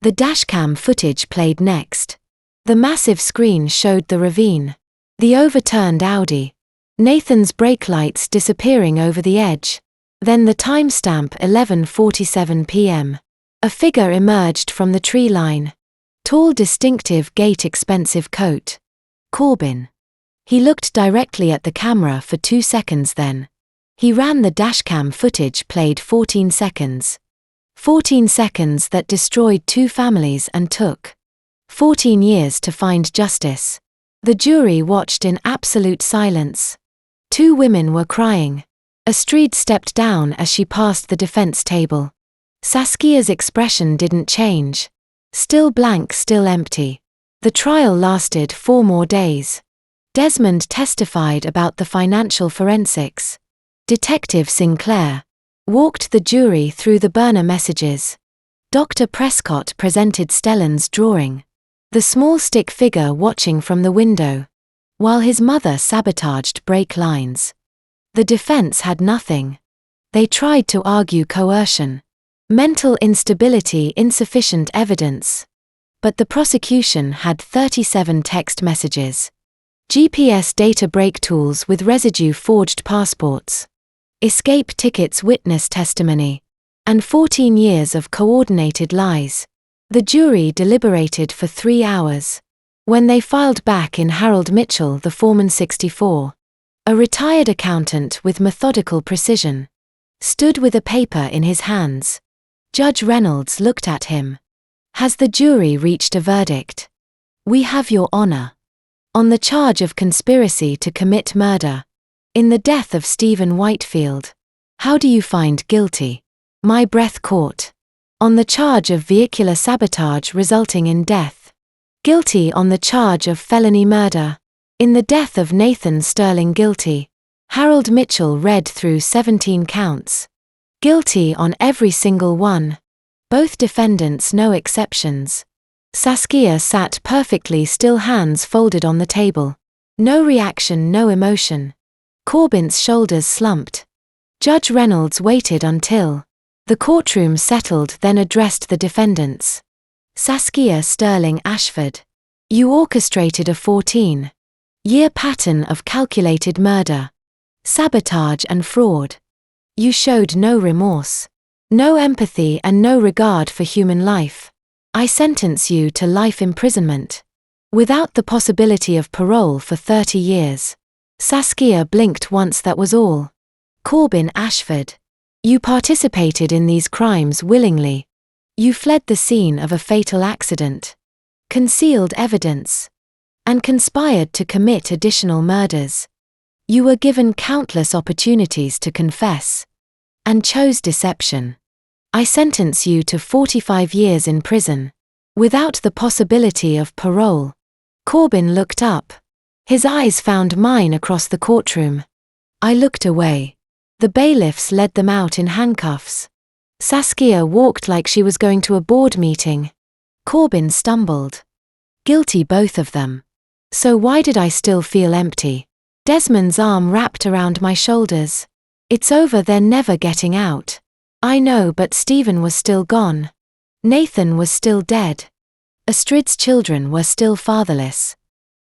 The dashcam footage played next. The massive screen showed the ravine. The overturned Audi. Nathan's brake lights disappearing over the edge. Then the timestamp 11:47 p.m. A figure emerged from the tree line. Tall, distinctive gait, expensive coat. Corbin. He looked directly at the camera for 2 seconds, then. He ran the dashcam footage, played 14 seconds. 14 seconds that destroyed 2 families and took 14 years to find justice. The jury watched in absolute silence. 2 women were crying. Astrid stepped down as she passed the defense table. Saskia's expression didn't change. Still blank, still empty. The trial lasted 4 more days. Desmond testified about the financial forensics. Detective Sinclair walked the jury through the burner messages. Dr. Prescott presented Stellan's drawing. The small stick figure watching from the window. While his mother sabotaged brake lines. The defense had nothing. They tried to argue coercion. Mental instability, insufficient evidence. But the prosecution had 37 text messages. GPS data break tools with residue, forged passports. Escape tickets, witness testimony. And 14 years of coordinated lies. The jury deliberated for 3 hours. When they filed back in, Harold Mitchell, the foreman, 64. A retired accountant with methodical precision. Stood with a paper in his hands. Judge Reynolds looked at him. Has the jury reached a verdict? We have, Your Honor. On the charge of conspiracy to commit murder. In the death of Stephen Whitefield. How do you find guilty? My breath caught. On the charge of vehicular sabotage resulting in death. Guilty on the charge of felony murder. In the death of Nathan Sterling. Guilty. Harold Mitchell read through 17 counts. Guilty on every single one. Both defendants, no exceptions. Saskia sat perfectly still, hands folded on the table. No reaction, no emotion. Corbin's shoulders slumped. Judge Reynolds waited until the courtroom settled, then addressed the defendants. Saskia Sterling Ashford. You orchestrated a 14-year pattern of calculated murder, sabotage and fraud. You showed no remorse, no empathy and no regard for human life. I sentence you to life imprisonment, without the possibility of parole for 30 years. Saskia blinked once, that was all. Corbin Ashford. You participated in these crimes willingly. You fled the scene of a fatal accident, concealed evidence, and conspired to commit additional murders. You were given countless opportunities to confess, and chose deception. I sentence you to 45 years in prison, without the possibility of parole. Corbin looked up. His eyes found mine across the courtroom. I looked away. The bailiffs led them out in handcuffs. Saskia walked like she was going to a board meeting. Corbin stumbled. Guilty, both of them. So why did I still feel empty? Desmond's arm wrapped around my shoulders. It's over, they're never getting out. I know, but Stephen was still gone. Nathan was still dead. Astrid's children were still fatherless.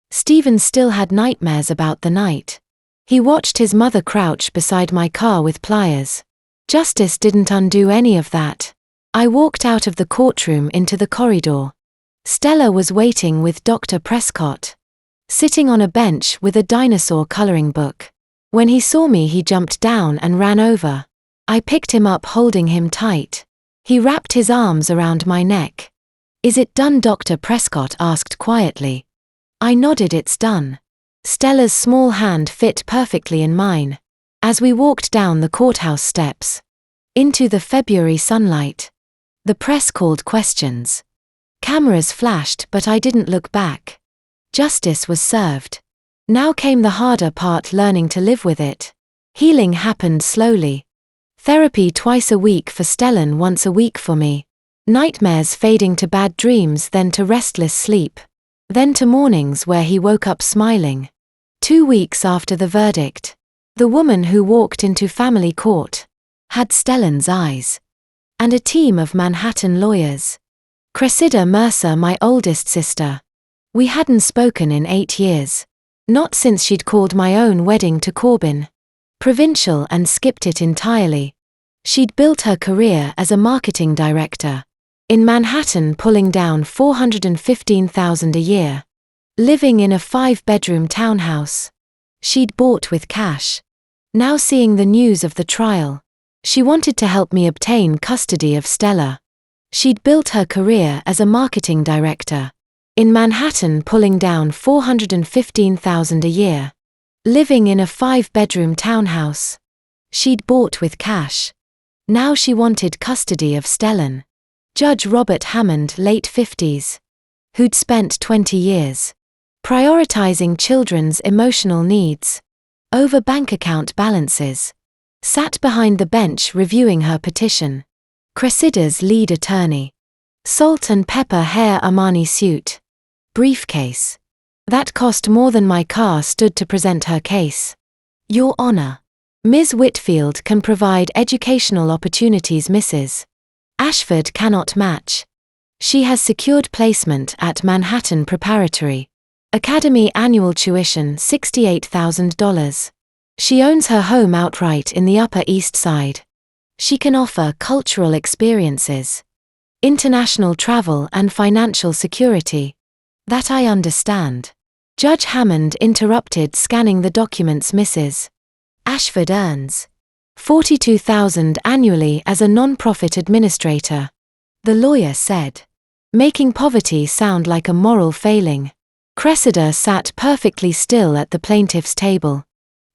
Stephen still had nightmares about the night. He watched his mother crouch beside my car with pliers. Justice didn't undo any of that. I walked out of the courtroom into the corridor. Stella was waiting with Dr. Prescott, sitting on a bench with a dinosaur coloring book. When he saw me, he jumped down and ran over. I picked him up, holding him tight. He wrapped his arms around my neck. Is it done? Dr. Prescott asked quietly. I nodded. It's done. Stella's small hand fit perfectly in mine. As we walked down the courthouse steps, into the February sunlight, the press called questions. Cameras flashed, but I didn't look back. Justice was served. Now came the harder part, learning to live with it. Healing happened slowly. Therapy twice a week for Stellan, once a week for me. Nightmares fading to bad dreams, then to restless sleep. Then to mornings where he woke up smiling. 2 weeks after the verdict, the woman who walked into family court had Stellan's eyes. And a team of Manhattan lawyers. Cressida Mercer, my oldest sister. We hadn't spoken in 8 years. Not since she'd called my own wedding to Corbin provincial and skipped it entirely. She'd built her career as a marketing director in Manhattan, pulling down $415,000 a year, living in a 5-bedroom townhouse she'd bought with cash. Now seeing the news of the trial, she wanted to help me obtain custody of Stella. She'd built her career as a marketing director in Manhattan, pulling down $415,000 a year, living in a 5-bedroom townhouse she'd bought with cash. Now she wanted custody of Stellan. Judge Robert Hammond, late 50s, who'd spent 20 years prioritizing children's emotional needs over bank account balances, sat behind the bench reviewing her petition. Cressida's lead attorney. Salt and pepper hair Armani suit. Briefcase. That cost more than my car, stood to present her case. Your Honor, Ms. Whitfield can provide educational opportunities Mrs. Ashford cannot match. She has secured placement at Manhattan Preparatory Academy, annual tuition $68,000. She owns her home outright in the Upper East Side. She can offer cultural experiences, international travel and financial security. That I understand. Judge Hammond interrupted, scanning the documents. Mrs. Ashford earns $42,000 annually as a non-profit administrator, the lawyer said, making poverty sound like a moral failing. Cressida sat perfectly still at the plaintiff's table,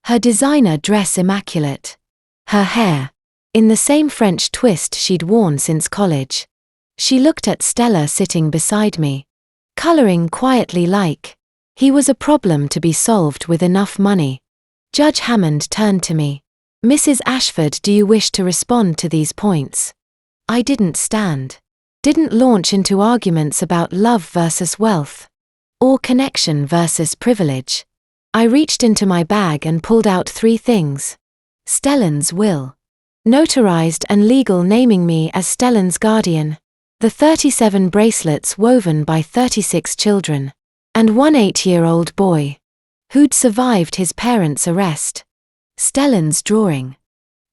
her designer dress immaculate, her hair in the same French twist she'd worn since college. She looked at Stella sitting beside me, coloring quietly like he was a problem to be solved with enough money. Judge Hammond turned to me. Mrs. Ashford, do you wish to respond to these points? I didn't launch into arguments about love versus wealth, or connection versus privilege. I reached into my bag and pulled out 3 things. Stellan's will, notarized and legal, naming me as Stellan's guardian, the 37 bracelets woven by 36 children, and one 8-year-old boy who'd survived his parents' arrest. Stellan's drawing,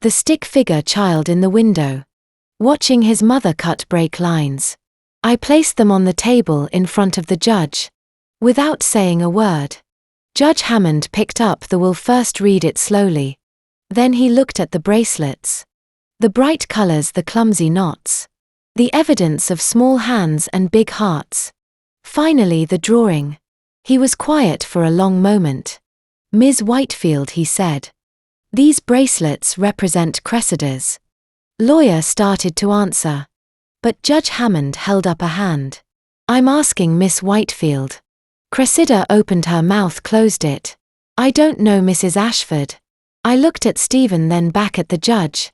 the stick figure child in the window, watching his mother cut brake lines. I placed them on the table in front of the judge, without saying a word. Judge Hammond picked up the will, first read it slowly. Then he looked at the bracelets. The bright colors, the clumsy knots, the evidence of small hands and big hearts. Finally the drawing. He was quiet for a long moment. Ms. Whitefield, he said, these bracelets represent Cressida's. Lawyer started to answer, but Judge Hammond held up a hand. I'm asking Miss Whitefield. Cressida opened her mouth, closed it. I don't know, Mrs. Ashford. I looked at Stephen, then back at the judge.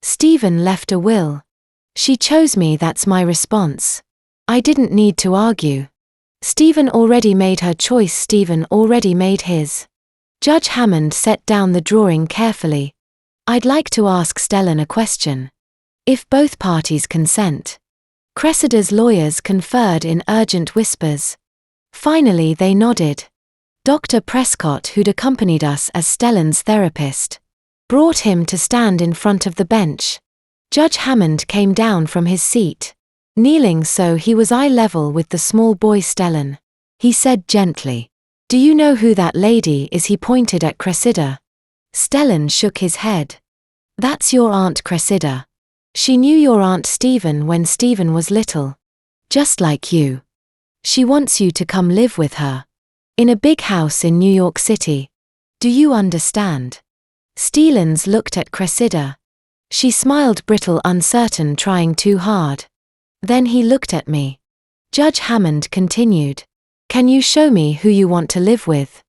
Stephen left a will. She chose me, that's my response. I didn't need to argue. Stephen already made her choice, Stephen already made his. Judge Hammond set down the drawing carefully. I'd like to ask Stellan a question. If both parties consent. Cressida's lawyers conferred in urgent whispers. Finally they nodded. Dr. Prescott, who'd accompanied us as Stellan's therapist, brought him to stand in front of the bench. Judge Hammond came down from his seat, kneeling so he was eye level with the small boy Stellan. He said gently, "Do you know who that lady is?" He pointed at Cressida. Stellan shook his head. "That's your Aunt Cressida. She knew your Aunt Stephen when Stephen was little. Just like you. She wants you to come live with her. In a big house in New York City. Do you understand?" Steelens looked at Cressida. She smiled brittle, uncertain, trying too hard. Then he looked at me. Judge Hammond continued. Can you show me who you want to live with?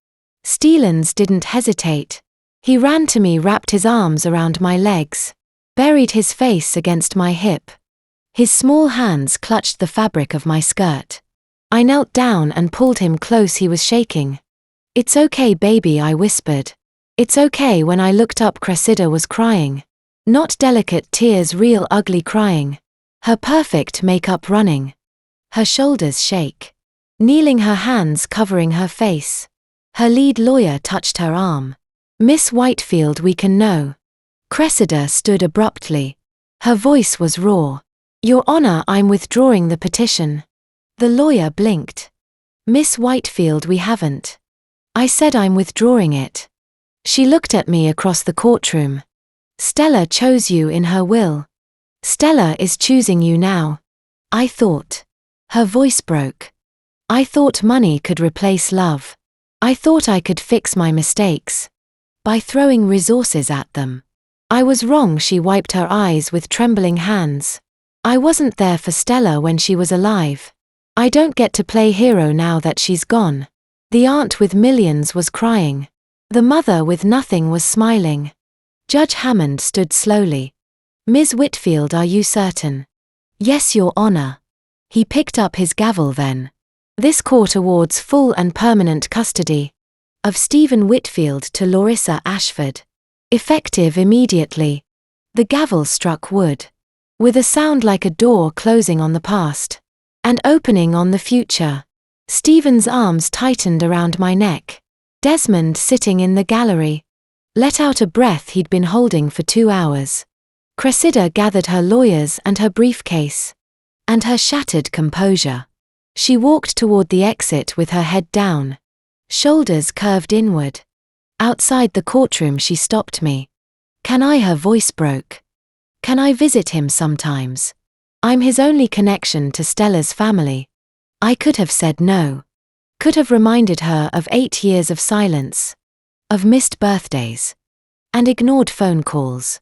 Steelens didn't hesitate. He ran to me, wrapped his arms around my legs, buried his face against my hip. His small hands clutched the fabric of my skirt. I knelt down and pulled him close. He was shaking. It's okay, baby, I whispered. It's okay. When I looked up, Cressida was crying. Not delicate tears, real ugly crying. Her perfect makeup running. Her shoulders shake. Kneeling, her hands covering her face. Her lead lawyer touched her arm. Miss Whitefield, we can know. Cressida stood abruptly. Her voice was raw. Your Honor, I'm withdrawing the petition. The lawyer blinked. Miss Whitefield, we haven't. I said I'm withdrawing it. She looked at me across the courtroom. Stella chose you in her will. Stella is choosing you now. I thought. Her voice broke. I thought money could replace love. I thought I could fix my mistakes by throwing resources at them. I was wrong. She wiped her eyes with trembling hands. I wasn't there for Stella when she was alive. I don't get to play hero now that she's gone. The aunt with millions was crying. The mother with nothing was smiling. Judge Hammond stood slowly. Ms. Whitfield, are you certain? Yes, Your Honor. He picked up his gavel then. This court awards full and permanent custody of Stephen Whitfield to Larissa Ashford. Effective immediately. The gavel struck wood. With a sound like a door closing on the past and opening on the future. Stephen's arms tightened around my neck. Desmond, sitting in the gallery, let out a breath he'd been holding for 2 hours. Cressida gathered her lawyers and her briefcase and her shattered composure. She walked toward the exit with her head down, shoulders curved inward. Outside the courtroom she stopped me. Can I? Her voice broke. Can I visit him sometimes? I'm his only connection to Stella's family. I could have said no. Could have reminded her of 8 years of silence. Of missed birthdays. And ignored phone calls.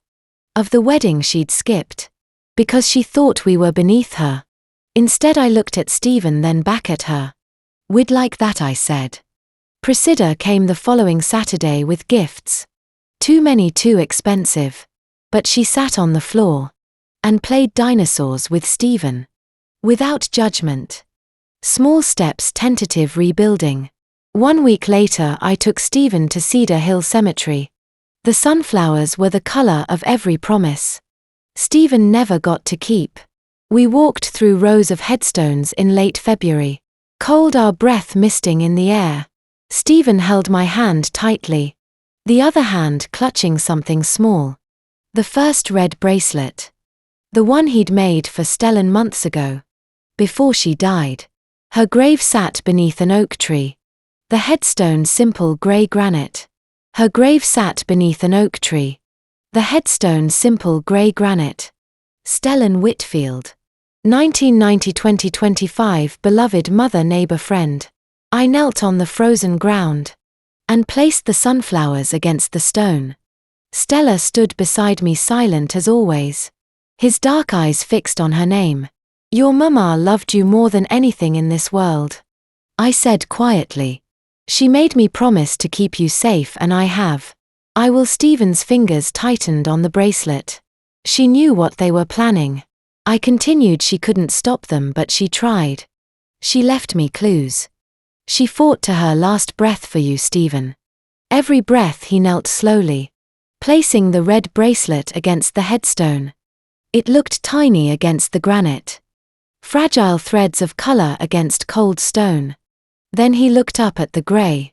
Of the wedding she'd skipped. Because she thought we were beneath her. Instead I looked at Stephen, then back at her. We'd like that, I said. Cressida came the following Saturday with gifts. Too many, too expensive. But she sat on the floor and played dinosaurs with Stephen. Without judgment. Small steps, tentative rebuilding. 1 week later I took Stephen to Cedar Hill Cemetery. The sunflowers were the color of every promise Stephen never got to keep. We walked through rows of headstones in late February. Cold, our breath misting in the air. Stephen held my hand tightly. The other hand clutching something small. The first red bracelet. The one he'd made for Stellan months ago. Before she died. Her grave sat beneath an oak tree. The headstone simple grey granite. Her grave sat beneath an oak tree. The headstone simple grey granite. Stellan Whitfield. 1990-2025. Beloved mother, neighbor, friend. I knelt on the frozen ground and placed the sunflowers against the stone. Stella stood beside me, silent as always. His dark eyes fixed on her name. Your mama loved you more than anything in this world. I said quietly. She made me promise to keep you safe, and I have. I will. Stephen's fingers tightened on the bracelet. She knew what they were planning. I continued. She couldn't stop them, but she tried. She left me clues. She fought to her last breath for you, Stephen. Every breath he knelt slowly, placing the red bracelet against the headstone. It looked tiny against the granite. Fragile threads of color against cold stone. Then he looked up at the gray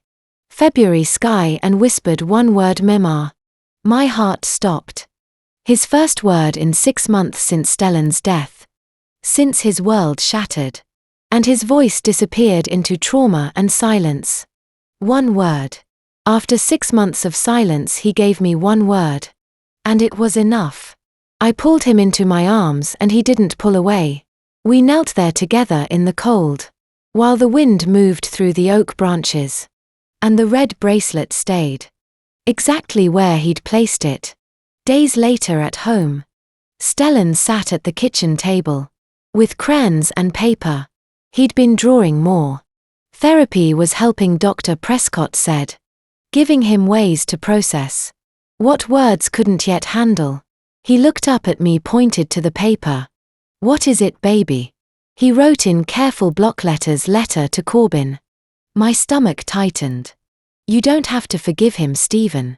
February sky and whispered one word, Mema. My heart stopped. His first word in 6 months since Stellan's death. Since his world shattered. And his voice disappeared into trauma and silence. One word. After 6 months of silence he gave me one word. And it was enough. I pulled him into my arms and he didn't pull away. We knelt there together in the cold, while the wind moved through the oak branches. And the red bracelet stayed. exactly where he'd placed it. Days later at home, Stellan sat at the kitchen table, with crayons and paper. He'd been drawing more. Therapy was helping, Dr. Prescott said, giving him ways to process what words couldn't yet handle. He looked up at me, pointed to the paper. "What is it, baby?" He wrote in careful block letters, "Letter to Corbin." My stomach tightened. "You don't have to forgive him, Stephen.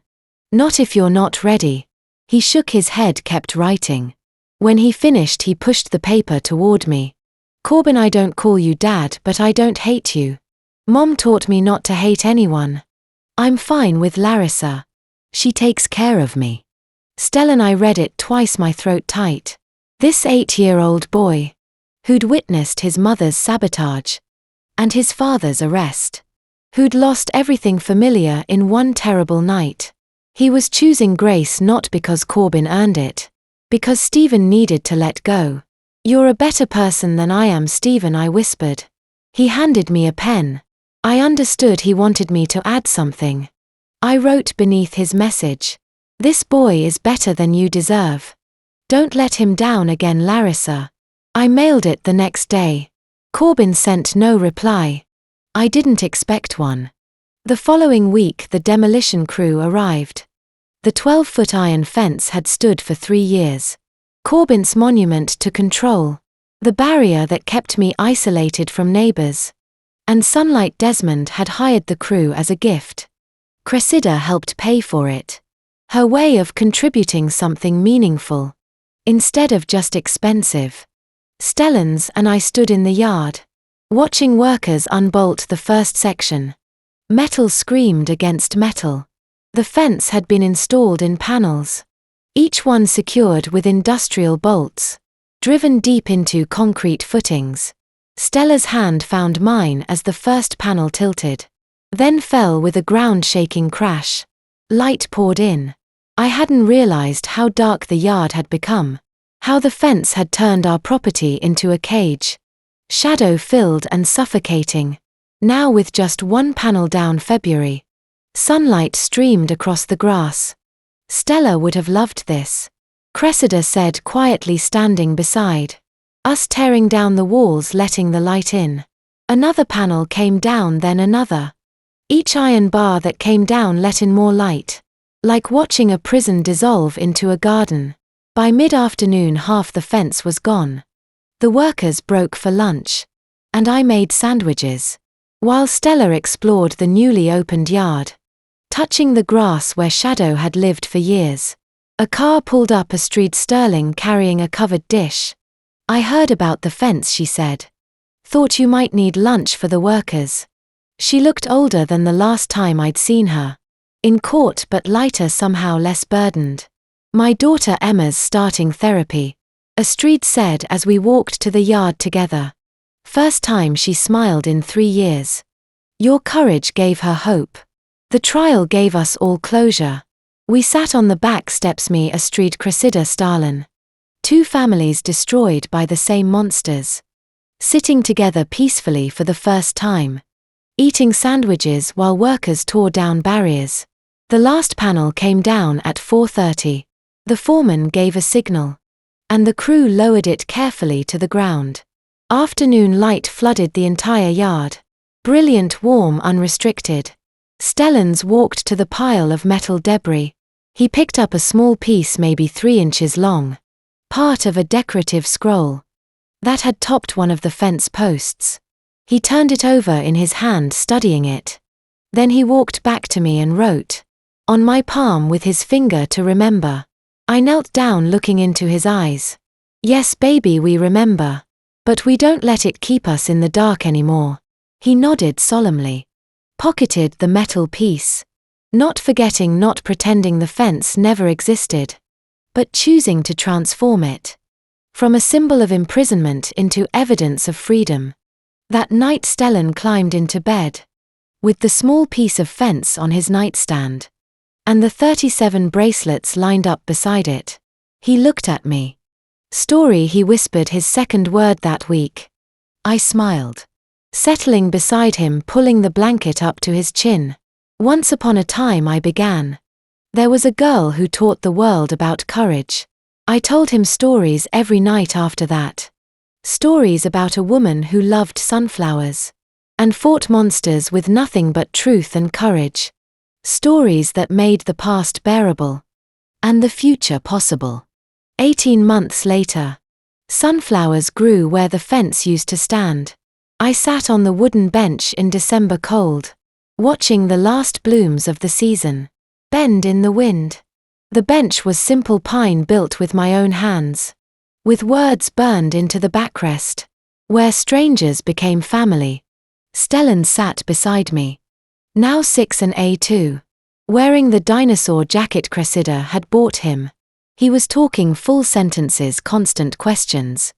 Not if you're not ready." He shook his head, kept writing. When he finished, he pushed the paper toward me. "Corbin, I don't call you Dad, but I don't hate you. Mom taught me not to hate anyone. I'm fine with Larissa. She takes care of me." Stellan, I read it twice, my throat tight. This 8-year-old boy, who'd witnessed his mother's sabotage and his father's arrest, who'd lost everything familiar in one terrible night. He was choosing grace not because Corbin earned it, because Stephen needed to let go. "You're a better person than I am, Stephen," I whispered. He handed me a pen. I understood he wanted me to add something. I wrote beneath his message, "This boy is better than you deserve. Don't let him down again, Larissa." I mailed it the next day. Corbin sent no reply. I didn't expect one. The following week, the demolition crew arrived. The 12-foot iron fence had stood for 3 years. Corbin's monument to control. The barrier that kept me isolated from neighbors. And Sunlight Desmond had hired the crew as a gift. Cressida helped pay for it. Her way of contributing something meaningful, instead of just expensive. Stellan's and I stood in the yard, watching workers unbolt the first section. Metal screamed against metal. The fence had been installed in panels, each one secured with industrial bolts, driven deep into concrete footings. Stella's hand found mine as the first panel tilted, then fell with a ground-shaking crash. Light poured in. I hadn't realized how dark the yard had become, how the fence had turned our property into a cage. Shadow-filled and suffocating. Now with just one panel down. February. Sunlight streamed across the grass. "Stella would have loved this," Cressida said quietly, standing beside us, tearing down the walls, letting the light in. Another panel came down, then another. Each iron bar that came down let in more light, like watching a prison dissolve into a garden. By mid-afternoon, half the fence was gone. The workers broke for lunch, and I made sandwiches, while Stella explored the newly opened yard, touching the grass where Shadow had lived for years. A car pulled up a street, Sterling carrying a covered dish. "I heard about the fence," she said. "Thought you might need lunch for the workers." She looked older than the last time I'd seen her. In court, but lighter, somehow less burdened. "My daughter Emma's starting therapy," Astrid said as we walked to the yard together. First time she smiled in 3 years. Your courage gave her hope. The trial gave us all closure. We sat on the back steps, me, Astrid, Cressida, Stalin. 2 families destroyed by the same monsters. Sitting together peacefully for the first time. Eating sandwiches while workers tore down barriers. The last panel came down at 4:30. The foreman gave a signal, and the crew lowered it carefully to the ground. Afternoon light flooded the entire yard. Brilliant, warm, unrestricted. Stellans walked to the pile of metal debris. He picked up a small piece, maybe 3 inches long, part of a decorative scroll that had topped one of the fence posts. He turned it over in his hand, studying it. Then he walked back to me and wrote on my palm with his finger to remember. I knelt down, looking into his eyes. "Yes, baby, we remember. But we don't let it keep us in the dark anymore." He nodded solemnly. Pocketed the metal piece. Not forgetting, not pretending the fence never existed, but choosing to transform it. From a symbol of imprisonment into evidence of freedom. That night Stellan climbed into bed, with the small piece of fence on his nightstand, and the 37 bracelets lined up beside it. He looked at me. "Story," he whispered, his second word that week. I smiled. Settling beside him, pulling the blanket up to his chin. "Once upon a time," I began. There was a girl who taught the world about courage. I told him stories every night after that. Stories about a woman who loved sunflowers and fought monsters with nothing but truth and courage. Stories that made the past bearable and the future possible. 18 months later, sunflowers grew where the fence used to stand. I sat on the wooden bench in December cold, watching the last blooms of the season bend in the wind. The bench was simple pine built with my own hands, with words burned into the backrest, where strangers became family. Stellan sat beside me, now 6 and A2, wearing the dinosaur jacket Cressida had bought him. He was talking full sentences, constant questions.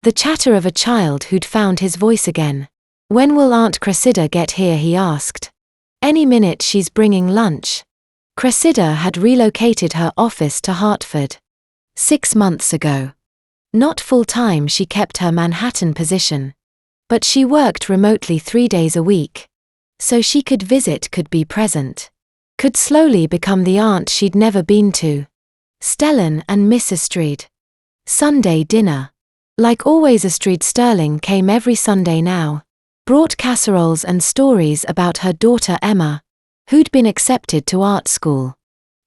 The chatter of a child who'd found his voice again. When will Aunt Cressida get here, he asked. Any minute, she's bringing lunch. Cressida had relocated her office to Hartford 6 months ago. Not full-time, she kept her Manhattan position, but she worked remotely 3 days a week, so she could visit, could be present, could slowly become the aunt she'd never been to. Stellan and Miss Astrid. Sunday dinner. Like always, Astrid Sterling came every Sunday now, brought casseroles and stories about her daughter Emma, who'd been accepted to art school,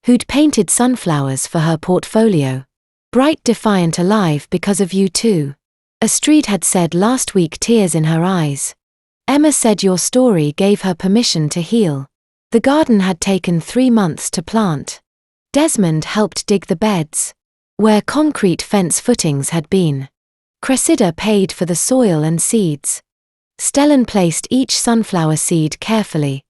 who'd painted sunflowers for her portfolio. Bright, defiant, alive because of you too, Astrid had said last week, tears in her eyes. Emma said your story gave her permission to heal. The garden had taken 3 months to plant. Desmond helped dig the beds, where concrete fence footings had been. Cressida paid for the soil and seeds. Stellan placed each sunflower seed carefully,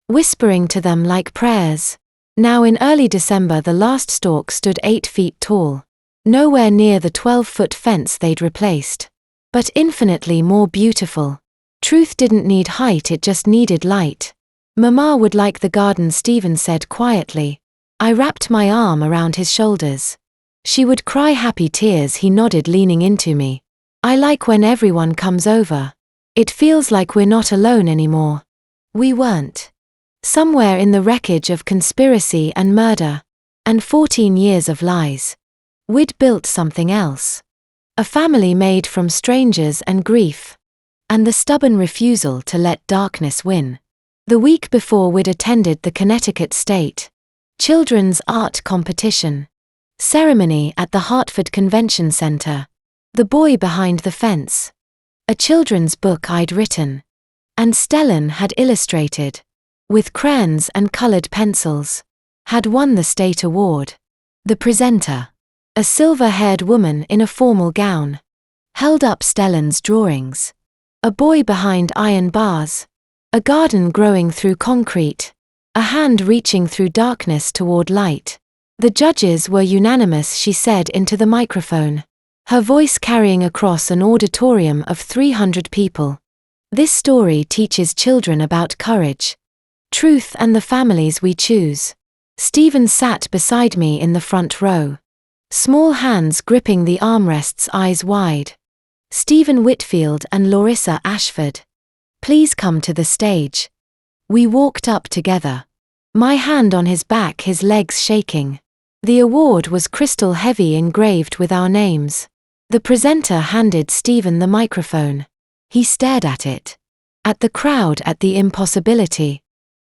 whispering to them like prayers. Now in early December the last stalk stood 8 feet tall, nowhere near the 12-foot fence they'd replaced, but infinitely more beautiful. Truth didn't need height, it just needed light. Mama would like the garden, Stephen said quietly. I wrapped my arm around his shoulders. She would cry happy tears, he nodded, leaning into me. I like when everyone comes over. It feels like we're not alone anymore. We weren't. Somewhere in the wreckage of conspiracy and murder, and 14 years of lies, we'd built something else. A family made from strangers and grief, and the stubborn refusal to let darkness win. The week before, we'd attended the Connecticut State Children's Art Competition ceremony at the Hartford Convention Center. The boy behind the fence, a children's book I'd written, and Stellan had illustrated, with crayons and colored pencils, had won the state award. The presenter, a silver-haired woman in a formal gown, held up Stellan's drawings. A boy behind iron bars, a garden growing through concrete, a hand reaching through darkness toward light. The judges were unanimous, she said into the microphone, her voice carrying across an auditorium of 300 people. This story teaches children about courage, truth, and the families we choose. Stephen sat beside me in the front row, small hands gripping the armrests, eyes wide. Stephen Whitfield and Larissa Ashford. Please come to the stage. We walked up together, my hand on his back, his legs shaking. The award was crystal heavy, engraved with our names. The presenter handed Stephen the microphone. He stared at it, at the crowd, at the impossibility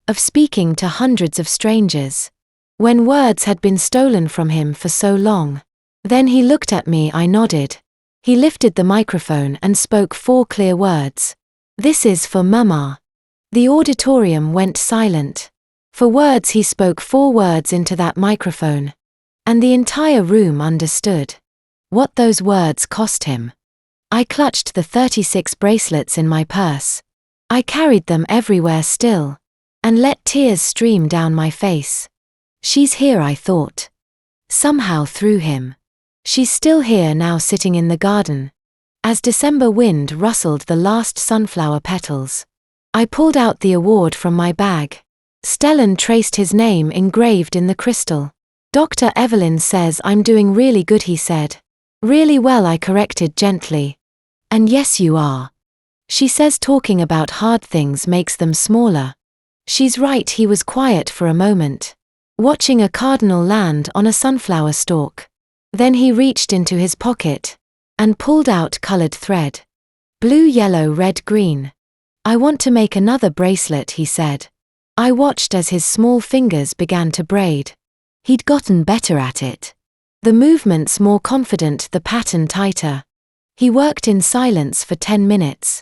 of speaking to hundreds of strangers, when words had been stolen from him for so long. Then he looked at me, I nodded. He lifted the microphone and spoke 4 clear words. This is for Mama. The auditorium went silent. For words, he spoke 4 words into that microphone, and the entire room understood what those words cost him. I clutched the 36 bracelets in my purse. I carried them everywhere still, and let tears stream down my face. She's here, I thought. Somehow through him. She's still here now, sitting in the garden. As December wind rustled the last sunflower petals, I pulled out the award from my bag. Stellan traced his name engraved in the crystal. Dr. Evelyn says I'm doing really good, he said. Really well, I corrected gently. And yes, you are. She says talking about hard things makes them smaller. She's right. He was quiet for a moment. watching a cardinal land on a sunflower stalk. Then he reached into his pocket and pulled out colored thread. Blue, yellow, red, green. I want to make another bracelet, he said. I watched as his small fingers began to braid. He'd gotten better at it. The movements more confident, the pattern tighter. He worked in silence for 10 minutes,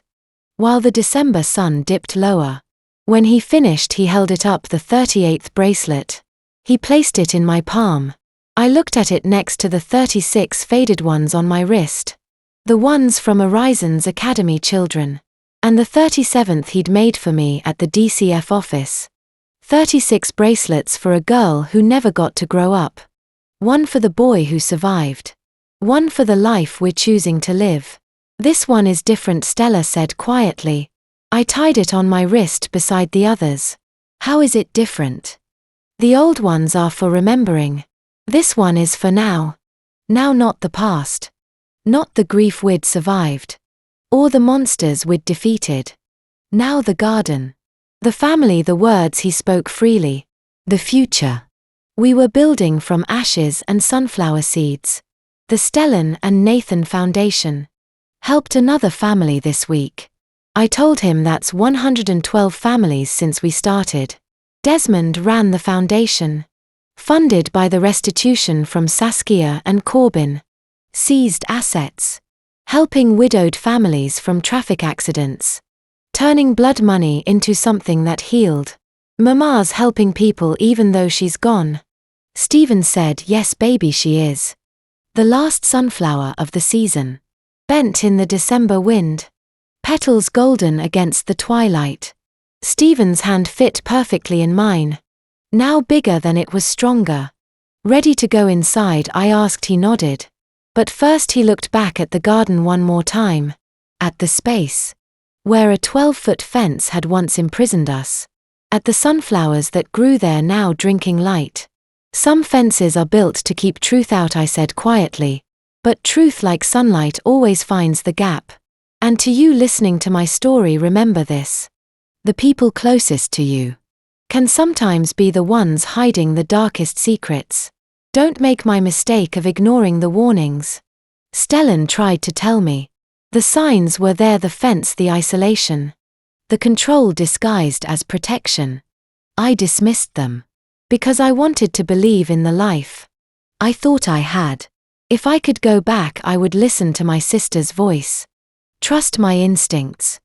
while the December sun dipped lower. When he finished, he held it up, the 38th bracelet. He placed it in my palm. I looked at it next to the 36 faded ones on my wrist. The ones from Horizons Academy children. And the 37th he'd made for me at the DCF office. 36 bracelets for a girl who never got to grow up. One for the boy who survived. One for the life we're choosing to live. This one is different, Stella said quietly. I tied it on my wrist beside the others. How is it different? The old ones are for remembering. This one is for now. Now, not the past. Not the grief we'd survived. Or the monsters we'd defeated. Now the garden. The family, the words he spoke freely. The future. We were building from ashes and sunflower seeds. The Stellan and Nathan Foundation helped another family this week. I told him that's 112 families since we started. Desmond ran the foundation, funded by the restitution from Saskia and Corbin. Seized assets. Helping widowed families from traffic accidents. Turning blood money into something that healed. Mama's helping people even though she's gone. Stephen said, yes baby, she is. The last sunflower of the season. Bent in the December wind. Petals golden against the twilight. Stephen's hand fit perfectly in mine. Now bigger than it was, stronger. Ready to go inside, I asked. He nodded. But first he looked back at the garden one more time. At the space where a 12-foot fence had once imprisoned us. At the sunflowers that grew there now, drinking light. Some fences are built to keep truth out, I said quietly. But truth, like sunlight, always finds the gap. And to you listening to my story, remember this. The people closest to you can sometimes be the ones hiding the darkest secrets. Don't make my mistake of ignoring the warnings. Stellan tried to tell me. The signs were there, the fence, the isolation. The control disguised as protection. I dismissed them. Because I wanted to believe in the life I thought I had. If I could go back, I would listen to my sister's voice. Trust my instincts.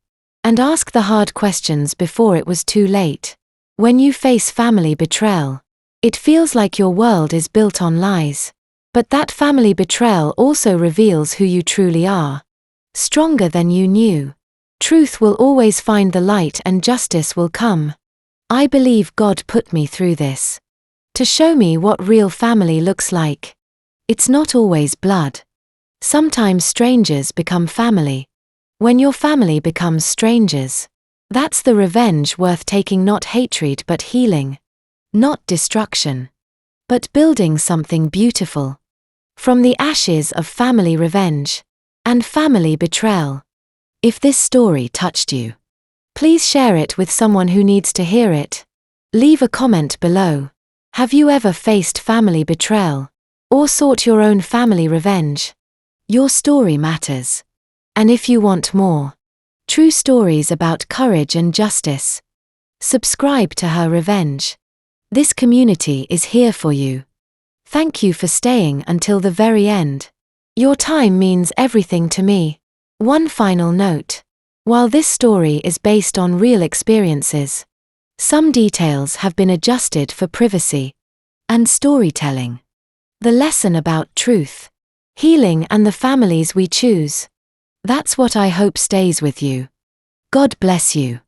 And ask the hard questions before it was too late. When you face family betrayal, it feels like your world is built on lies. But that family betrayal also reveals who you truly are. Stronger than you knew. Truth will always find the light and justice will come. I believe God put me through this to show me what real family looks like. It's not always blood. Sometimes strangers become family. When your family becomes strangers, that's the revenge worth taking, not hatred but healing. Not destruction, but building something beautiful. From the ashes of family revenge and family betrayal. If this story touched you, please share it with someone who needs to hear it. Leave a comment below. Have you ever faced family betrayal? Or sought your own family revenge? Your story matters. And if you want more true stories about courage and justice, subscribe to Her Revenge. This community is here for you. Thank you for staying until the very end. Your time means everything to me. One final note. While this story is based on real experiences, some details have been adjusted for privacy and storytelling. The lesson about truth, healing, and the families we choose. That's what I hope stays with you. God bless you.